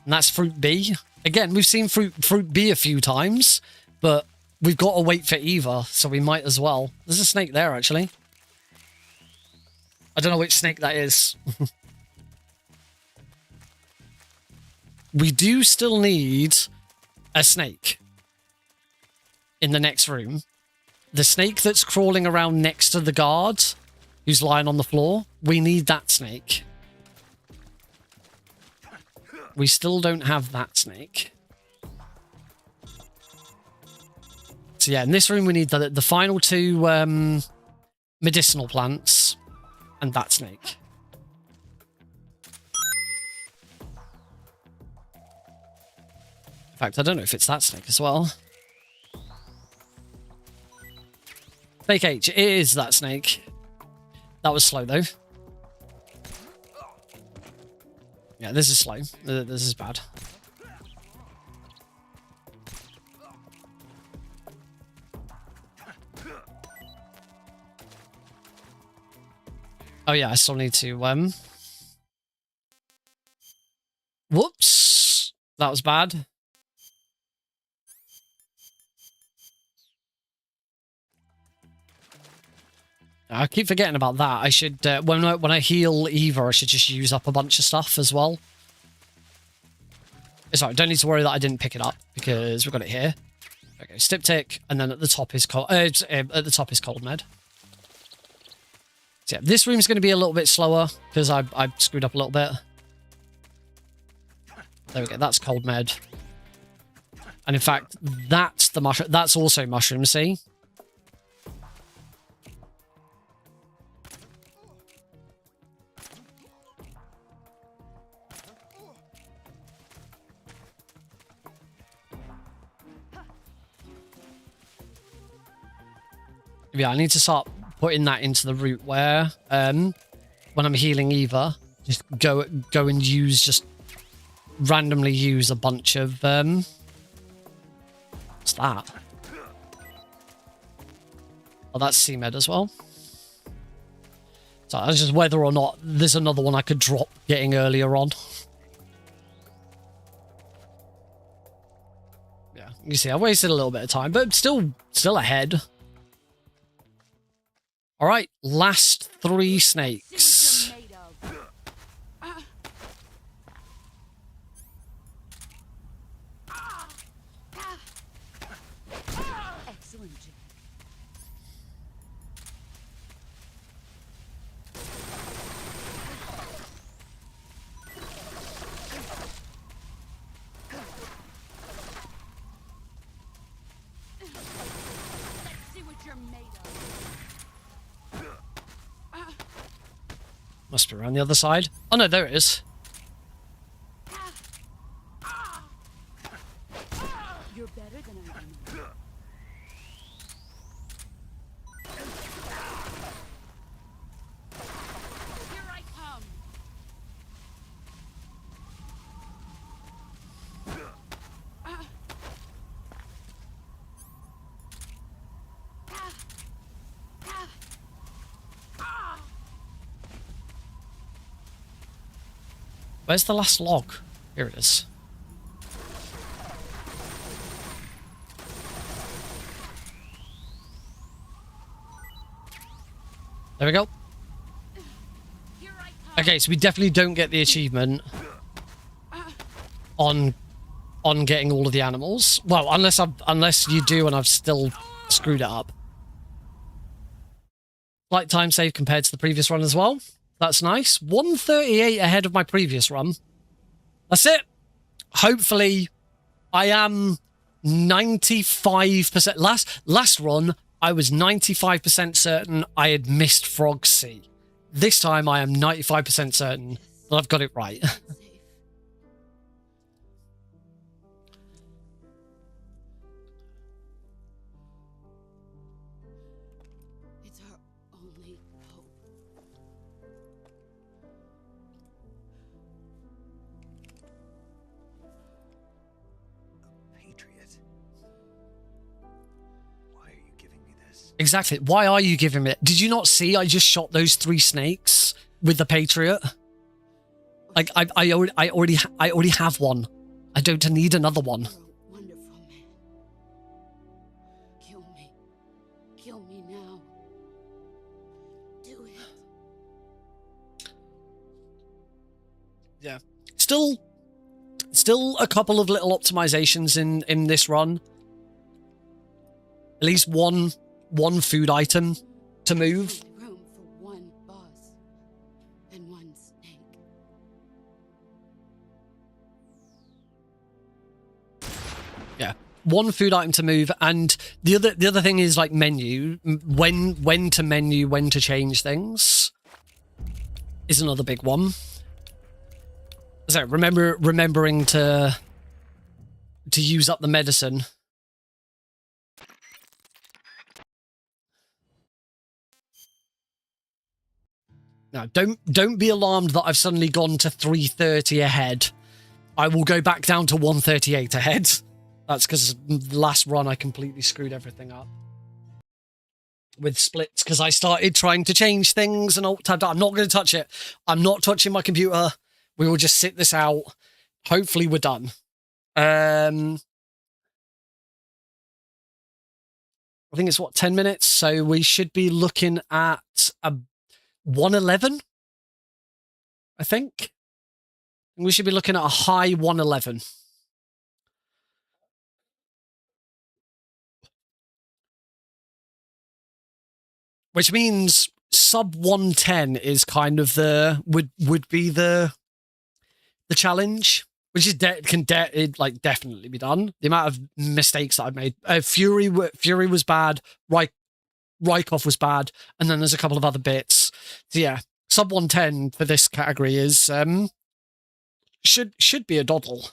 And that's fruit B. Again, we've seen fruit B a few times, but we've got to wait for Eva, so we might as well. There's a snake there, actually. I don't know which snake that is. We do still need a snake in the next room. The snake that's crawling around next to the guard, who's lying on the floor, we need that snake. We still don't have that snake. So yeah, in this room we need the final two medicinal plants and that snake. In fact, I don't know if it's that snake as well. Snake H, it is that snake. That was slow though. Yeah, this is slow. This is bad. Oh yeah, I still need to, whoops! That was bad. I keep forgetting about that. I should, when I heal Eva, I should just use up a bunch of stuff as well. Sorry, don't need to worry that I didn't pick it up because we've got it here. Okay, Stiptych, and then at the top is cold. At the top is Cold Med. So yeah, this room's going to be a little bit slower because I screwed up a little bit. There we go. That's Cold Med, and in fact, that's the mushroom. That's also Mushroom C. Yeah, I need to start putting that into the route where when I'm healing Eva, just go and just randomly use a bunch of what's that? Oh, that's CMed as well. So that's just whether or not there's another one I could drop getting earlier on. Yeah, you see, I wasted a little bit of time, but still ahead. All right, last 3 snakes. Excellent job. Let's see what you're made of. Must be around the other side. Oh no, there it is. You're better than I am. Here I come. Where's the last log? Here it is. There we go. Here I come. Okay, so we definitely don't get the achievement on getting all of the animals. Well, unless you do and I've still screwed it up. Slight time save compared to the previous run as well. That's nice. 138 ahead of my previous run. That's it. Hopefully, I am 95%. Last run, I was 95% certain I had missed Frog C. This time, I am 95% certain that I've got it right. Safe. It's our only hope. Patriot. Why are you giving me this? Exactly. Why are you giving me it? Did you not see I just shot those 3 snakes with the Patriot? Like, I already have one. I don't need another one. You're a wonderful man. Kill me. Kill me now. Do it. Yeah. Still a couple of little optimizations in this run. At least one food item to move. Only room for one boss and one snake. Yeah. One food item to move, and the other thing is like menu. When to menu, when to change things is another big one. So remembering to use up the medicine. Now, don't be alarmed that I've suddenly gone to 330 ahead. I will go back down to 138 ahead. That's because last run I completely screwed everything up with splits because I started trying to change things and alt-tabbed. I'm not going to touch it. I'm not touching my computer. We will just sit this out. Hopefully we're done. I think it's 10 minutes, so we should be looking at a 111. I think we should be looking at a high 111. Which means sub 110 is kind of would be the challenge, which is definitely be done. The amount of mistakes that I've made. Fury was bad. Rykov was bad, and then there's a couple of other bits. So yeah, sub 110 for this category is should be a doddle.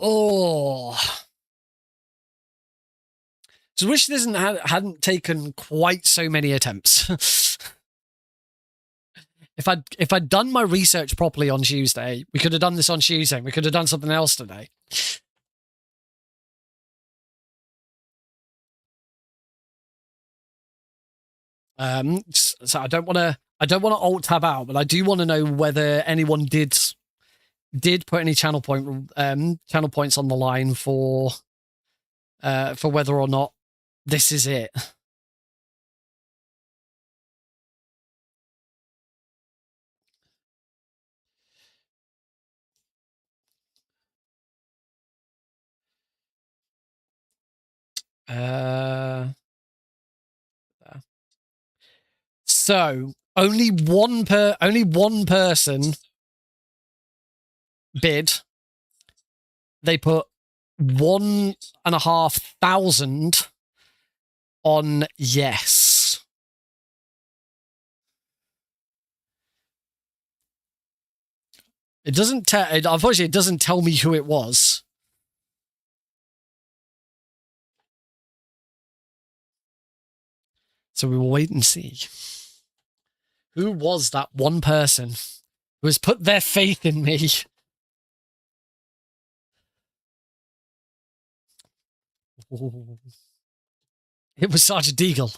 Oh. Just wish this hadn't taken quite so many attempts. If I'd done my research properly on Tuesday, we could have done this on Tuesday. We could have done something else today. So I don't want to alt tab out, but I do want to know whether anyone did put any channel points on the line for whether or not this is it. So only one person bid. They put 1,500 on yes. It doesn't tell. Unfortunately, it doesn't tell me who it was. So we will wait and see. Who was that one person who has put their faith in me? Ooh. It was Sergeant Deagle.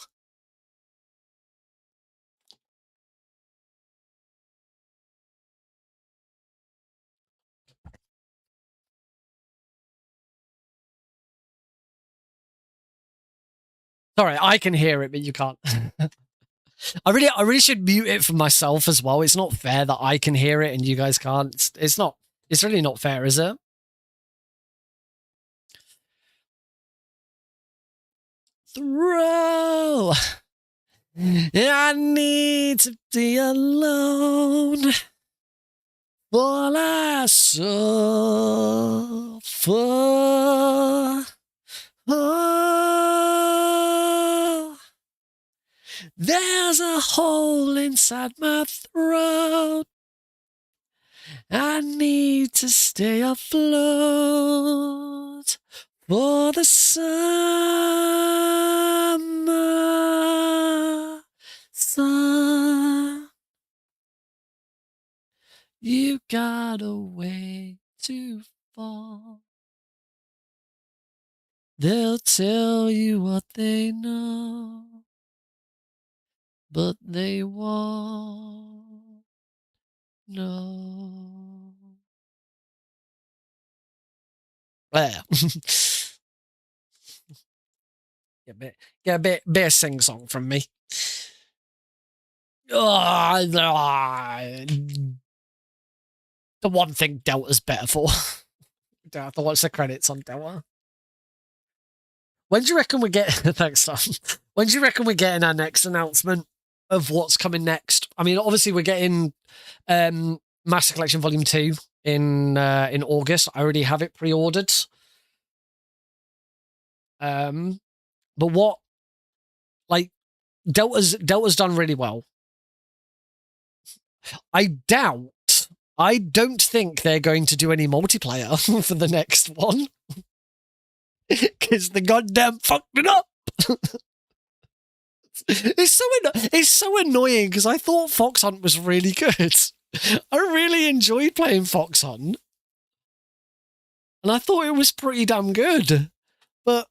Sorry, I can hear it, but you can't. I really should mute it for myself as well. It's not fair that I can hear it and you guys can't. It's really not fair, is it? Throw. I need to be alone. All I suffer. Oh, there's a hole inside my throat. I need to stay afloat for the summer sun. You got a way to fall. They'll tell you what they know, but they won't know. Well, get a bit of sing song from me. The one thing Delta's better for. Delta, what's the credits on Delta? When do you reckon we get thanks, Tom? When do you reckon we're getting our next announcement of what's coming next? I mean, obviously we're getting Master Collection Volume 2 in August. I already have it pre-ordered. But what, like, Delta's done really well. I don't think they're going to do any multiplayer for the next one. Because the goddamn fucked it up. It's so annoying because I thought Fox Hunt was really good. I really enjoyed playing Fox Hunt. And I thought it was pretty damn good. But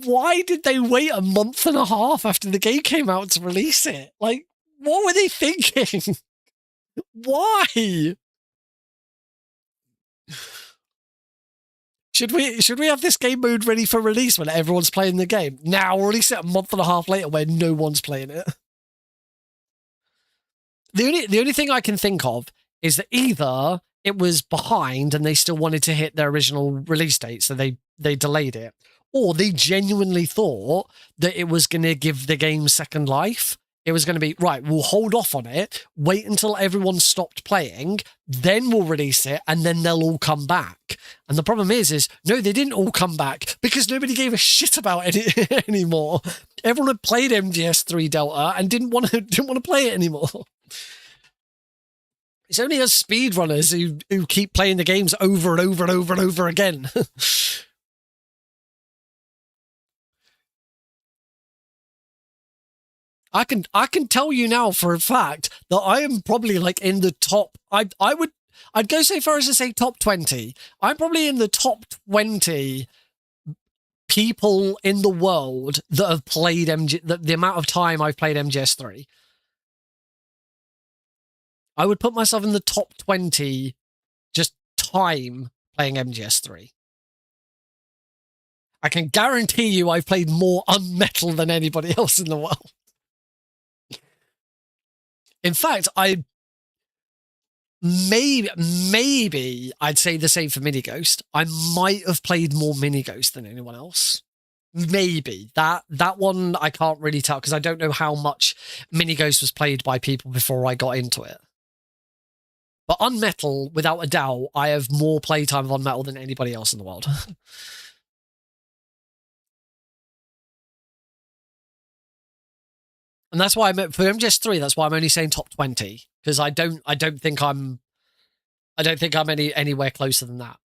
why did they wait a month and a half after the game came out to release it? Like, what were they thinking? Why? Should we have this game mode ready for release when everyone's playing the game? Now, release it a month and a half later when no one's playing it. The only thing I can think of is that either it was behind and they still wanted to hit their original release date, so they delayed it, or they genuinely thought that it was going to give the game second life. It was going to be, right, we'll hold off on it, wait until everyone stopped playing, then we'll release it, and then they'll all come back. And the problem is no, they didn't all come back because nobody gave a shit about it anymore. Everyone had played MGS3 Delta and didn't want to play it anymore. It's only us speedrunners who keep playing the games over and over and over and over again. I can tell you now for a fact that I am probably like in the top. I'd go so far as to say top 20. I'm probably in the top 20 people in the world that have played the amount of time I've played MGS3. I would put myself in the top 20 just time playing MGS3. I can guarantee you I've played more Unmetal than anybody else in the world. In fact, maybe I'd say the same for Mini Ghost. I might have played more Mini Ghost than anyone else. Maybe. That one I can't really tell because I don't know how much Mini Ghost was played by people before I got into it. But Unmetal, without a doubt, I have more playtime of Unmetal than anybody else in the world. And that's why for MGS3, that's why I'm only saying top 20 because I don't think I'm anywhere closer than that.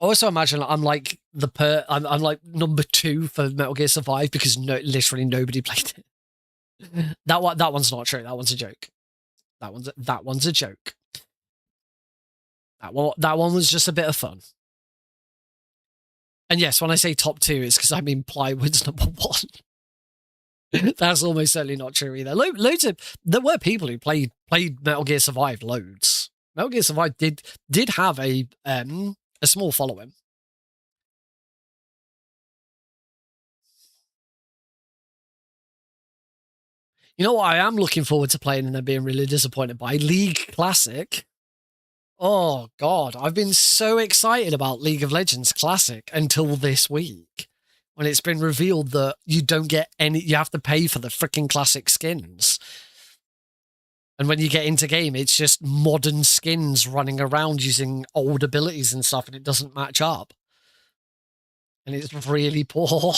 I also imagine I'm like I'm like number 2 for Metal Gear Survive because literally nobody played it. That one's not true. That one's a joke. That one's a joke. That one was just a bit of fun. And yes, when I say top 2, it's because I mean Plywood's number 1. That's almost certainly not true either. There were people who played Metal Gear Survive loads. Metal Gear Survive did have a small following. You know what I am looking forward to playing and then being really disappointed by? League Classic. Oh, God. I've been so excited about League of Legends Classic until this week when it's been revealed that you don't get any... You have to pay for the freaking classic skins. And when you get into game, it's just modern skins running around using old abilities and stuff, and it doesn't match up. And it's really poor.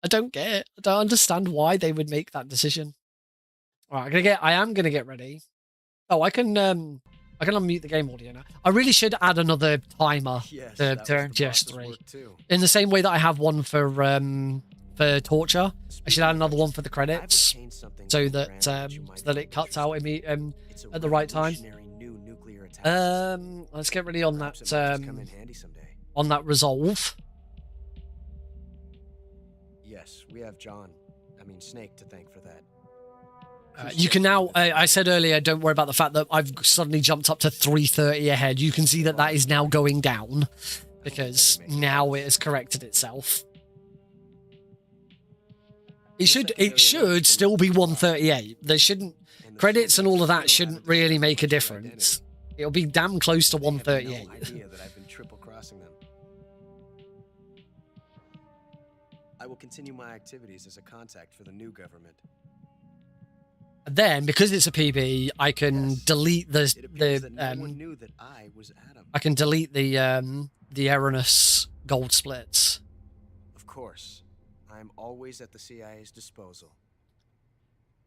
I don't get it. I don't understand why they would make that decision. All right, I am gonna get ready. Oh, I can unmute the game audio now. I really should add another timer to MGS3 in the same way that I have one for Torture. I should add another one for the credits so that it cuts out at the right time. Let's get ready on that resolve. Yes, we have Snake to thank for that. You can now, I said earlier, don't worry about the fact that I've suddenly jumped up to 330 ahead. You can see that is now going down because now it has corrected itself. It should still be 138. There shouldn't, credits and all of that shouldn't really make a difference. It'll be damn close to 138. I will continue my activities as a contact for the new government. Then, because it's a PB, I can delete I can delete the erroneous gold splits. Of course, I am always at the CIA's disposal,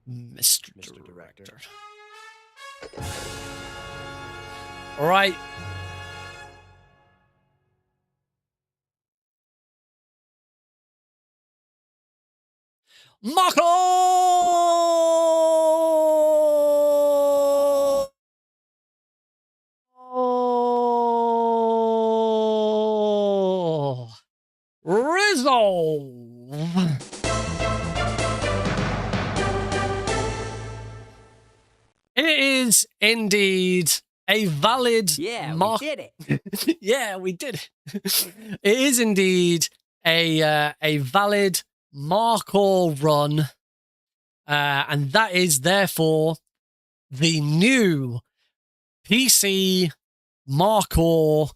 Mr. Director. All right. Markhor Resolve. It is indeed a valid we did it. Yeah, we did it. It is indeed a valid Markhor run, and that is therefore the new PC Markhor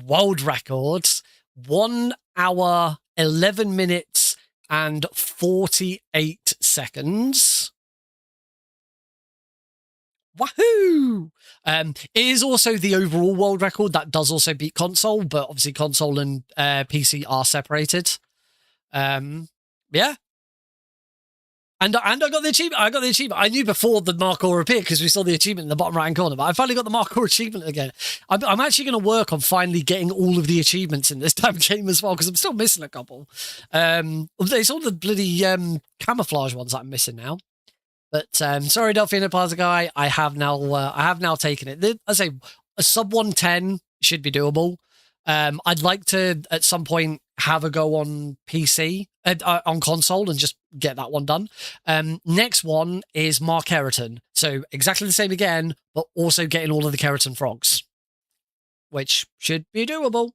world records. 1 hour, 11 minutes, and 48 seconds. Wahoo! It is also the overall world record that does also beat console, but obviously console and PC are separated. Yeah. And I got the achievement. I knew before the Markhor appeared because we saw the achievement in the bottom right-hand corner, but I finally got the Markhor achievement again. I'm actually going to work on finally getting all of the achievements in this damn game as well, because I'm still missing a couple. It's all the bloody camouflage ones that I'm missing now. But sorry, Delphino Plaza guy, I have now taken it. I say a sub 110 should be doable. I'd like to at some point have a go on PC on console and just get that one done. Next one is Mark Keratin, so exactly the same again, but also getting all of the Keratin frogs, which should be doable.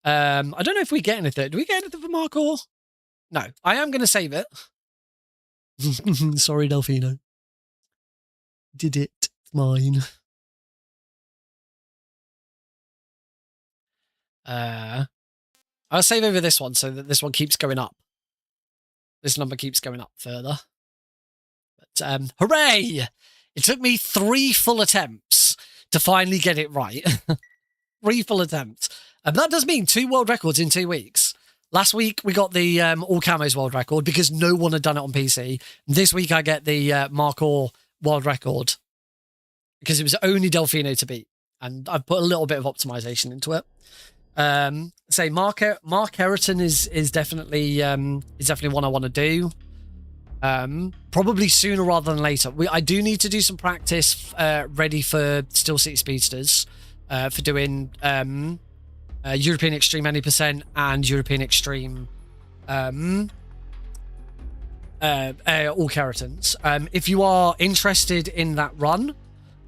I don't know if we get anything. Do we get anything for Markhor? No, I am going to save it. Sorry, Delphino. Did it. It's mine. I'll save over this one so that this one keeps going up. This number keeps going up further. But hooray! It took me 3 full attempts to finally get it right. 3 full attempts. And that does mean 2 world records in 2 weeks. Last week, we got the All Camos world record because no one had done it on PC. This week, I get the Markhor world record because it was only Delphino to beat. And I've put a little bit of optimization into it. Say Mark Keratin is definitely one I want to do. Probably sooner rather than later. I do need to do some practice ready for Steel City Speedsters for doing European Extreme 90% and European Extreme all Keratins. If you are interested in that run,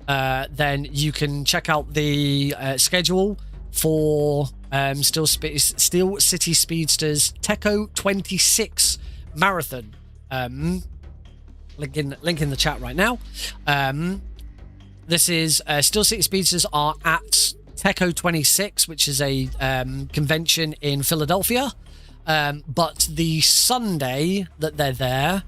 then you can check out the schedule for Steel City Speedsters Teco 26 Marathon. Link in the chat right now. This is Steel City Speedsters are at Teco 26, which is a convention in Philadelphia. But the Sunday that they're there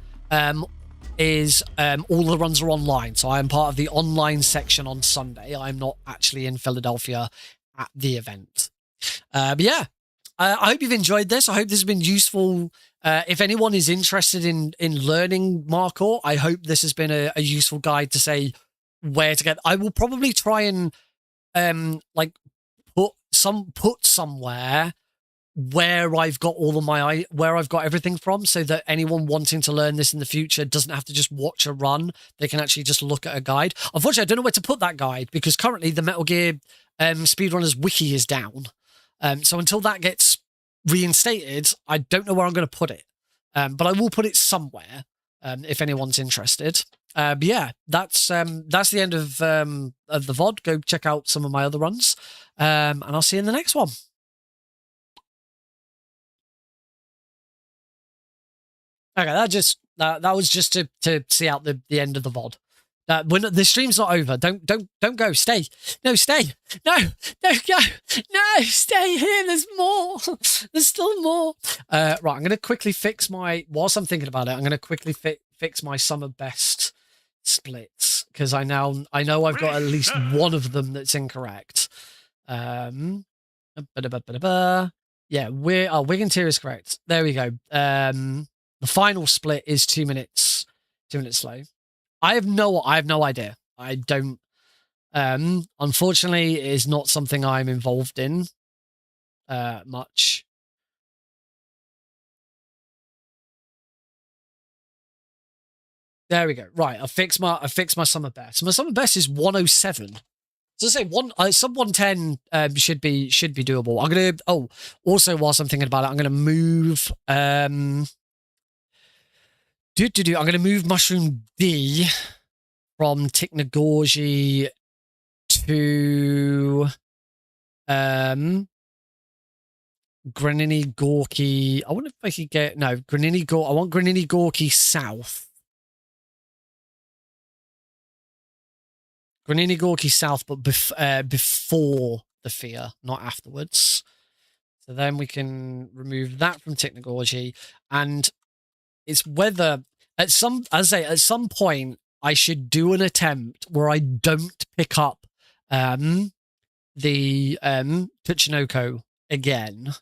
is all the runs are online. So I am part of the online section on Sunday. I'm not actually in Philadelphia at the event. But yeah, I hope you've enjoyed this. I hope this has been useful. If anyone is interested in learning Markhor, I hope this has been a useful guide to say where to get. I will probably try and like put somewhere where I've got where I've got everything from, so that anyone wanting to learn this in the future doesn't have to just watch a run. They can actually just look at a guide. Unfortunately, I don't know where to put that guide because currently the Metal Gear Speedrunners wiki is down. So until that gets reinstated, I don't know where I'm going to put it. But I will put it somewhere if anyone's interested. But yeah, that's the end of the VOD. Go check out some of my other runs, and I'll see you in the next one. Okay, that was just to see out the end of the VOD. When the stream's not over, don't go. Stay. No, stay. No, go. No, stay here. There's more. There's still more. Right, I'm going to quickly fix whilst I'm thinking about it, I'm going to quickly fix my summer best splits because I know I've got at least one of them that's incorrect. Yeah, Wig and Tear is correct. There we go. The final split is 2 minutes. 2 minutes slow. I have no idea. I don't. Unfortunately, it is not something I'm involved in much. There we go. Right, I fixed my summer best. My summer best is 107. So I say sub 110 should be doable. I'm gonna. Also, whilst I'm thinking about it, I'm gonna move. I'm going to move Mushroom D from Tiknagorji to Granini Gorky. I wonder if I could get I want Granini Gorky South. Granini Gorky South, but before the Fear, not afterwards. So then we can remove that from Tiknagorji, and it's whether at some point I should do an attempt where I don't pick up the Tuchinoko again.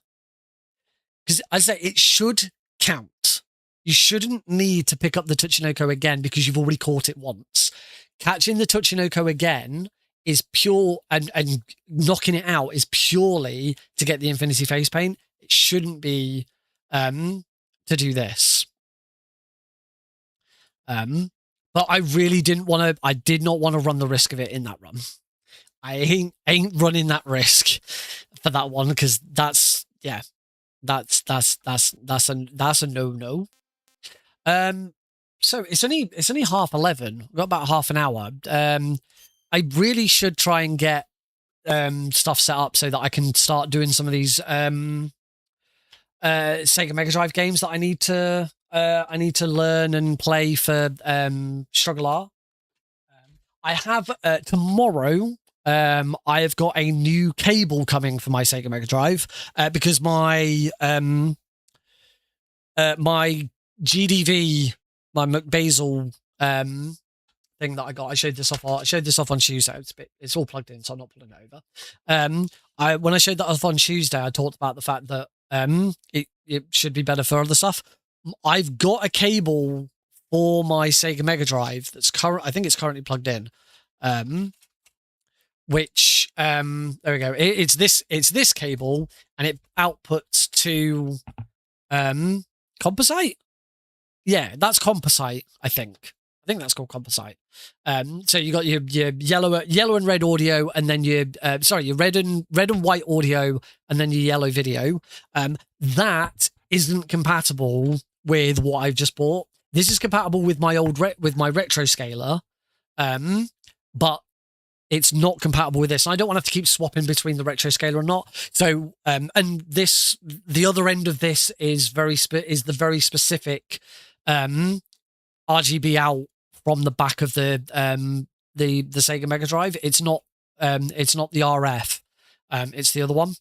Because I say it should count. You shouldn't need to pick up the Tuchinoko again because you've already caught it once. Catching the Tuchinoko again is pure, and knocking it out is purely to get the Infinity Face Paint. It shouldn't be to do this. But I really did not want to run the risk of it in that run. I ain't running that risk for that one because that's a no-no. So it's only 11:30. We've got about half an hour. I really should try and get stuff set up so that I can start doing some of these Sega Mega Drive games that I need to learn and play for Struggle R. I have tomorrow. I have got a new cable coming for my Sega Mega Drive because my my GDV, my McBasil thing that I got. I showed this off on Tuesday. It's all plugged in, so I'm not pulling it over. When I showed that off on Tuesday, I talked about the fact that it should be better for other stuff. I've got a cable for my Sega Mega Drive that's I think it's currently plugged in. Which there we go. It's this cable, and it outputs to composite. Yeah, that's composite. I think that's called composite. So you got your yellow and red audio, and then your red and white audio, and then your yellow video. That isn't compatible with what I've just bought. This is compatible with my retro scaler, but it's not compatible with this. I don't want to have to keep swapping between the retro scaler or not. So, and the other end of this is the very specific RGB out from the back of the Sega Mega Drive. It's not the RF. It's the other one.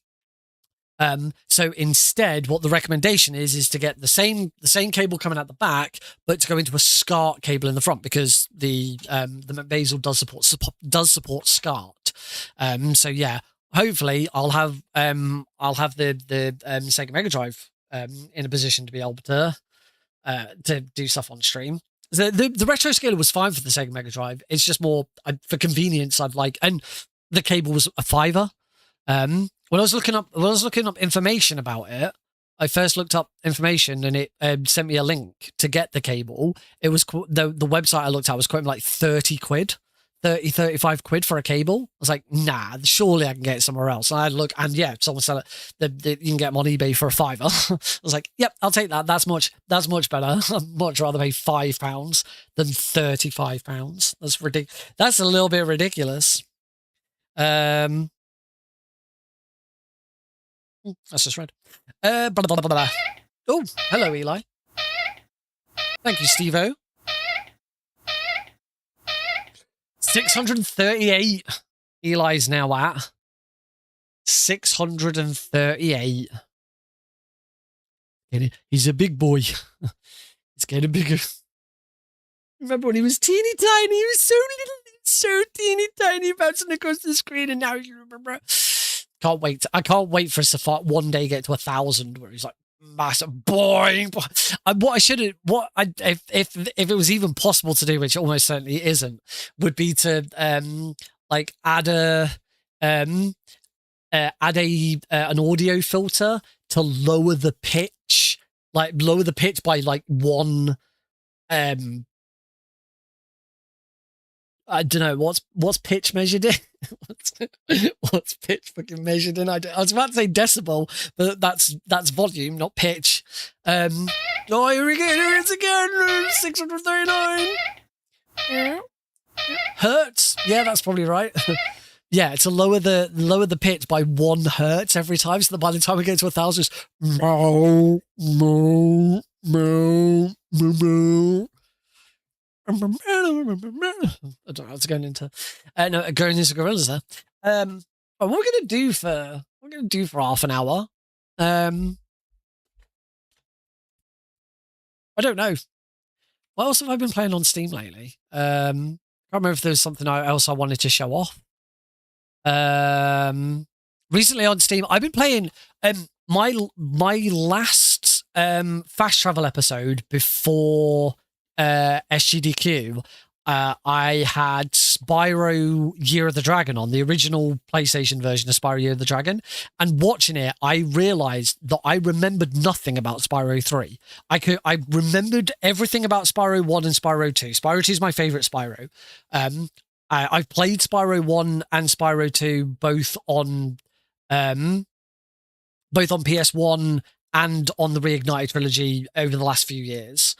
So instead, what the recommendation is to get the same cable coming out the back, but to go into a SCART cable in the front, because the McBasil does support SCART. So yeah, hopefully I'll have the Sega Mega Drive in a position to be able to do stuff on stream. The retro scaler was fine for the Sega Mega Drive. It's just more for convenience. And the cable was a $5. When I was looking up information about it, I first looked up information, and it sent me a link to get the cable. It was the website I looked at was quoting like 30 quid, 35 quid for a cable. I was like, nah, surely I can get it somewhere else. And I look, and yeah, someone said it. You can get them on eBay for a $5. I was like, yep, I'll take that. That's much better. I'd much rather pay £5 than £35. That's ridiculous. That's a little bit ridiculous. That's just red. Blah, blah, blah, blah. Oh, hello, Eli. Thank you, Steve-O. 638. Eli's now at 638. He's a big boy. It's getting bigger. Remember when he was teeny tiny? He was so little, so teeny tiny, bouncing across the screen, and now you remember. Can't wait. I can't wait for us to one day get to 1,000, where he's like massive, boing. If it was even possible to do, which it almost certainly isn't, would be to like add an audio filter to lower the pitch by like one. I don't know what's pitch measured in. What's pitch fucking measured in? I was about to say decibel, but that's volume, not pitch. Oh, here we go. Here it is again. 639 hertz. Yeah, that's probably right. Yeah, to lower the pitch by 1 hertz every time, so that by the time we get to 1,000, it's moo moo moo moo moo. I don't know what's going into. Going into gorillas there. What we're gonna do for half an hour. I don't know. What else have I been playing on Steam lately? Can't remember if there's something else I wanted to show off. Recently on Steam, I've been playing my last fast travel episode before SGDQ. I had Spyro Year of the Dragon on, the original PlayStation version of Spyro Year of the Dragon, and watching it, I realized that I remembered nothing about Spyro 3. I remembered everything about Spyro 1 and Spyro 2. Spyro 2 is my favorite Spyro. I've played Spyro 1 and Spyro 2 both on PS1 and on the Reignited trilogy over the last few years.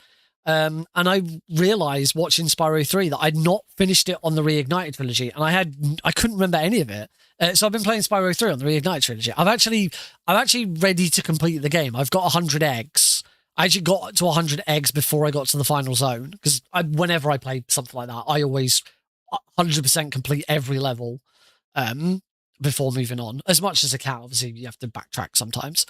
And I realized watching Spyro 3 that I'd not finished it on the Reignited trilogy, and I couldn't remember any of it. So I've been playing Spyro 3 on the Reignited trilogy. I'm actually ready to complete the game. I've got 100 eggs. I actually got to 100 eggs before I got to the final zone, because whenever I play something like that, I always 100% complete every level before moving on, as much as I can. Obviously, you have to backtrack sometimes.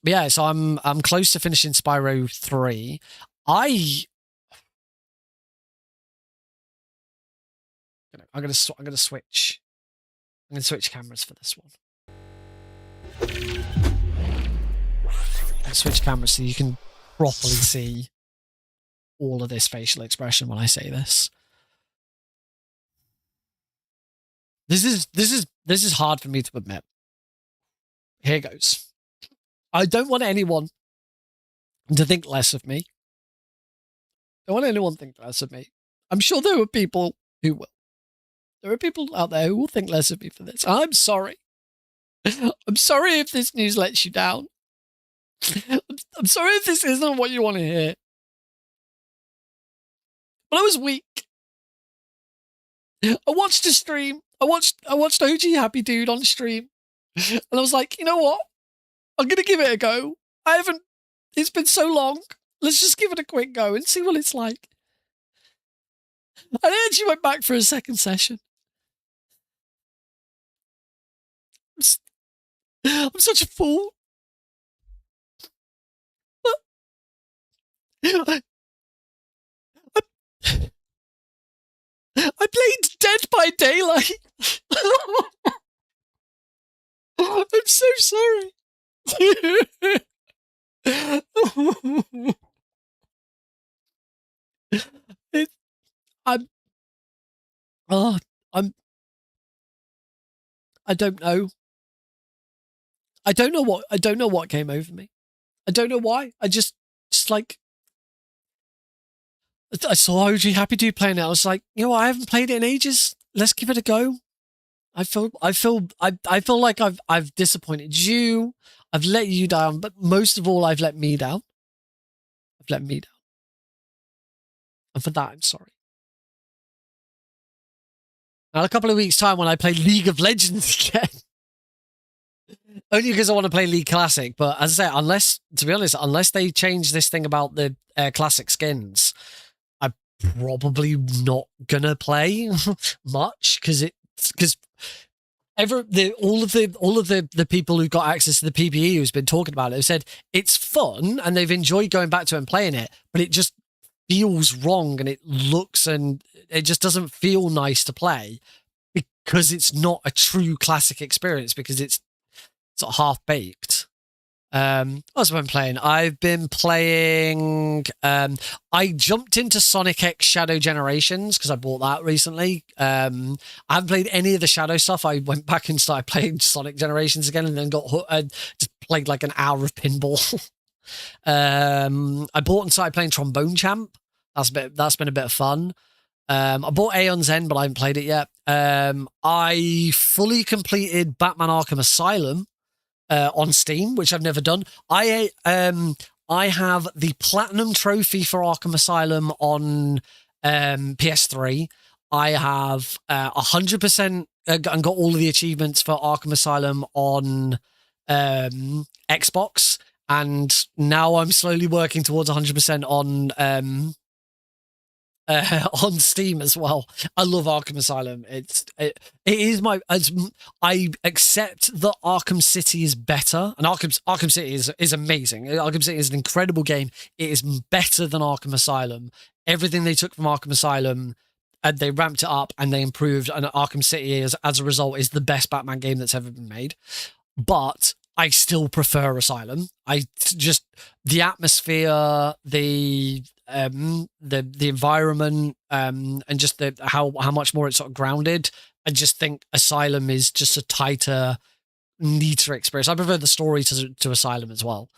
But yeah, so I'm close to finishing Spyro 3. I'm gonna switch cameras for this one. I'll switch cameras so you can properly see all of this facial expression when I say this. This is hard for me to admit. Here goes. I don't want anyone to think less of me. I don't want anyone to think less of me. I'm sure there are people who will. There are people out there who will think less of me for this. I'm sorry. I'm sorry if this news lets you down. I'm sorry if this isn't what you want to hear. But I was weak. I watched a stream. I watched OG Happy Dude on stream. And I was like, you know what? I'm going to give it a go. It's been so long. Let's just give it a quick go and see what it's like. And I actually went back for a second session. I'm such a fool. I played Dead by Daylight. I'm so sorry. I don't know. I don't know what came over me. I don't know why. I just like, I saw OG Happy Dude playing it. I was like, you know what? I haven't played it in ages. Let's give it a go. I feel like I've disappointed you. I've let you down, but most of all, I've let me down. And for that, I'm sorry. Now, a couple of weeks' time when I play League of Legends again. Only because I want to play League Classic, but as I say, unless they change this thing about the classic skins, I'm probably not gonna play much because all of the people who got access to the PPE who's been talking about it have said it's fun and they've enjoyed going back to it and playing it, but it just feels wrong and it just doesn't feel nice to play because it's not a true classic experience, because it's sort of half-baked. What else have I been playing? I've been playing... I jumped into Sonic X Shadow Generations because I bought that recently. I haven't played any of the Shadow stuff. I went back and started playing Sonic Generations again and then just played like an hour of pinball. I bought and started playing Trombone Champ. That's been a bit of fun. I bought Aeon's End, but I haven't played it yet. I fully completed Batman Arkham Asylum on Steam, which I've never done. I have the Platinum Trophy for Arkham Asylum on PS3. I have 100% and got all of the achievements for Arkham Asylum on Xbox, and now I'm slowly working towards 100% on on Steam as well. I love Arkham Asylum. It is my. I accept that Arkham City is better, and Arkham City is amazing. Arkham City is an incredible game. It is better than Arkham Asylum. Everything they took from Arkham Asylum, and they ramped it up and they improved. And Arkham City is, as a result, is the best Batman game that's ever been made. But I still prefer Asylum. The atmosphere, the environment, and just how much more it's sort of grounded. I just think Asylum is just a tighter, neater experience. I prefer the story to Asylum as well.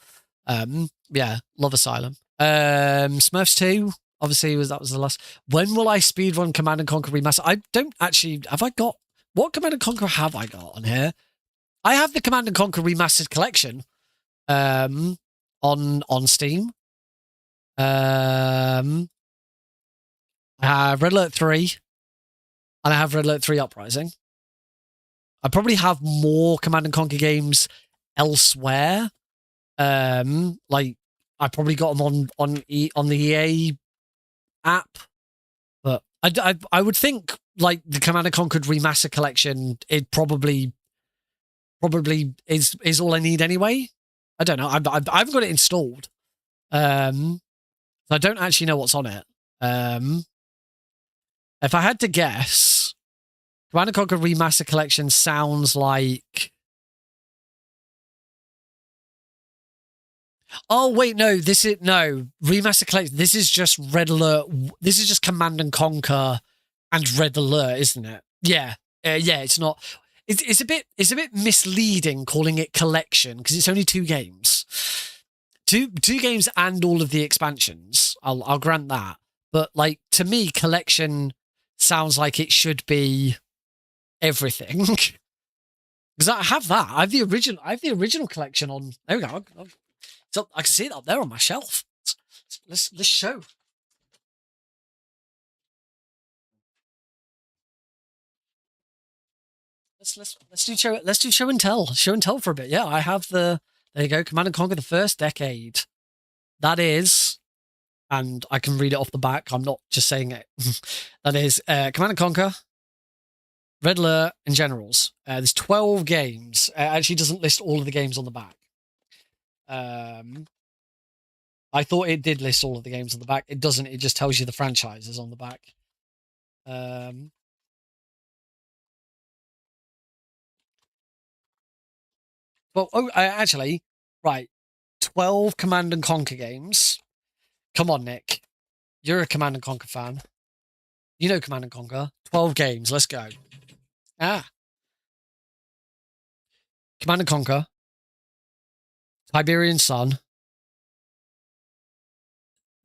Yeah, love Asylum. Smurfs 2, obviously that was the last. When will I speedrun Command and Conquer Remaster? I don't actually. Have I got what Command and Conquer have I got on here? I have the Command and Conquer Remastered Collection on Steam. I have Red Alert 3 and I have Red Alert 3 Uprising. I probably have more Command and Conquer games elsewhere. Like I probably got them on the EA app, but I would think like the Command and Conquer Remastered Collection, it probably is all I need anyway. I don't know. I haven't got it installed. So I don't actually know what's on it. If I had to guess, Command & Conquer Remaster Collection sounds like... Oh, wait, no. Remaster Collection. This is just Red Alert. This is just Command & Conquer and Red Alert, isn't it? Yeah. Yeah, it's not... It's a bit misleading calling it collection because it's only 2 games. Two games and all of the expansions. I'll grant that. But like to me, collection sounds like it should be everything. Because I have that. I have the original collection on. There we go. So I can see it up there on my shelf. Let's show. Let's do show and tell. Show and tell for a bit. Yeah, I have there you go, Command and Conquer the First Decade. That is, and I can read it off the back. I'm not just saying it. That is Command and Conquer, Red Alert, and Generals. There's 12 games. It actually doesn't list all of the games on the back. I thought it did list all of the games on the back. It doesn't. It just tells you the franchises on the back. Well, actually, right. 12 Command and Conquer games. Come on, Nick. You're a Command and Conquer fan. You know Command and Conquer. 12 games. Let's go. Command and Conquer. Tiberian Sun.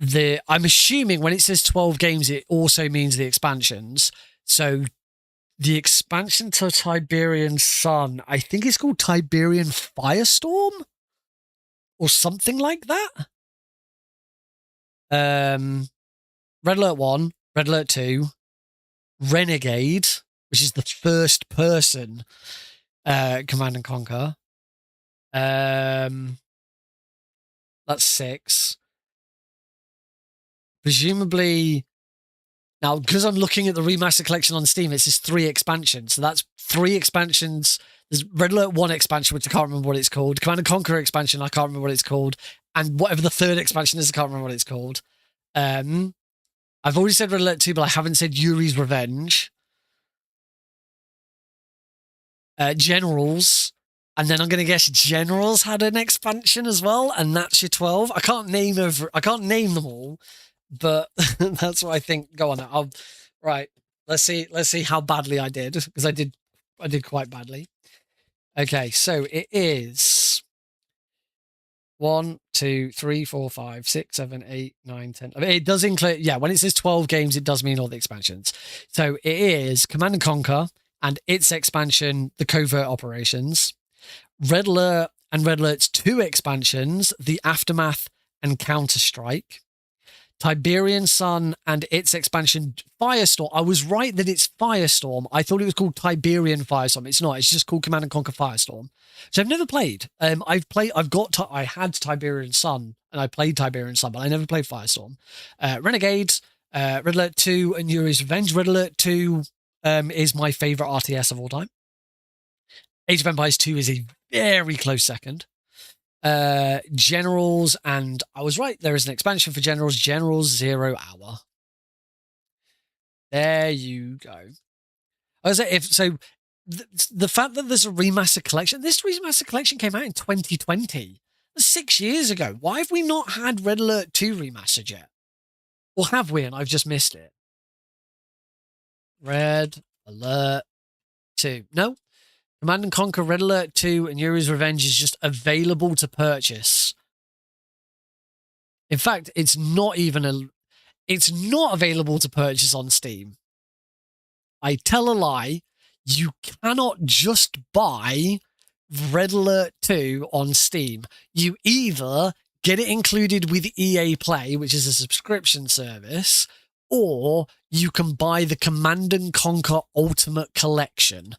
I'm assuming when it says 12 games, it also means the expansions. So the expansion to Tiberian Sun, I think it's called Tiberian Firestorm or something like that. Red Alert 1, Red Alert 2, Renegade, which is the first person Command and Conquer. That's 6. Presumably, now, because I'm looking at the remaster collection on Steam, it says 3 expansions. So that's 3 expansions. There's Red Alert 1 expansion, which I can't remember what it's called. Command & Conquer expansion, I can't remember what it's called. And whatever the 3rd expansion is, I can't remember what it's called. I've already said Red Alert 2, but I haven't said Yuri's Revenge. Generals. And then I'm going to guess Generals had an expansion as well. And that's your 12. I can't name them all. But that's what I think. Go on. Right. Let's see how badly I did, because I did quite badly. Okay, so it is 1, 2, 3, 4, 5, 6, 7, 8, 9, 10. I mean, it does include, yeah, when it says 12 games, it does mean all the expansions. So it is Command & Conquer and its expansion, the Covert Operations, Red Alert and Red Alert's 2 expansions, the Aftermath and Counter-Strike, Tiberian Sun and its expansion Firestorm. I was right that it's Firestorm. I thought it was called Tiberian Firestorm. It's not. It's just called Command & Conquer Firestorm. So I've never played. I had Tiberian Sun and I played Tiberian Sun, but I never played Firestorm. Renegade, Red Alert 2 and Yuri's Revenge. Red Alert 2 is my favorite RTS of all time. Age of Empires 2 is a very close second. Generals, and I was right, there is an expansion for Generals, Generals 0 Hour. There you go. The fact that there's a remaster collection, this remaster collection came out in 2020. That's 6 years ago. Why have we not had Red Alert 2 remastered yet? Or have we and I've just missed it? Red Alert 2. No. Command & Conquer Red Alert 2 and Yuri's Revenge is just available to purchase. In fact, it's not available to purchase on Steam. I tell a lie. You cannot just buy Red Alert 2 on Steam. You either get it included with EA Play, which is a subscription service, or you can buy the Command & Conquer Ultimate Collection,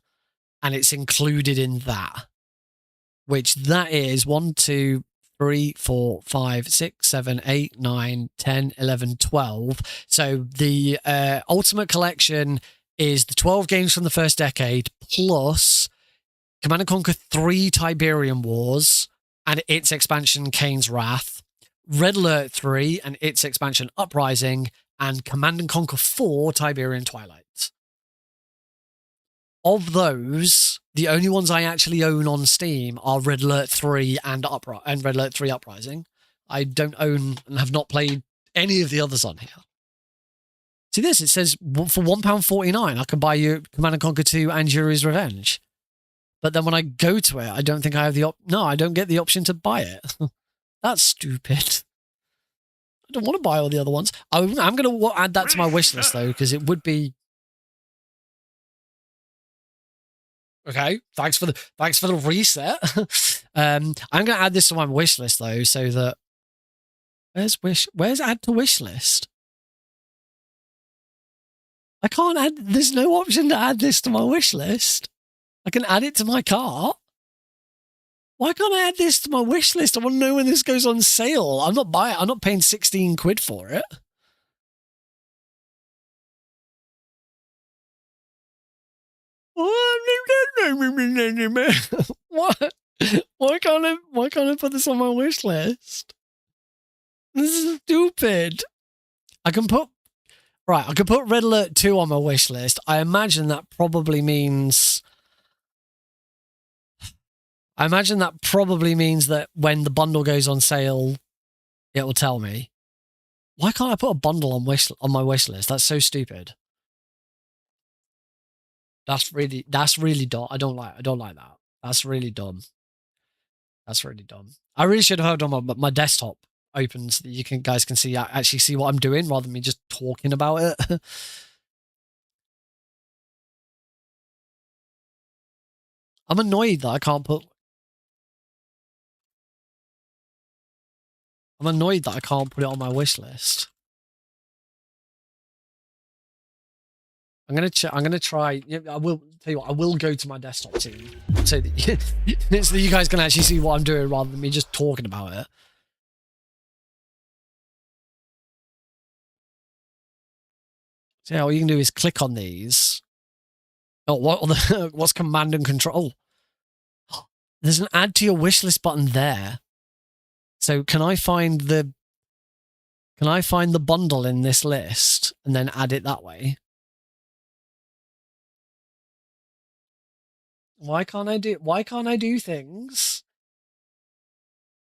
and it's included in that. Which that is 1, 2, 3, 4, 5, 6, 7, 8, 9, 10, 11, 12. So the Ultimate Collection is the 12 games from the first decade plus Command & Conquer 3 Tiberian Wars and its expansion Kane's Wrath, Red Alert 3 and its expansion Uprising, and Command & Conquer 4 Tiberian Twilight. Of those, the only ones I actually own on Steam are Red Alert 3 and Red Alert 3 Uprising. I don't own and have not played any of the others on here. See this, it says for £1.49 I can buy you Command & Conquer 2 and Yuri's Revenge. But then when I go to it, I don't think I have I don't get the option to buy it. That's stupid. I don't want to buy all the other ones. I'm going to add that to my wish list though, because it would be... Okay, thanks for the reset. I'm going to add this to my wish list though, so that... Where's add to wish list? I can't add... There's no option to add this to my wish list. I can add it to my cart. Why can't I add this to my wish list? I want to know when this goes on sale. I'm not buying it. I'm not paying 16 quid for it. What? Why can't I put this on my wish list? This is stupid. I can put Red Alert 2 on my wish list. I imagine that probably means that when the bundle goes on sale, it will tell me. Why can't I put a bundle on my wish list? That's so stupid. That's really dumb. I don't like that. That's really dumb. I really should have had on my desktop open so that you guys can actually see what I'm doing rather than me just talking about it. I'm annoyed that I can't put... I'm annoyed that I can't put it on my wish list. I'm gonna try. I will tell you what. I will go to my desktop team so that you guys can actually see what I'm doing rather than me just talking about it. So yeah, all you can do is click on these. Oh, what's Command and Control? Oh, there's an add to your wish list button there. So can I find the bundle in this list and then add it that way? Why can't I do things?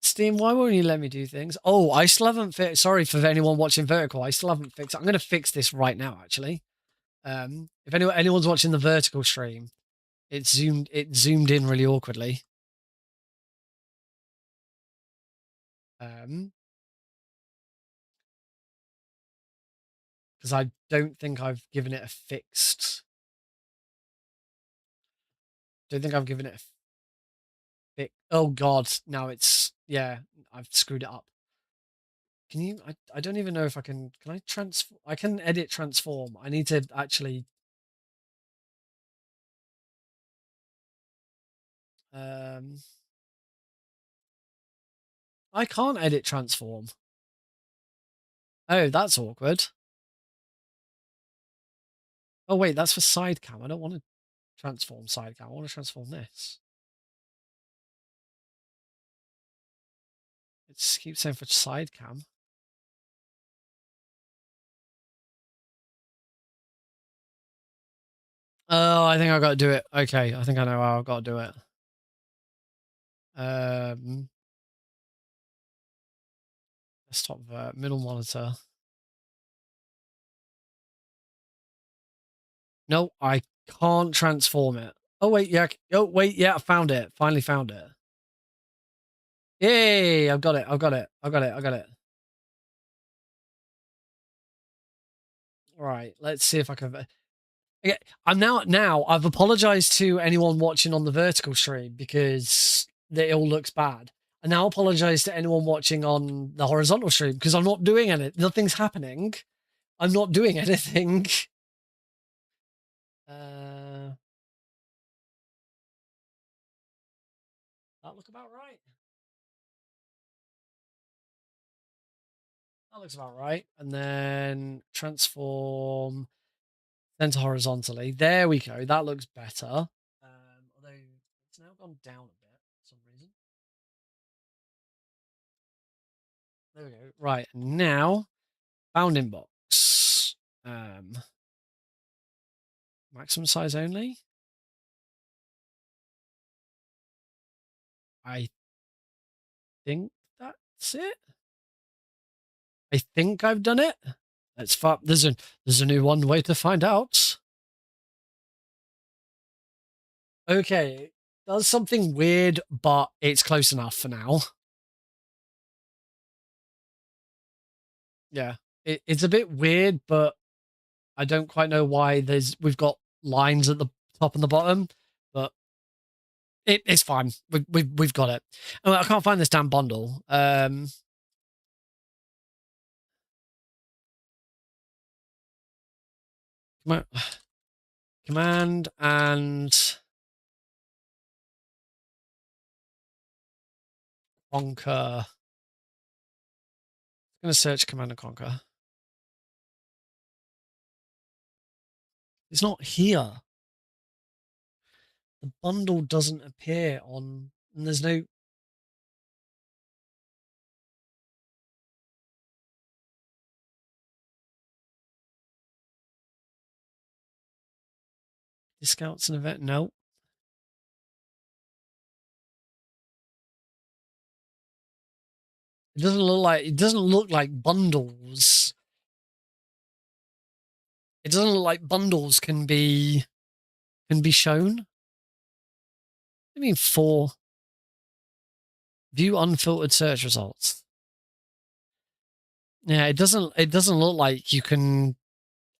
Steam, why won't you let me do things? Oh, I still haven't fixed... Sorry for anyone watching Vertical. I still haven't fixed... I'm going to fix this right now, actually. If anyone's watching the Vertical stream, it zoomed in really awkwardly. Because I don't think I've given it a fixed... Don't think I've given it a fix... Oh, God. Now it's... Yeah, I've screwed it up. Can you... I don't even know if I can... Can I transform... I can edit transform. I need to actually... I can't edit transform. Oh, that's awkward. Oh, wait, that's for side cam. I don't want to transform side cam. I want to transform this. It just keeps saying for side cam. Oh, I think I've got to do it. Okay, I think I know how I've got to do it. Desktop middle monitor. No, I can't transform it. Oh, wait, yeah. Oh, wait, yeah, I found it. Finally found it. Yay, I've got it. I've got it. I've got it. I got it. Right, let's see if I can... Okay, I'm now I've apologized to anyone watching on the vertical stream because it all looks bad. I now apologize to anyone watching on the horizontal stream because I'm not doing anything. Nothing's happening. I'm not doing anything. That look about right. That looks about right. And then transform center horizontally. There we go. That looks better. Although it's now gone down a bit for some reason. There we go. Right. Now, bounding box. Maximum size only. I think that's it. I think I've done it. Let's there's a new one way to find out. Okay, does something weird, but it's close enough for now. Yeah, it's a bit weird, but I don't quite know why we've got lines at the top and the bottom, but it's fine. We've got it. Oh, I can't find this damn bundle. Command and conquer. I'm going to search command and conquer. It's not here. The bundle doesn't appear on, and there's no. Discounts and event, no. It doesn't look like bundles. It doesn't look like bundles can be shown. I mean, for view unfiltered search results. Yeah, it doesn't look like you can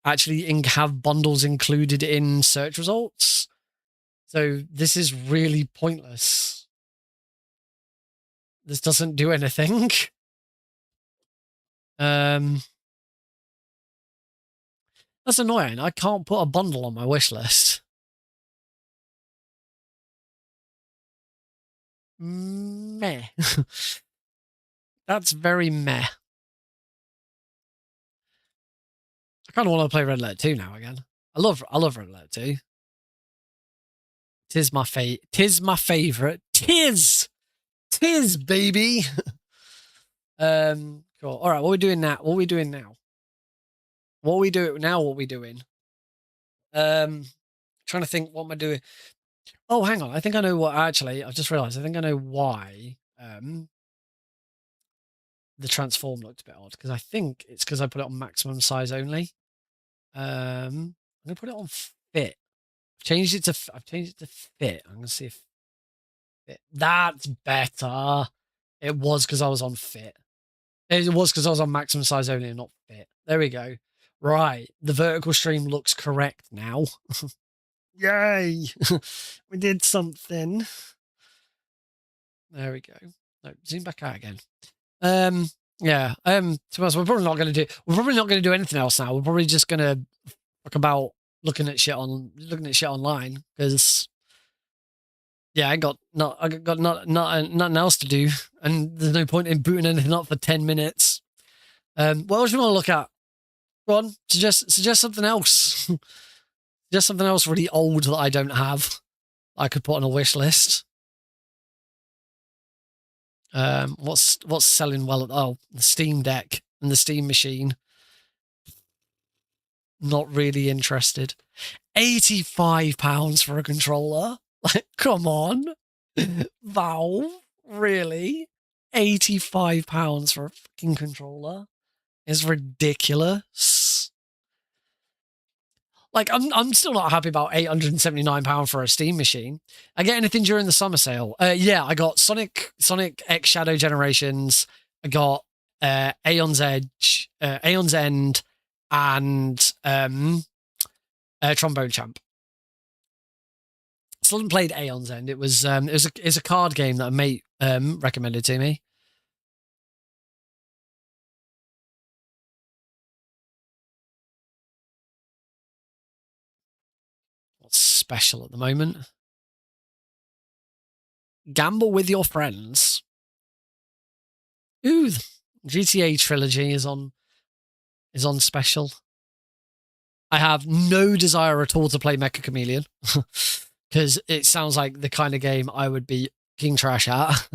actually have bundles included in search results. So this is really pointless. This doesn't do anything. That's annoying. I can't put a bundle on my wish list. Meh. That's very meh. I kind of want to play Red Alert 2 now again. I love Red Alert 2. Tis my favorite. Tis, baby. Cool. All right, what are we doing now? What are we doing? Trying to think, what am I doing? Oh, hang on. I think I know what. Actually, I've just realized. I think I know why. The transform looked a bit odd because I think it's because I put it on maximum size only. I'm gonna put it on fit. I've changed it to fit. I'm gonna see if fit. That's better. It was because I was on fit. It was because I was on maximum size only and not fit. There we go. Right. The vertical stream looks correct now. Yay. We did something. There we go. No, zoom back out again. Yeah. To be honest, we're probably not going to do anything else now. We're probably just going to talk about looking at shit online because yeah, I got nothing else to do, and there's no point in booting anything up for 10 minutes. What else do you want to look at? Go on, suggest something else. Just something else really old that I don't have. I could put on a wish list. What's selling well? Oh, the Steam Deck and the Steam Machine. Not really interested. £85 for a controller? Like, come on. Valve? Really? £85 for a fucking controller is ridiculous. Like, I'm still not happy about £879 for a Steam machine. I get anything during the summer sale. Yeah, I got Sonic X Shadow Generations. I got Aeon's Edge, Aeon's End, and Trombone Champ. Still haven't played Aeon's End. It's a card game that a mate recommended to me. What's special at the moment? Gamble with your friends. Ooh, GTA Trilogy is on special. I have no desire at all to play Mecha Chameleon because it sounds like the kind of game I would be king trash at.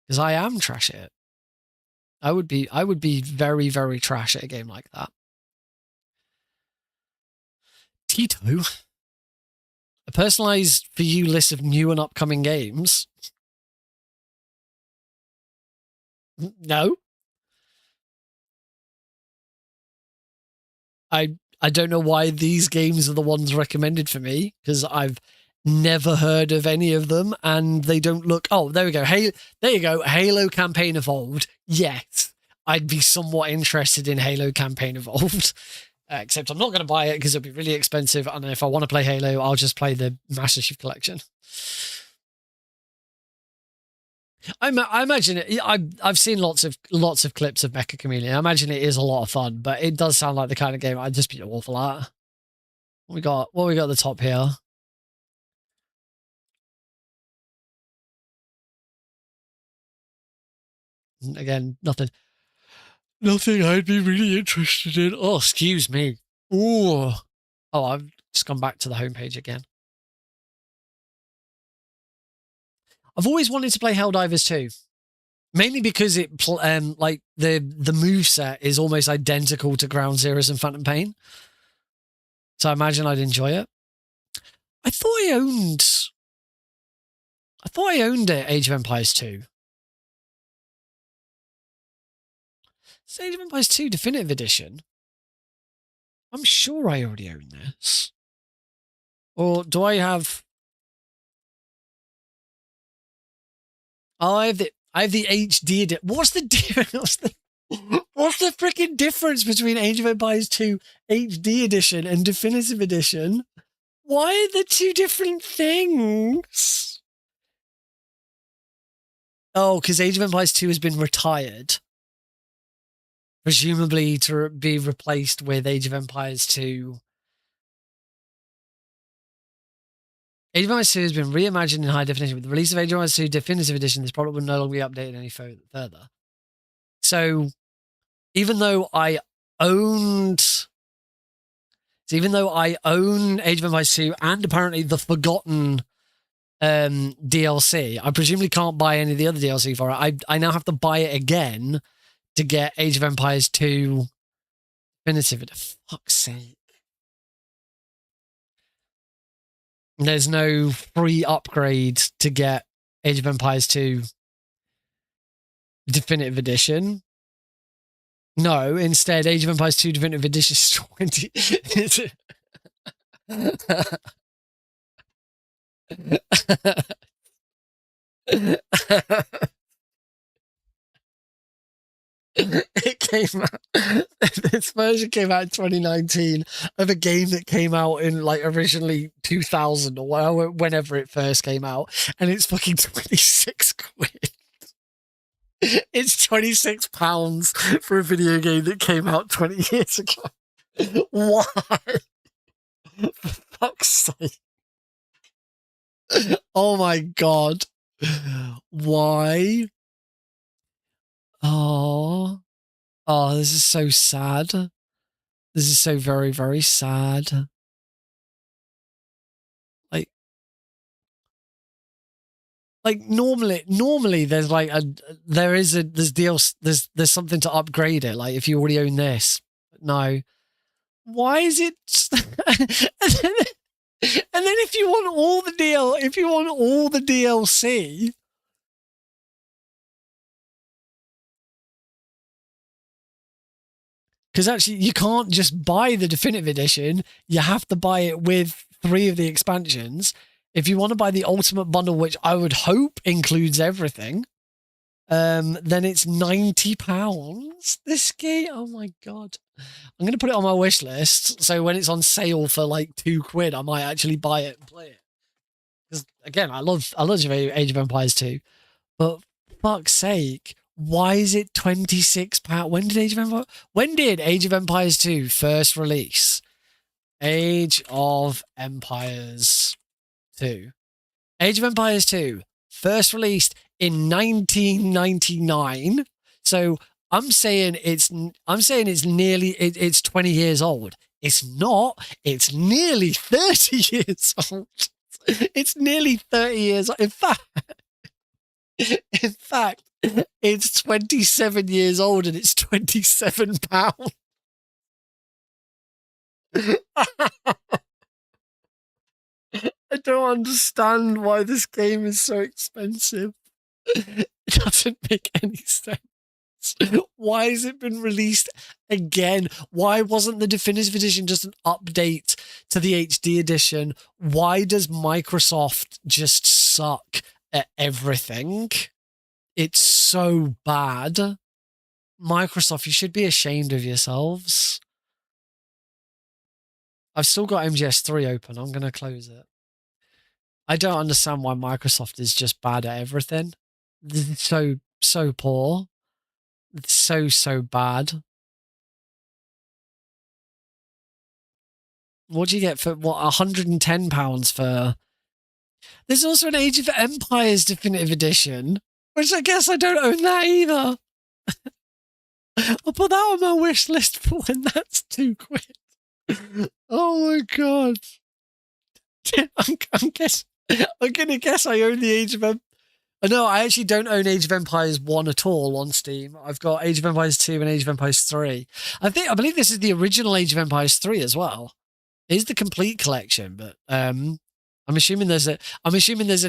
Because I am trash at it. I would be very, very trash at a game like that. Tito, a personalized for you list of new and upcoming games. No. I don't know why these games are the ones recommended for me, because I've never heard of any of them, and they don't look... Oh, there we go. Hey, there you go. Halo Campaign Evolved. Yes, I'd be somewhat interested in Halo Campaign Evolved. Except I'm not going to buy it because it'll be really expensive, and if I want to play Halo, I'll just play the Master Chief Collection. I imagine it. I've seen lots of clips of Mecha Chameleon. I imagine it is a lot of fun, but it does sound like the kind of game I'd just be awful at. What we got at the top here? Again, nothing I'd be really interested in. Oh, excuse me. Ooh. Oh, I've just gone back to the homepage again. I've always wanted to play Helldivers 2. Mainly because it, like the moveset is almost identical to Ground Zeroes and Phantom Pain. So I imagine I'd enjoy it. I thought I owned it, Age of Empires 2. It's Age of Empires 2 Definitive Edition. I'm sure I already own this. Or do I have... Oh, I have the HD edition. What's the difference? What's the freaking difference between Age of Empires 2 HD Edition and Definitive Edition? Why are the two different things? Oh, because Age of Empires 2 has been retired. Presumably to be replaced with Age of Empires 2. Age of Empires 2 has been reimagined in high definition. With the release of Age of Empires 2 Definitive Edition, this product will no longer be updated any further. So, even though I own Age of Empires 2 and apparently the Forgotten DLC, I presumably can't buy any of the other DLC for it. I now have to buy it again to get Age of Empires 2 Definitive Edition. Fuck's sake. There's no free upgrade to get Age of Empires 2 Definitive Edition. No, instead, Age of Empires 2 Definitive Edition is 20. It came out. This version came out in 2019 of a game that came out in like originally 2000 or whenever it first came out, and it's fucking 26 quid. It's £26 for a video game that came out 20 years ago. Why? For fuck's sake. Oh my god. Why? Oh, this is so sad. This is so very, very sad. Like normally there's like there's deals, there's something to upgrade it. Like if you already own this, no. Why is it? And then if you want all the DLC, because actually you can't just buy the definitive edition, you have to buy it with 3 of the expansions. If you want to buy the ultimate bundle, which I would hope includes everything, then it's £90. This game, oh my god. I'm going to put it on my wish list, so when it's on sale for like £2, I might actually buy it and play it. Because again, I love Age of Empires 2, but fuck's sake, why is it £26? When did Age of Empires 2 first release? Age of Empires 2. Age of Empires 2 first released in 1999. So I'm saying it's nearly it's 20 years old. It's not. It's nearly 30 years old. It's nearly 30 years old. In fact, it's 27 years old and it's £27. I don't understand why this game is so expensive. It doesn't make any sense. Why has it been released again? Why wasn't the definitive edition just an update to the HD edition? Why does Microsoft just suck at everything? It's so bad. Microsoft, you should be ashamed of yourselves. I've still got MGS3 open. I'm going to close it. I don't understand why Microsoft is just bad at everything. It's so poor. It's so bad. What do you get for what? £110 for? There's also an Age of Empires definitive edition, which I guess I don't own that either. I'll put that on my wish list for when that's £2. Oh my god! I'm gonna guess I own the Age of Empires. No, I actually don't own Age of Empires 1 at all on Steam. I've got Age of Empires 2 and Age of Empires 3. I believe this is the original Age of Empires 3 as well. It is the complete collection, but I'm assuming there's an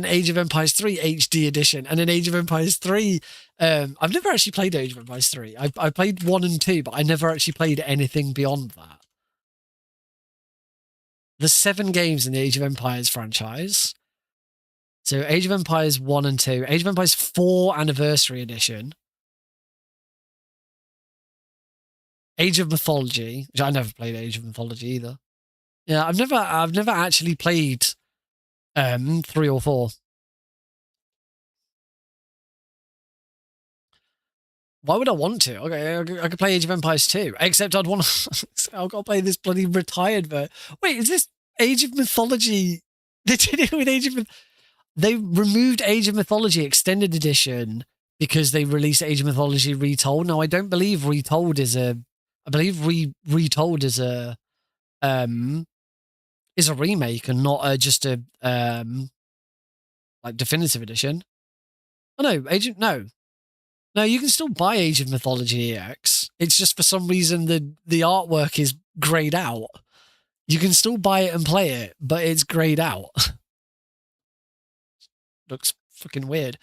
Age of Empires 3 HD edition and an Age of Empires 3. I've never actually played Age of Empires 3. I played 1 and 2, but I never actually played anything beyond that. There's 7 games in the Age of Empires franchise. So Age of Empires 1 and 2. Age of Empires 4 Anniversary Edition. Age of Mythology, which I never played Age of Mythology either. Yeah, I've never actually played 3 or 4. Why would I want to? Okay, I could play Age of Empires 2, except I'd want to. I've got to play this bloody retired version. Wait, is this Age of Mythology? They did it with Age of. They removed Age of Mythology Extended Edition because they released Age of Mythology Retold. Now, I don't believe Retold is a. I believe Retold is a remake and not just a like definitive edition. Oh no, No, you can still buy Age of Mythology EX. It's just for some reason the artwork is grayed out. You can still buy it and play it, but it's grayed out. Looks fucking weird.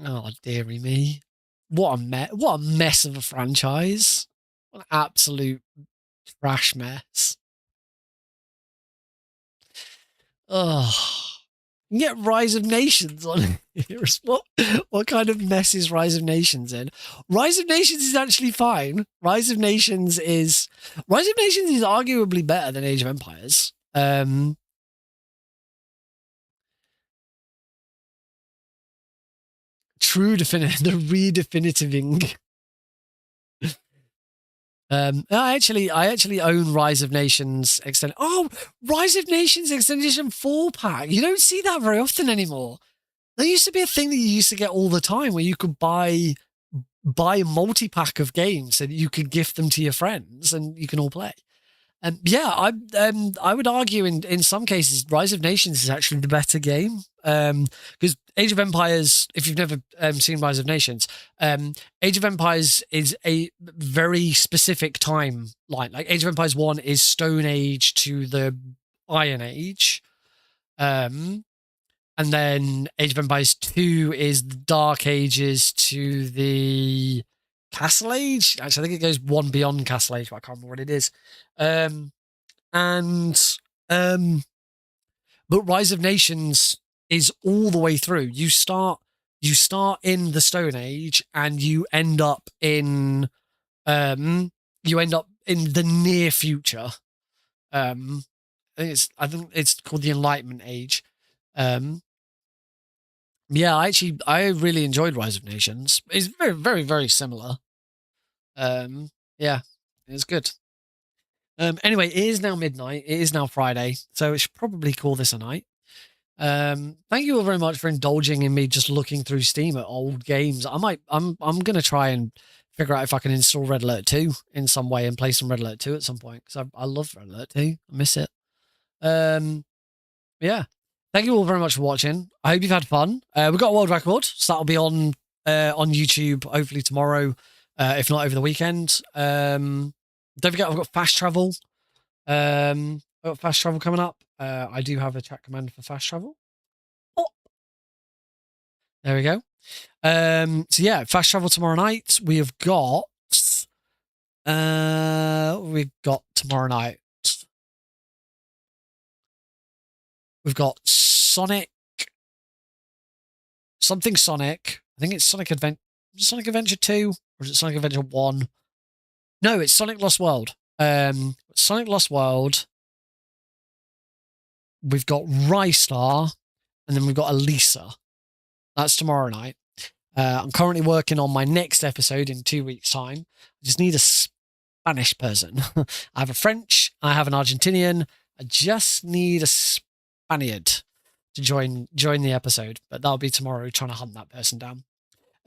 Oh, dearie me. What a mess of a franchise. What an absolute trash mess. Oh. You can get Rise of Nations on here. What kind of mess is Rise of Nations in? Rise of Nations is actually fine. Rise of Nations is arguably better than Age of Empires. True definitive, the redefinitiving. I actually own Rise of Nations Extended. Oh, Rise of Nations Extended Edition 4-pack. You don't see that very often anymore. There used to be a thing that you used to get all the time where you could buy a multi-pack of games and you could gift them to your friends and you can all play. And yeah, I would argue in some cases Rise of Nations is actually the better game. because Age of Empires, if you've never seen Rise of Nations, Age of Empires is a very specific timeline. Like Age of Empires 1 is Stone Age to the Iron Age. And then Age of Empires 2 is the Dark Ages to the Castle Age. Actually, I think it goes one beyond Castle Age, but I can't remember what it is. But Rise of Nations is all the way through. You start in the Stone Age and you end up in the near future. I think it's called the Enlightenment Age. Yeah, I really enjoyed Rise of Nations. It's very, very, very similar. Yeah, it's good. Anyway, it is now midnight. It is now Friday, so we should probably call this a night. Thank you all very much for indulging in me just looking through Steam at old games. I'm gonna try and figure out if I can install Red Alert 2 in some way and play some Red Alert 2 at some point, because I love Red Alert 2. I miss it. Yeah. Thank you all very much for watching. I hope you've had fun. We've got a world record, so that'll be on YouTube hopefully tomorrow, if not over the weekend. Don't forget, I've got fast travel. I've got fast travel coming up. I do have a chat command for fast travel. Oh. There we go. So yeah, fast travel tomorrow night. We've got tomorrow night. We've got Sonic. Something Sonic. I think it's Sonic Adventure 2, or is it Sonic Adventure 1? No, it's Sonic Lost World. Sonic Lost World. We've got Rystar, and then we've got Elisa. That's tomorrow night. I'm currently working on my next episode in 2 weeks' time. I just need a Spanish person. I have a French, I have an Argentinian. I just need a Spaniard to join the episode, but that'll be tomorrow, trying to hunt that person down.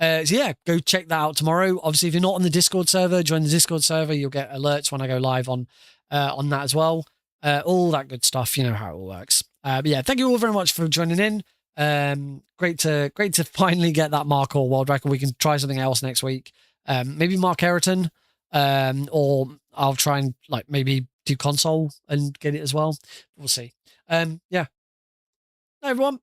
So yeah, go check that out tomorrow. Obviously, if you're not on the Discord server, join the Discord server. You'll get alerts when I go live on that as well. All that good stuff. You know how it all works. But yeah, thank you all very much for joining in. Great to finally get that Markhor world record. We can try something else next week. Maybe Mark Eriton, or I'll try and maybe do console and get it as well. We'll see. Yeah. Hi everyone.